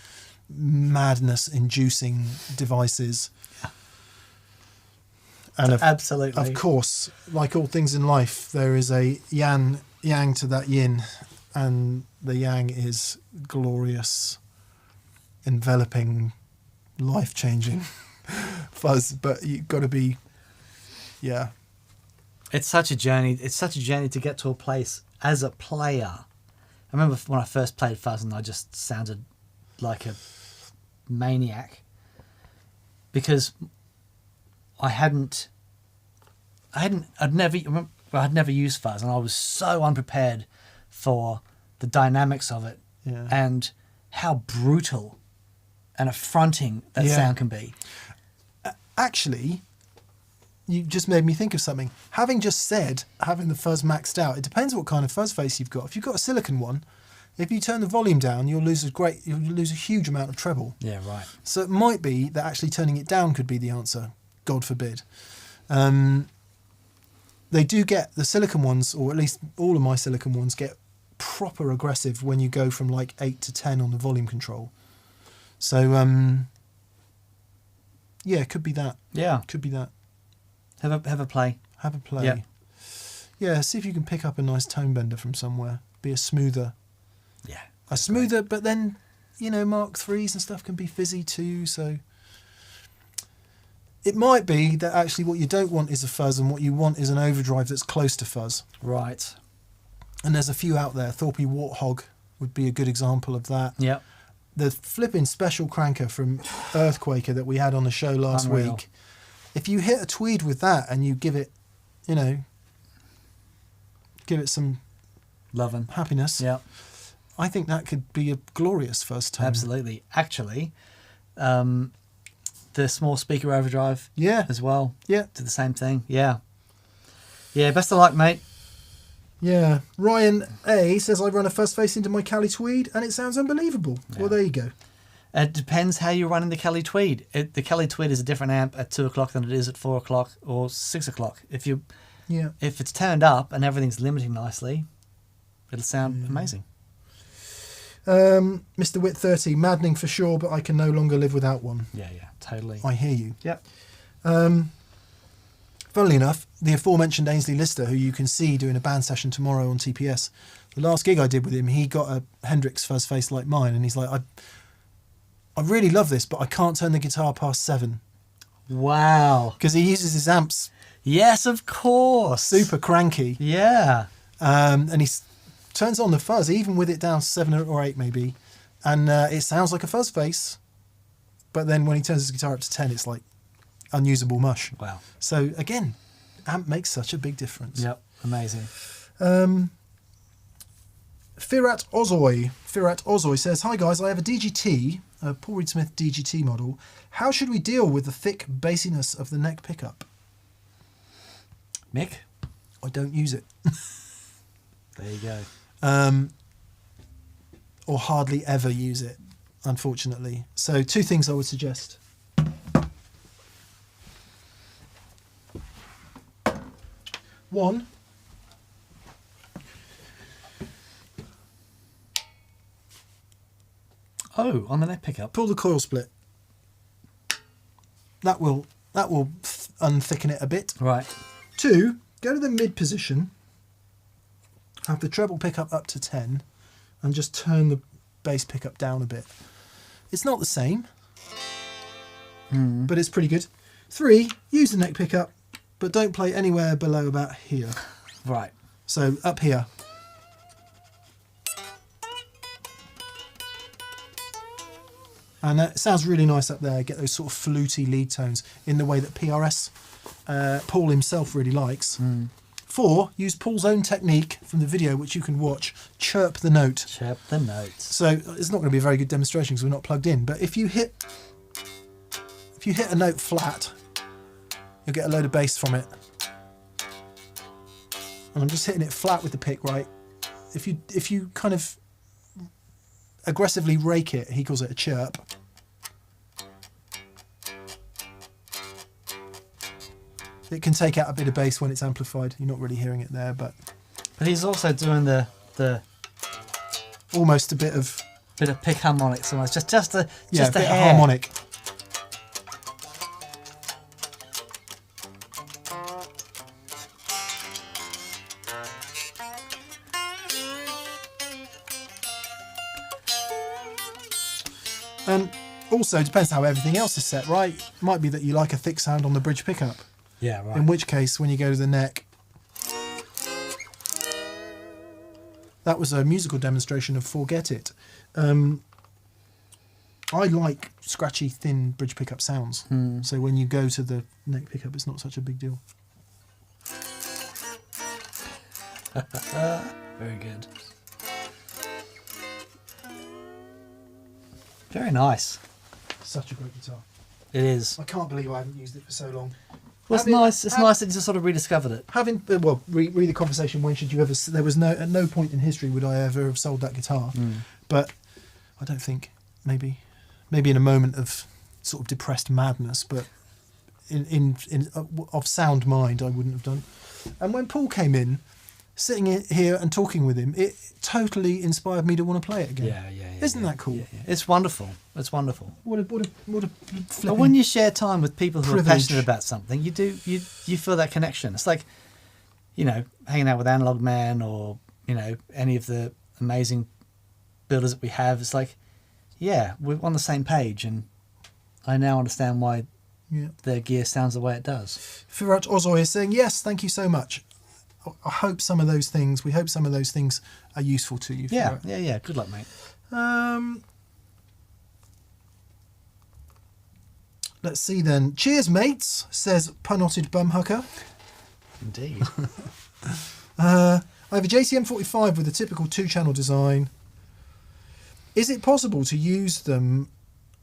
madness-inducing devices. And Absolutely. Of course, like all things in life, there is a yang to that yin, and the yang is glorious, enveloping, life-changing fuzz. But you've got to be, It's such a journey. It's such a journey to get to a place as a player. I remember when I first played fuzz, and I just sounded like a maniac because I'd never used fuzz, and I was so unprepared for the dynamics of it and how brutal and affronting that sound can be. Actually, you just made me think of something. Having just said having the fuzz maxed out, it depends what kind of fuzz face you've got. If you've got a silicon one, if you turn the volume down, you'll lose a huge amount of treble. Yeah, right. So it might be that actually turning it down could be the answer. God forbid. They do get the silicon ones, or at least all of my silicon ones, get proper aggressive when you go from like 8 to 10 on the volume control. So it could be that. Yeah, Could be that. have a play. Have a play. Yeah, see if you can pick up a nice tone bender from somewhere. Be a smoother. Yeah, A smoother, but then, Mark 3s and stuff can be fizzy too, so it might be that actually what you don't want is a fuzz, and what you want is an overdrive that's close to fuzz. right. And there's a few out there. Thorpe Warthog would be a good example of that. Yeah, The flipping special cranker from Earthquaker that we had on the show last Unreal. week, if you hit a tweed with that and you give it, give it some loving. happiness, Yeah, I think that could be a glorious first tone. absolutely. Actually, the small speaker overdrive. Yeah. As well. Yeah. Did the same thing. Yeah. Yeah. Best of luck, mate. Yeah. Ryan A says, I run a fuzz face into my Cali Tweed and it sounds unbelievable. Yeah. Well, there you go. It depends how you're running the Cali Tweed. The Cali Tweed is a different amp at 2 o'clock than it is at 4 o'clock or 6 o'clock. If it's turned up and everything's limiting nicely, it'll sound amazing. Mr. Wit 30, maddening for sure, but I can no longer live without one. Yeah, totally. I hear you. Yep. Funnily enough, the aforementioned Ainsley Lister, who you can see doing a band session tomorrow on TPS, the last gig I did with him, he got a Hendrix fuzz face like mine, and he's like, I really love this, but I can't turn the guitar past 7. Wow. Because he uses his amps Yes, of course. super cranky. Yeah. And he turns on the fuzz, even with it down 7 or 8 maybe, and it sounds like a fuzz face. But then when he turns his guitar up to 10, it's like unusable mush. Wow. So again, amp makes such a big difference. Yep. Amazing. Firat Ozoy says, hi guys, I have a DGT, a Paul Reed Smith DGT model. How should we deal with the thick bassiness of the neck pickup? Mick? I don't use it. There you go. Or hardly ever use it, unfortunately. So 2 things I would suggest. One, Oh, on the neck pickup. pull the coil split. That will unthicken it a bit. Right. 2, go to the mid position, have the treble pickup up to 10, and just turn the bass pickup down a bit. It's not the same, but it's pretty good. 3, use the neck pickup, but don't play anywhere below about here. Right. So up here. And it sounds really nice up there. Get those sort of fluty lead tones in the way that PRS, Paul himself really likes. 4, use Paul's own technique from the video, which you can watch, chirp the note. Chirp the notes. So it's not going to be a very good demonstration because we're not plugged in. But if you hit a note flat, you'll get a load of bass from it. And I'm just hitting it flat with the pick, right? If you kind of aggressively rake it, he calls it a chirp. It can take out a bit of bass when it's amplified. You're not really hearing it there, but he's also doing the almost a bit of pick harmonics almost. Just a bit of hair. harmonic. And also depends how everything else is set, right? Might be that you like a thick sound on the bridge pickup. Yeah, right. In which case, when you go to the neck, that was a musical demonstration of Forget It. I like scratchy, thin bridge pickup sounds. So when you go to the neck pickup, it's not such a big deal. Very good. Very nice. Such a great guitar. It is. I can't believe I haven't used it for so long. Well, it's nice. It's nice that you just sort of rediscovered it. Having read the conversation. When should you ever? There was at no point in history would I ever have sold that guitar. But I don't think maybe in a moment of sort of depressed madness, but in of sound mind, I wouldn't have done. And when Paul came in, sitting here and talking with him, it totally inspired me to want to play it again. Yeah. Isn't that cool? Yeah. It's wonderful. It's wonderful. What a But flipping when you share time with people who privilege. are passionate about something, you feel that connection. It's like, hanging out with Analog Man or, any of the amazing builders that we have. It's like, yeah, we're on the same page, and I now understand why their gear sounds the way it does. Firat Ozoy is saying, yes, thank you so much. I hope some of those things are useful to you. Yeah, Firat. yeah. Good luck, mate. Let's see then. Cheers, mates, says Punotted Bumhucker. Indeed. I have a JCM 45 with a typical 2-channel design. Is it possible to use them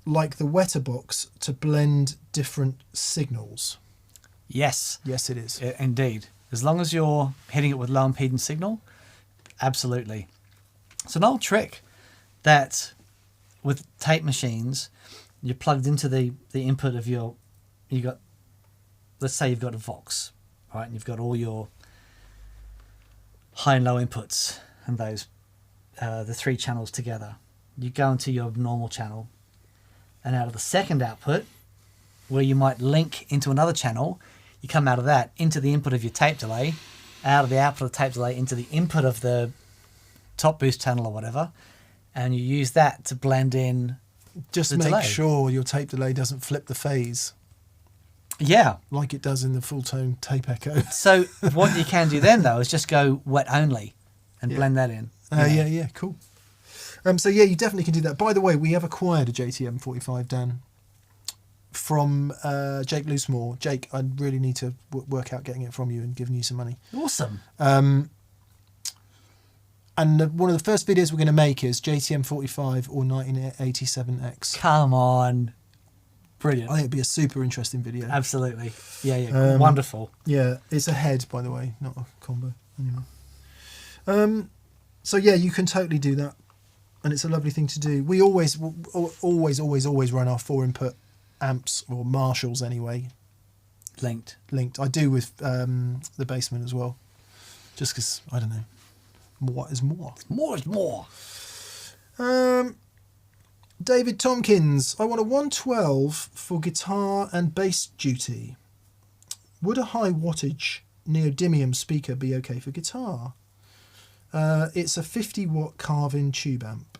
like the Wetterbox to blend different signals? Yes. Yes, it is. Indeed. As long as you're hitting it with low impedance signal, absolutely. It's an old trick that with tape machines, you're plugged into the input of let's say you've got a Vox, right? And you've got all your high and low inputs and those, the 3 channels together. You go into your normal channel, and out of the second output, where you might link into another channel, you come out of that into the input of your tape delay, out of the output of the tape delay into the input of the top boost channel or whatever, and you use that to blend in. Just the make delay. sure your tape delay doesn't flip the phase Yeah. like it does in the full tone tape echo. So what you can do then, though, is just go wet only and blend that in. Yeah, cool. So yeah, you definitely can do that. By the way, we have acquired a JTM 45, Dan, from Jake Loosemore. Jake, I really need to work out getting it from you and giving you some money. Awesome. And one of the first videos we're going to make is JTM 45 or 1987X. Come on. Brilliant. I think it'd be a super interesting video. Absolutely. Yeah. Wonderful. Yeah, it's a head, by the way, not a combo. Anyway. So yeah, you can totally do that, and it's a lovely thing to do. We always run our 4-input amps or Marshalls anyway. Linked. I do with the Basement as well, just because I don't know. More is more. More is more. David Tompkins, I want a 112 for guitar and bass duty. Would a high wattage neodymium speaker be okay for guitar? It's a 50-watt carve-in tube amp.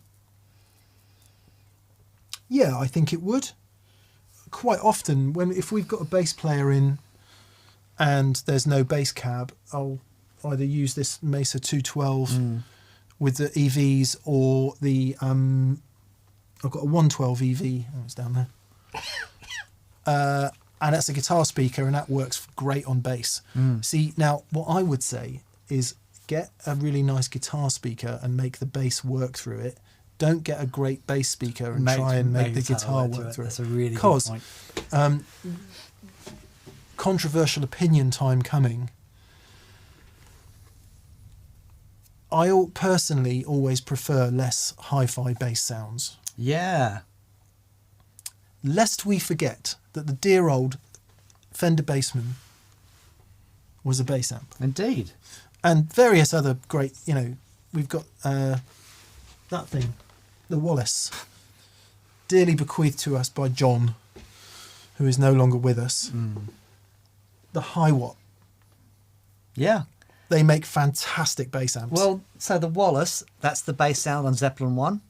Yeah, I think it would. Quite often, if we've got a bass player in and there's no bass cab, I'll either use this Mesa 212 with the EVs or the I've got a 112 EV. Oh, it's down there. And that's a guitar speaker, and that works great on bass. See, now what I would say is get a really nice guitar speaker and make the bass work through it. Don't get a great bass speaker and try and make the guitar work through it. That's a really good point. Controversial opinion time coming. I personally always prefer less hi-fi bass sounds. Yeah. Lest we forget that the dear old Fender Bassman was a bass amp. Indeed. And various other great, we've got that thing, the Wallace, dearly bequeathed to us by John, who is no longer with us. The Hi-Watt. Yeah. They make fantastic bass amps. Well, so the Wallace, that's the bass sound on Zeppelin 1.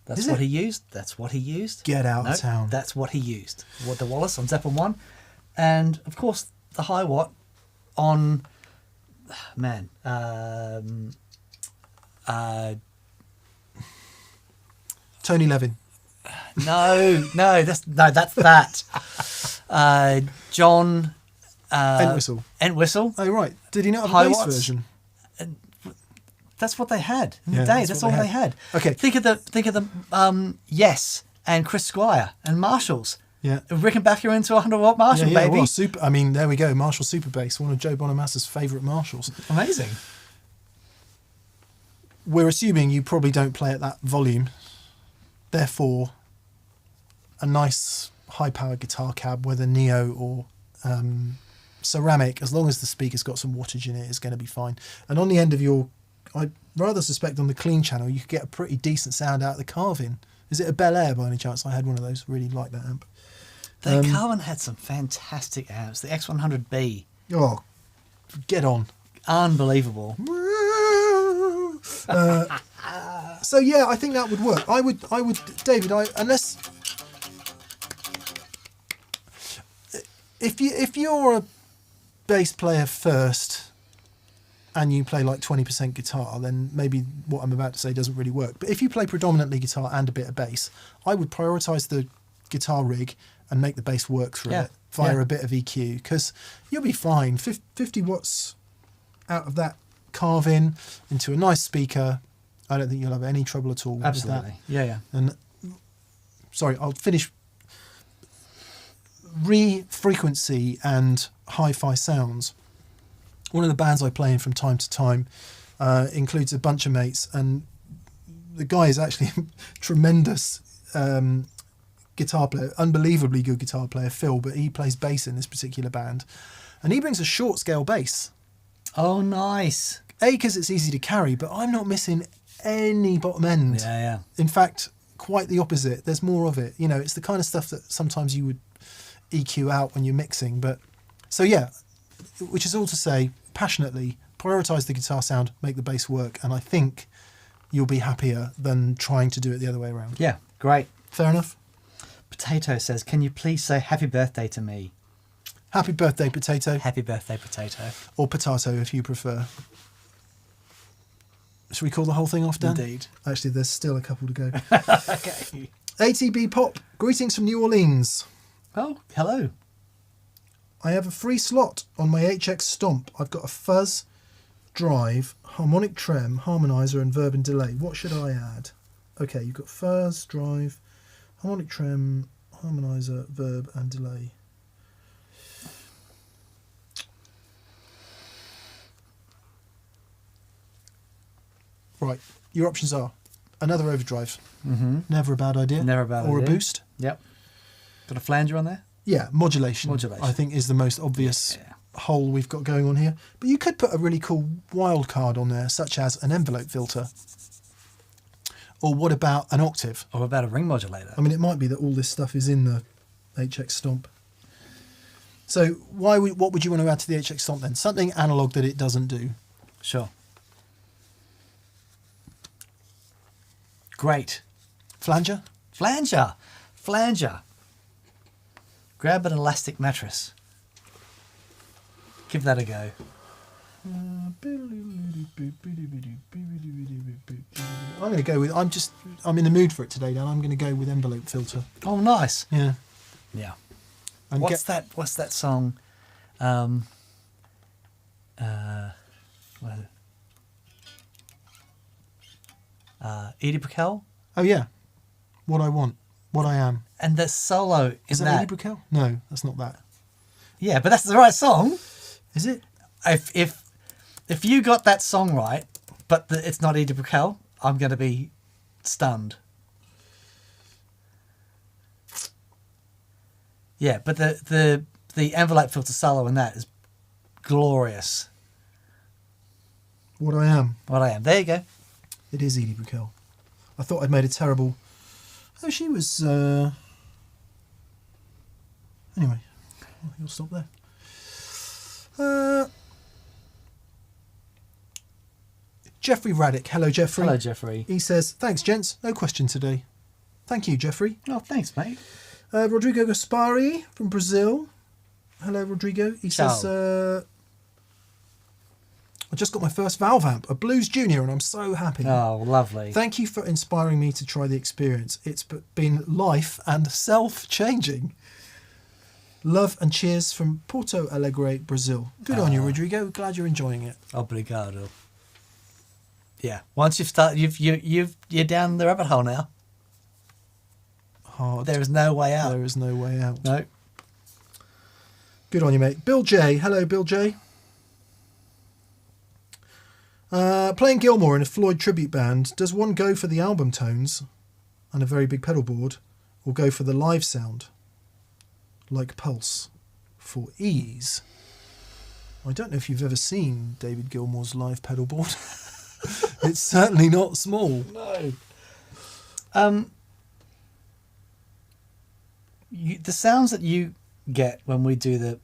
That's Is what it? he used. That's what he used. Get out of town. That's what he used. What the Wallace on Zeppelin 1. And, of course, the Hi-Watt on... Man. Tony Levin. No, that's that. John... Entwistle. Oh, right. Did he not have a bass Hi-Watts. version? That's what they had in Yeah, the day. that's That's what all they they had. Okay. Think of the Yes and Chris Squire and Marshalls. Yeah. Rickenbacker into a 100-watt Marshall, Yeah, baby. well, there we go. Marshall Super Bass, one of Joe Bonamassa's favourite Marshalls. Amazing. We're assuming you probably don't play at that volume. Therefore, a nice high-powered guitar cab, whether Neo or ceramic, as long as the speaker's got some wattage in it, is going to be fine. And on the end of I rather suspect on the clean channel, you could get a pretty decent sound out of the carve-in. Is it a Bel Air by any chance? I had one of those. Really like that amp. The Carvin had some fantastic amps. The X100B. Oh, get on. Unbelievable. So yeah, I think that would work. I would, David. Unless if you're a bass player first and you play like 20% guitar, then maybe what I'm about to say doesn't really work. But if you play predominantly guitar and a bit of bass, I would prioritise the guitar rig and make the bass work through it via a bit of EQ, because you'll be fine. 50 watts out of that carve-in into a nice speaker. I don't think you'll have any trouble at all with Absolutely. that. Yeah. And sorry, I'll finish re-frequency and hi-fi sounds. One of the bands I play in from time to time includes a bunch of mates, and the guy is actually a tremendous guitar player, unbelievably good guitar player, Phil, but he plays bass in this particular band, and he brings a short scale bass. Oh, nice. Because it's easy to carry, but I'm not missing any bottom end. Yeah. In fact, quite the opposite. There's more of it. You know, it's the kind of stuff that sometimes you would EQ out when you're mixing. But so yeah, which is all to say, passionately prioritize the guitar sound, make the bass work, and I think you'll be happier than trying to do it the other way around. Yeah, great. Fair enough. Potato says, can you please say happy birthday to me? Happy birthday, Potato. Happy birthday, Potato. Or Potato, if you prefer. Should we call the whole thing off, Dan? Indeed. Actually, there's still a couple to go. Okay. ATB Pop, greetings from New Orleans. Oh, hello. I have a free slot on my HX Stomp. I've got a fuzz, drive, harmonic trem, harmonizer, and verb and delay. What should I add? Okay, you've got fuzz, drive, harmonic trem, harmonizer, verb, and delay. Right, your options are another overdrive. Mm-hmm. Never a bad idea. Never a bad idea. Or a boost. Yep. Got a flanger on there? Yeah, modulation. Modulation. I think is the most obvious Yeah. hole we've got going on here. But you could put a really cool wild card on there, such as an envelope filter. Or what about an octave? Or about a ring modulator? I mean, it might be that all this stuff is in the HX Stomp. So what would you want to add to the HX Stomp then? Something analog that it doesn't do. Sure. Great. Flanger? Flanger. Flanger. Grab an elastic mattress. Give that a go. I'm going to go with, I'm in the mood for it today, Dan. I'm going to go with envelope filter. Oh, nice. Yeah. Yeah. And What's that song? What is it? Edie Brickell? Oh, yeah. What I Want. What I Am. And the solo in Is that that. Edie Brickell? No, that's not that. Yeah, but that's the right song. Is it? If you got that song right, but it's not Edie Brickell, I'm going to be stunned. Yeah, but the envelope filter solo in that is glorious. What I Am. What I am. There you go. It is Edie Brickell. I thought I'd made a terrible... Oh, she was... Anyway, you'll stop there. Jeffrey Raddick. Hello, Jeffrey. Hello, Jeffrey. He says, thanks, gents. No question today. Thank you, Jeffrey. Oh, thanks, mate. Rodrigo Gaspari from Brazil. Hello, Rodrigo. He Ciao. says, I just got my first Valve amp, a Blues Junior, and I'm so happy. Oh, lovely. Thank you for inspiring me to try the experience. It's been life and self-changing. Love and cheers from Porto Alegre, Brazil. Good on you, Rodrigo. Glad you're enjoying it. Obrigado. Yeah. Once you've started, you're down the rabbit hole now. Hard. There is no way out. There is no way out. No. Good on you, mate. Bill J. Hello, Bill J. Playing Gilmore in a Floyd tribute band, does one go for the album tones and a very big pedal board, or go for the live sound, like Pulse, for ease? I don't know if you've ever seen David Gilmour's live pedal board. It's certainly not small. No. The sounds that you get when we do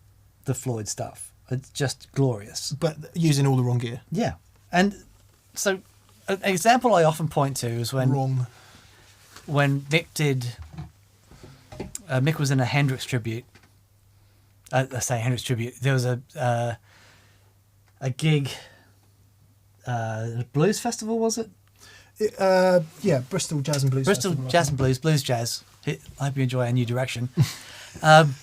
the Floyd stuff, it's just glorious. But using all the wrong gear. Yeah. And so an example I often point to is when Mick did... Mick was in a Hendrix tribute. I say Hendrix tribute. There was a gig... Blues Festival, was it? Yeah, Bristol Jazz and Blues Bristol Festival, Jazz and Blues Jazz. I hope you enjoy A New Direction. And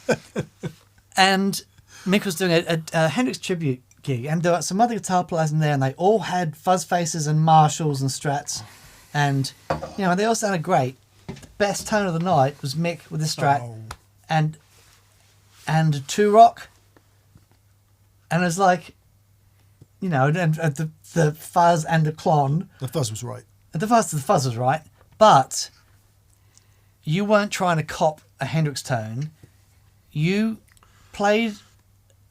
Mick was doing a Hendrix tribute gig, and there were some other guitar players in there, and they all had fuzz faces and Marshalls and Strats, and they all sounded great. The best tone of the night was Mick with the Strat, and and two rock, and it's like, you know, and the fuzz and the clon. The fuzz was right. The fuzz was right, but you weren't trying to cop a Hendrix tone. You played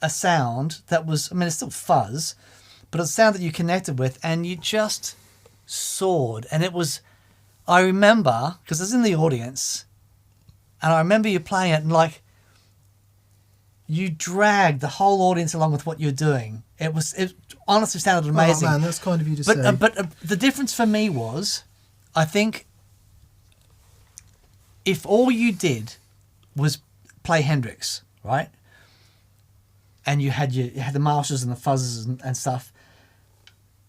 a sound that was, I mean, it's still fuzz, but it's a sound that you connected with, and you just soared. And it was, I remember, because I was in the audience, and I remember you playing it, and like, you dragged the whole audience along with what you were doing. It honestly sounded amazing. Oh man, that's kind of you to say. But the difference for me was, I think, if all you did was play Hendrix, right, and you had the Marshalls and the fuzzes and stuff,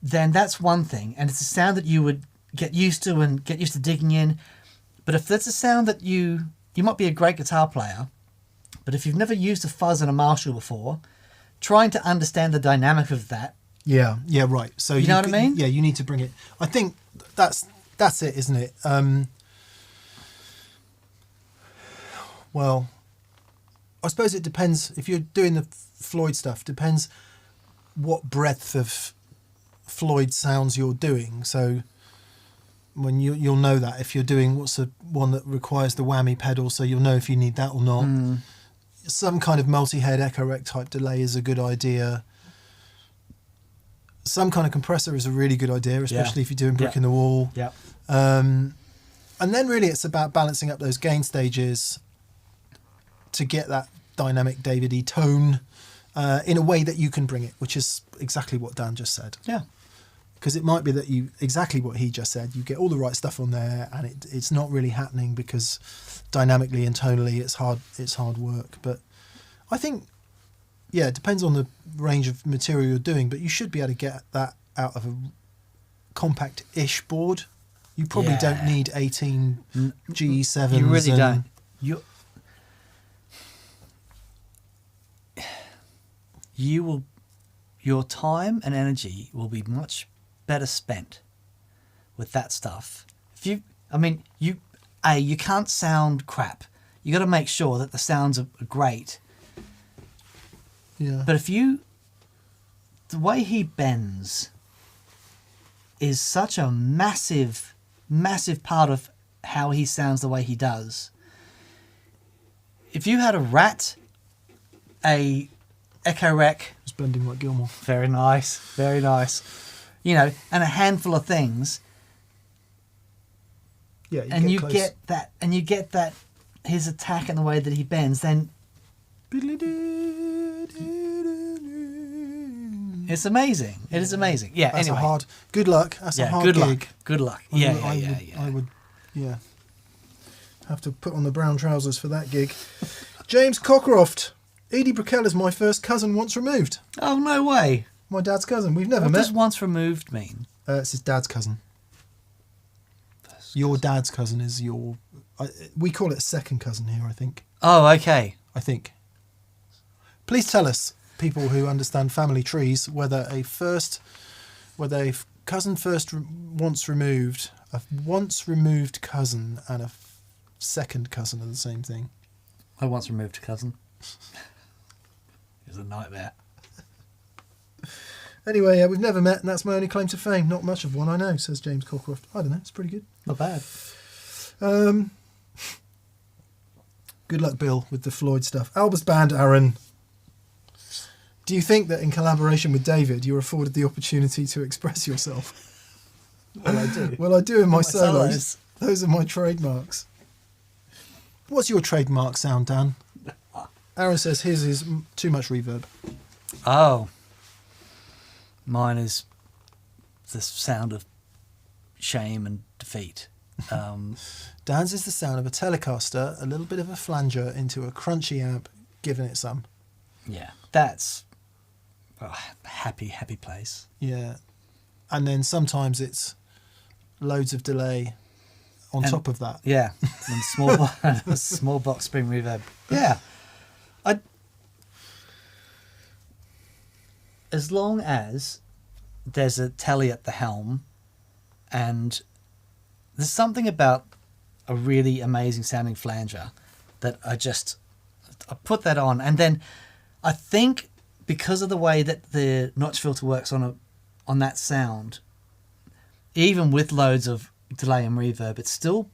then that's one thing, and it's a sound that you would get used to and get used to digging in. But if that's a sound that you might be a great guitar player, but if you've never used a fuzz and a Marshall before, trying to understand the dynamic of that. Yeah, right. So you know what I mean? Yeah, you need to bring it. I think that's it, isn't it? Well, I suppose it depends. If you're doing the Floyd stuff, depends what breadth of Floyd sounds you're doing. So when you'll know that if you're doing what's the one that requires the whammy pedal, so you'll know if you need that or not. Some kind of multi-head echo rec type delay is a good idea. Some kind of compressor is a really good idea, especially if you're doing brick in the wall. Yeah. And then really it's about balancing up those gain stages to get that dynamic David-y tone in a way that you can bring it, which is exactly what Dan just said. Yeah. Because it might be that exactly what he just said, you get all the right stuff on there and it's not really happening because dynamically and tonally it's hard work. But I think, yeah, it depends on the range of material you're doing, but you should be able to get that out of a compact-ish board. You probably don't need 18 G7s. You really don't. Your time and energy will be much better spent with that stuff. You can't sound crap. You got to make sure that the sounds are great. Yeah. But the way he bends is such a massive, massive part of how he sounds the way he does. If you had a Rat, a Echo Rec, It's bending like Gilmore. very nice, very nice, you know, and a handful of things, Yeah, you get that his attack and the way that he bends, then it's amazing. It is amazing. Yeah. That's anyway, a hard. Good luck. That's a hard good gig. luck. Good luck. I would have to put on the brown trousers for that gig. James Cockcroft. Edie Brickell is my first cousin once removed. Oh, no way. My dad's cousin. We've never What met. does once removed mean? It's his dad's cousin. Your dad's cousin is your... we call it second cousin here, I think. Oh, okay. I think. Please tell us, people who understand family trees, whether a cousin once removed, a once removed cousin and a second cousin are the same thing. I once removed a cousin. It was a nightmare. Anyway, we've never met, and that's my only claim to fame. Not much of one, I know, says James Cockcroft. I don't know, it's pretty good. Not bad. Good luck, Bill, with the Floyd stuff. Albus Band, Aaron. Do you think that in collaboration with David, you're afforded the opportunity to express yourself? Well, I do. Well, I do in my solos. Those are my trademarks. What's your trademark sound, Dan? Aaron says his is too much reverb. Oh. Mine is the sound of shame and defeat. Dan's is the sound of a Telecaster, a little bit of a flanger into a crunchy amp, giving it some. Yeah. That's a happy, happy place. Yeah. And then sometimes it's loads of delay on top of that. Yeah. And small box spring reverb. Yeah. As long as there's a telly at the helm, and there's something about a really amazing sounding flanger that I put that on, and then I think because of the way that the notch filter works on that sound, even with loads of delay and reverb, it still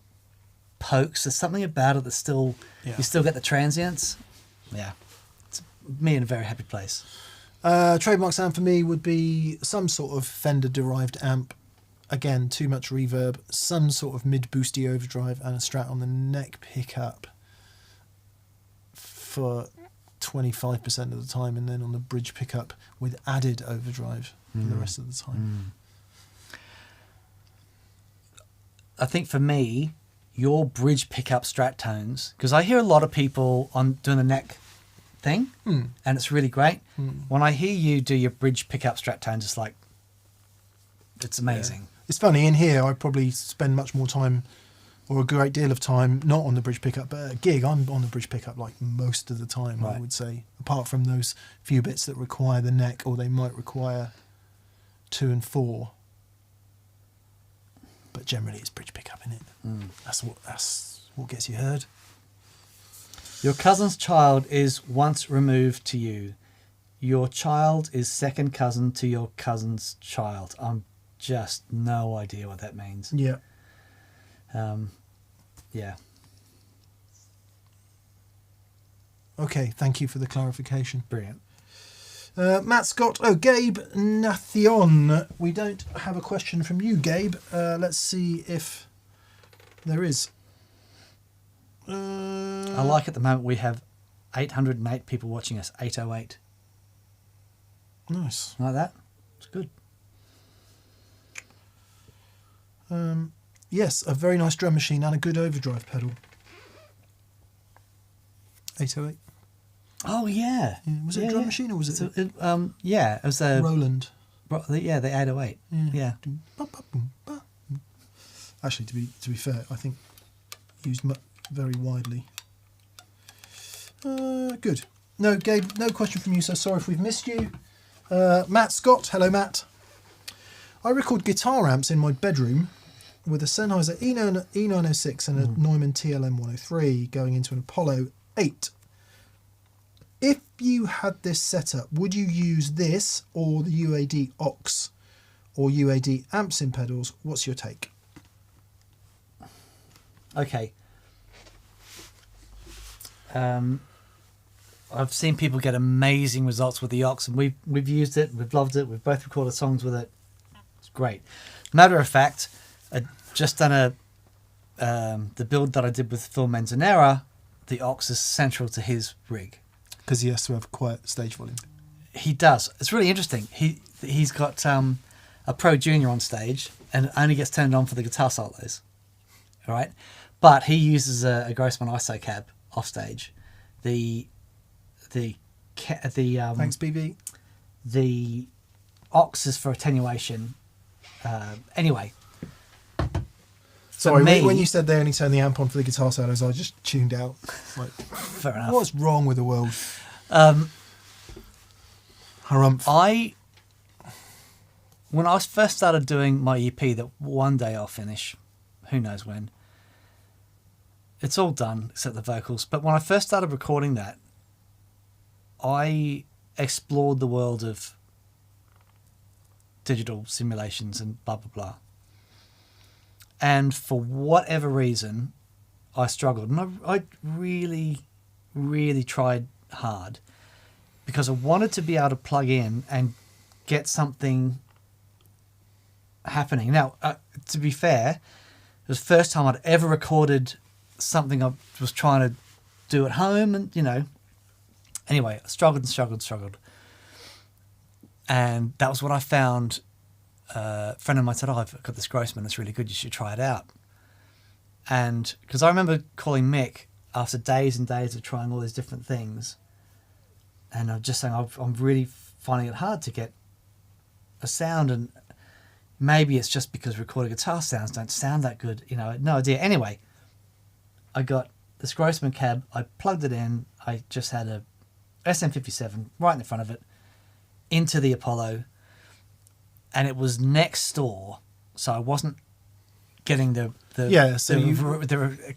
pokes. There's something about it that still you still get the transients. Yeah, it's me in a very happy place. Trademark sound for me would be some sort of Fender derived amp. Again, too much reverb, some sort of mid boosty overdrive, and a Strat on the neck pickup for 25% of the time, and then on the bridge pickup with added overdrive for the rest of the time. I think for me, your bridge pickup Strat tones, because I hear a lot of people on doing the neck thing, and it's really great. When I hear you do your bridge pickup Strat tones, it's like, it's amazing. Yeah. It's funny, in here I probably spend much more time, or a great deal of time, not on the bridge pickup, but at a gig I'm on the bridge pickup like most of the time, I would say, apart from those few bits that require the neck, or they might require 2 and 4. But generally it's bridge pickup, isn't it? That's what gets you heard. Your cousin's child is once removed to you. Your child is second cousin to your cousin's child. I'm just no idea what that means. Yeah. Yeah. Okay, thank you for the clarification. Brilliant. Matt Scott. Oh, Gabe Nathion. We don't have a question from you, Gabe. Let's see if there is. I like at the moment we have 808 people watching us. 808. Nice. Like that? It's good. Yes, a very nice drum machine and a good overdrive pedal. 808. Oh, yeah. Was it a drum machine or was it? Yeah, it was a... Roland. Yeah, the 808. Yeah. Actually, to be fair, I think used very widely. Good. No, Gabe, no question from you, so sorry if we've missed you. Matt Scott. Hello, Matt. I record guitar amps in my bedroom with a Sennheiser E906 and a Neumann TLM 103 going into an Apollo 8. If you had this setup, would you use this or the UAD aux or UAD amps in pedals? What's your take? Okay. I've seen people get amazing results with the aux, and we've used it, we've loved it, we've both recorded songs with it. It's great. Matter of fact, I just done the build that I did with Phil Manzanera. The aux is central to his rig. Because he has to have quiet stage volume. He does. It's really interesting. He's got a Pro Junior on stage and it only gets turned on for the guitar solos. All right, but he uses a Grossman ISO cab off stage. The Thanks, BB. The aux is for attenuation. Anyway. Sorry, when you said they only turn the amp on for the guitar solos, I just tuned out. Like, fair enough. What's wrong with the world? When I first started doing my EP that one day I'll finish, who knows when, it's all done except the vocals. But when I first started recording that, I explored the world of digital simulations and blah, blah, blah. And for whatever reason, I struggled. And I really, really tried hard because I wanted to be able to plug in and get something happening. Now, to be fair, it was the first time I'd ever recorded something I was trying to do at home. And, anyway, I struggled. And that was what I found. A friend of mine said, I've got this Grossman, it's really good, you should try it out. And because I remember calling Mick after days and days of trying all these different things, and I'm just saying I'm really finding it hard to get a sound, and maybe it's just because recorded guitar sounds don't sound that good, I had no idea. Anyway, I got this Grossman cab, I plugged it in, I just had a SM57 right in the front of it, into the Apollo, and it was next door, so I wasn't getting the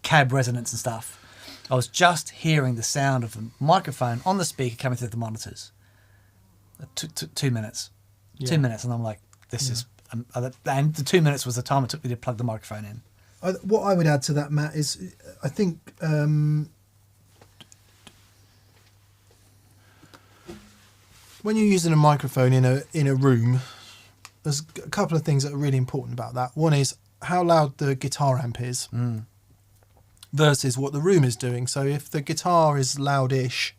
cab resonance and stuff. I was just hearing the sound of the microphone on the speaker coming through the monitors. 2 minutes. Yeah. 2 minutes, and I'm like, this is... and the 2 minutes was the time it took me to plug the microphone in. What I would add to that, Matt, is I think when you're using a microphone in a room, there's a couple of things that are really important about that. One is how loud the guitar amp is versus what the room is doing. So if the guitar is loudish,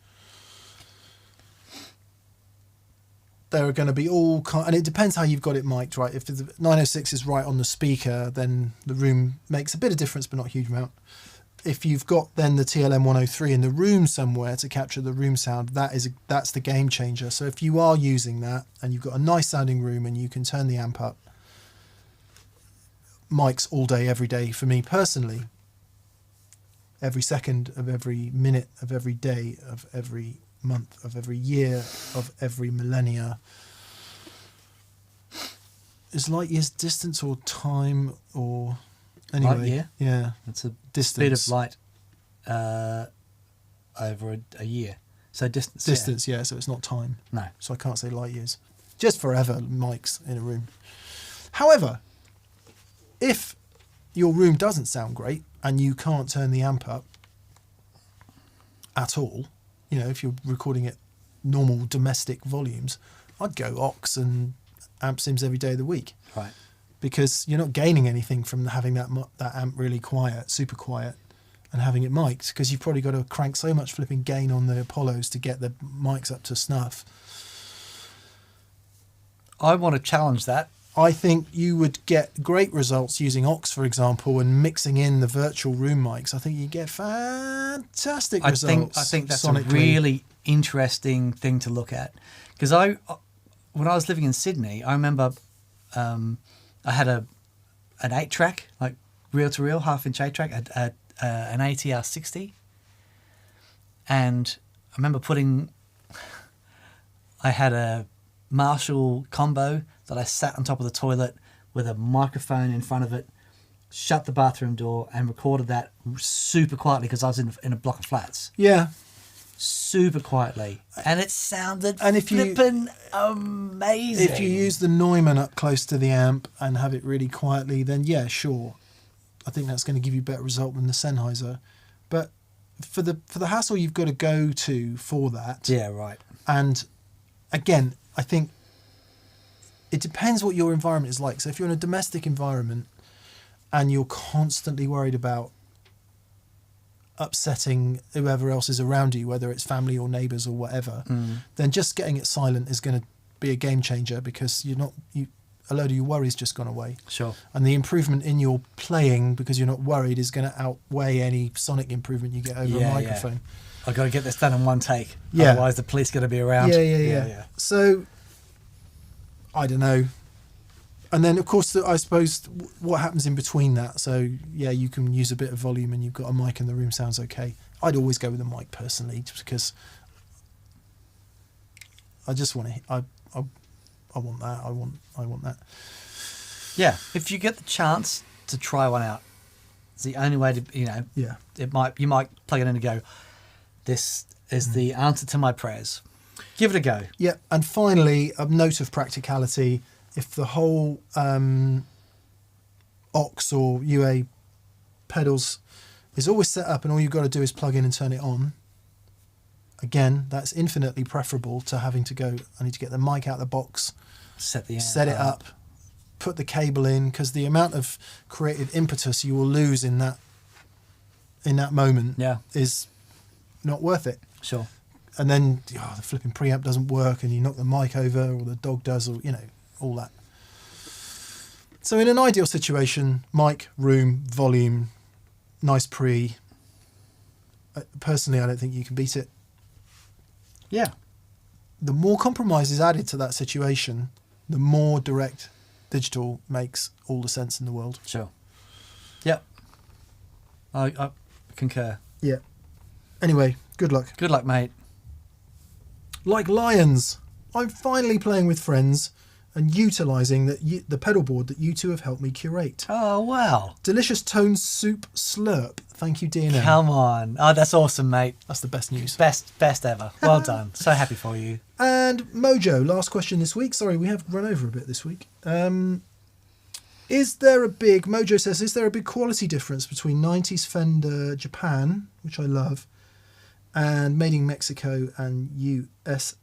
there are going to be all kind, and it depends how you've got it mic'd, right? If the 906 is right on the speaker, then the room makes a bit of difference, but not a huge amount. If you've got then the TLM 103 in the room somewhere to capture the room sound, that's the game changer. So if you are using that and you've got a nice sounding room and you can turn the amp up, mics all day, every day for me personally, every second of every minute of every day of every month of every year of every millennia is light years distance or time or anyway. Light year? Yeah, It's a distance. speed of light over a year. So distance. Distance, yeah. So it's not time. No. So I can't say light years. Just forever mics in a room. However, if your room doesn't sound great and you can't turn the amp up at all, you know, if you're recording at normal domestic volumes, I'd go aux and amp sims every day of the week. Right. Because you're not gaining anything from having that amp really quiet, super quiet, and having it mic'd, because you've probably got to crank so much flipping gain on the Apollos to get the mics up to snuff. I want to challenge that. I think you would get great results using aux, for example, and mixing in the virtual room mics. I think you get fantastic results. I think that's sonically. a really interesting thing to look at, because when I was living in Sydney, I remember I had an 8-track, like reel to reel, half-inch 8-track, an ATR 60, and I remember I had a Marshall combo that I sat on top of the toilet with a microphone in front of it, shut the bathroom door, and recorded that super quietly because I was in a block of flats. Yeah. Super quietly. And it sounded flippin' amazing. If you use the Neumann up close to the amp and have it really quietly, then yeah, sure. I think that's going to give you a better result than the Sennheiser. But for the hassle you've got to go to for that. Yeah, right. And again, I think it depends what your environment is like. So if you're in a domestic environment and you're constantly worried about upsetting whoever else is around you, whether it's family or neighbours or whatever, then just getting it silent is going to be a game changer, because a load of your worries just gone away. Sure. And the improvement in your playing, because you're not worried, is going to outweigh any sonic improvement you get over a microphone. Yeah. I've got to get this done in one take. Yeah. Otherwise the police are going to be around. Yeah. So, I don't know. And then, of course, I suppose what happens in between that. So, yeah, you can use a bit of volume and you've got a mic and the room sounds okay. I'd always go with a mic personally, just because I just want to. I want that. I want that. Yeah. If you get the chance to try one out, it's the only way to, Yeah. You might plug it in and go, this is the answer to my prayers. Give it a go. Yeah. And finally, a note of practicality. If the whole aux or UA pedals is always set up and all you've got to do is plug in and turn it on, again, that's infinitely preferable to having to go, I need to get the mic out of the box, set it up, put the cable in, because the amount of creative impetus you will lose in that moment is not worth it. Sure. And then the flipping preamp doesn't work and you knock the mic over, or the dog does, or all that. So in an ideal situation, mic, room, volume, nice pre. Personally, I don't think you can beat it. Yeah. The more compromises added to that situation, the more direct digital makes all the sense in the world. Sure. Yep. I concur. Yeah. Anyway, good luck. Good luck, mate. Like Lions, I'm finally playing with friends and utilising the pedal board that you two have helped me curate. Oh, wow. Delicious tone soup slurp. Thank you, DNM. Come on. Oh, that's awesome, mate. That's the best news. Best ever. Well done. So happy for you. And Mojo, last question this week. Sorry, we have run over a bit this week. Mojo says, is there a big quality difference between 90s Fender Japan, which I love, and made in Mexico and USA?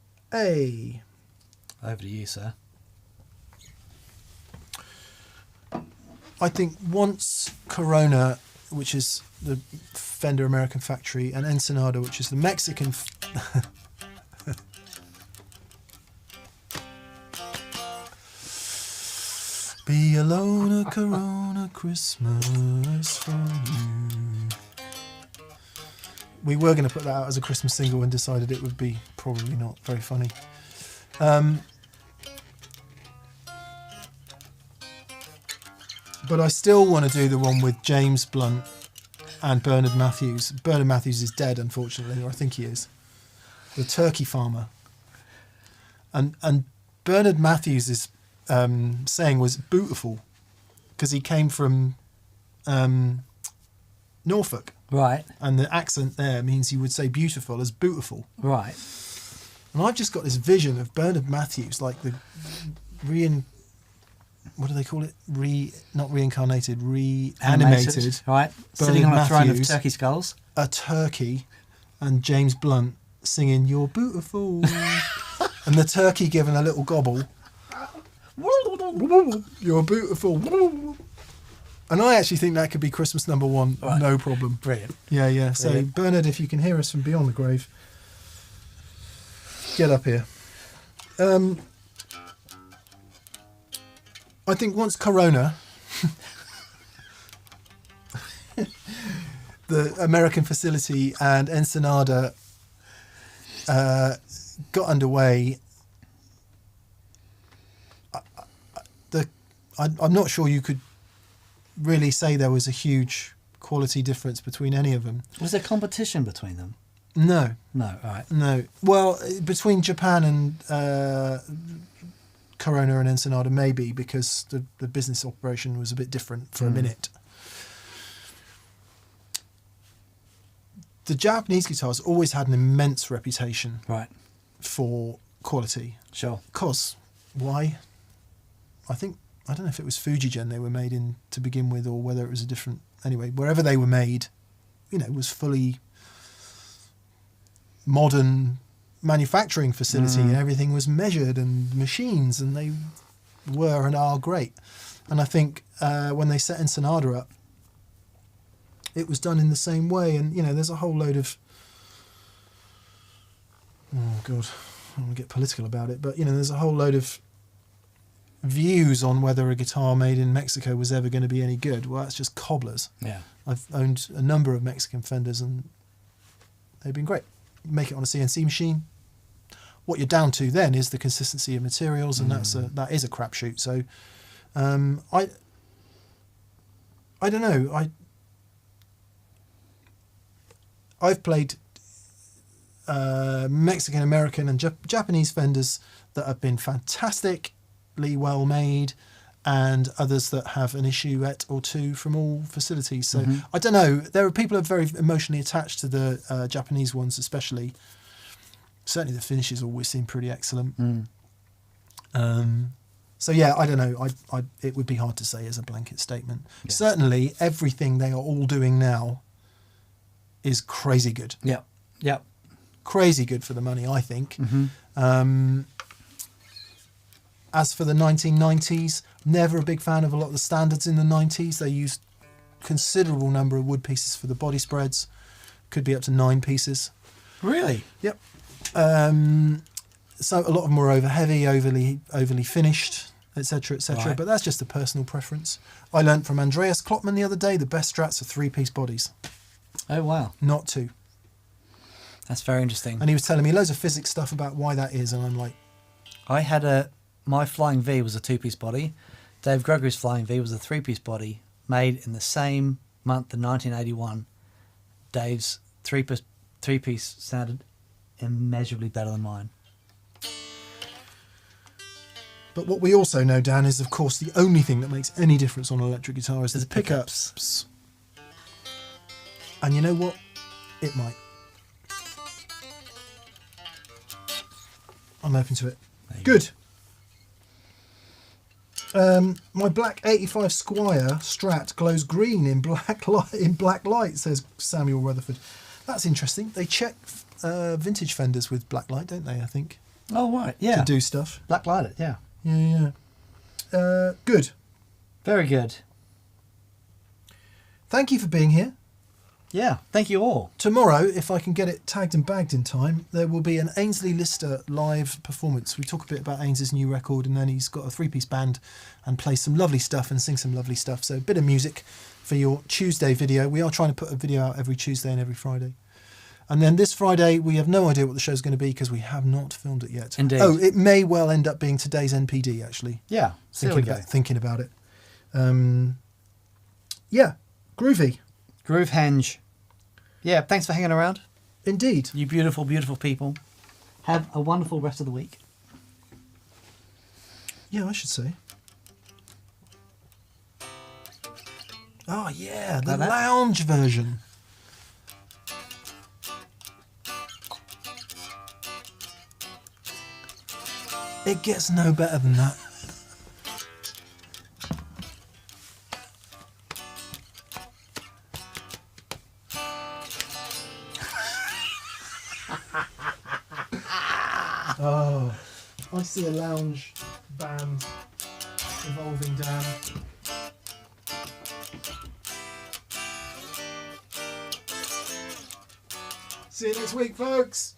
Over to you, sir. I think once Corona, which is the Fender American factory, and Ensenada, which is the Mexican... Be alone a Corona Christmas for you. We were going to put that out as a Christmas single and decided it would be probably not very funny. But I still want to do the one with James Blunt and Bernard Matthews. Bernard Matthews is dead, unfortunately, or I think he is. The turkey farmer. And Bernard Matthews is... saying was beautiful because he came from Norfolk, right, and the accent there means he would say beautiful as beautiful, right. And I've just got this vision of Bernard Matthews like the what do they call it, not reincarnated, reanimated, right, Bernard sitting on a throne of Matthews, turkey skulls, a turkey, and James Blunt singing "You're Beautiful," and the turkey giving a little gobble. You're beautiful. And I actually think that could be Christmas number one, right. No problem. Brilliant. Yeah. So brilliant. Bernard, if you can hear us from beyond the grave, get up here. I think once Corona, the American facility and Ensenada got underway, I'm not sure you could really say there was a huge quality difference between any of them. Was there competition between them? No. No, all right. No. Well, between Japan and Corona and Ensenada, maybe, because the business operation was a bit different for a minute. The Japanese guitars always had an immense reputation, right, for quality. Sure. Because why? I don't know if it was Fujigen they were made in to begin with, or whether it was a different... Anyway, wherever they were made, was fully modern manufacturing facility, and everything was measured and machines, and they were and are great. And I think when they set Ensenada up, it was done in the same way. And, there's a whole load of... Oh, God, I don't want to get political about it, but, there's a whole load of views on whether a guitar made in Mexico was ever going to be any good. Well, that's just cobblers. Yeah. I've owned a number of Mexican Fenders and they've been great. Make it on a CNC machine. What you're down to then is the consistency of materials, and that is a crapshoot. So I don't know. I've played Mexican, American and Japanese Fenders that have been fantastically well made, and others that have an issue or two from all facilities. So I don't know. There are people who are very emotionally attached to the Japanese ones, especially. Certainly, the finishes always seem pretty excellent. So yeah, I don't know. It would be hard to say as a blanket statement. Yeah. Certainly, everything they are all doing now is crazy good. Yeah. Crazy good for the money, I think. As for the 1990s, never a big fan of a lot of the standards in the 90s. They used considerable number of wood pieces for the body spreads. Could be up to 9 pieces. Really? Yep. So a lot of them were over heavy, overly finished, etc., etc. Right. But that's just a personal preference. I learnt from Andreas Kloppmann the other day, the best strats are 3-piece bodies. Oh, wow. Not 2. That's very interesting. And he was telling me loads of physics stuff about why that is, and I'm like... My Flying V was a 2-piece body. Dave Gregory's Flying V was a 3-piece body, made in the same month in 1981. Dave's 3-piece sounded immeasurably better than mine. But what we also know, Dan, is of course the only thing that makes any difference on an electric guitar is the pickups. pickups. And you know what? It might. I'm open to it. Good. My black 85 Squire Strat glows green in black light, says Samuel Rutherford. That's interesting. They check vintage Fenders with black light, don't they? I think. Oh right, yeah. To do stuff. Black light it, yeah. Yeah. Good. Very good. Thank you for being here. Yeah, thank you all. Tomorrow, if I can get it tagged and bagged in time, there will be an Ainsley Lister live performance. We talk a bit about Ainsley's new record, and then he's got a 3-piece band and plays some lovely stuff and sings some lovely stuff. So a bit of music for your Tuesday video. We are trying to put a video out every Tuesday and every Friday. And then this Friday, we have no idea what the show's going to be because we have not filmed it yet. Indeed. Oh, it may well end up being today's NPD, actually. Yeah, Thinking about it. Yeah, groovy. Groove Henge. Yeah, thanks for hanging around. Indeed. You beautiful, beautiful people. Have a wonderful rest of the week. Yeah, I should say. Oh, yeah, the lounge version. It gets no better than that. Oh, I see a lounge band evolving down. See you next week, folks.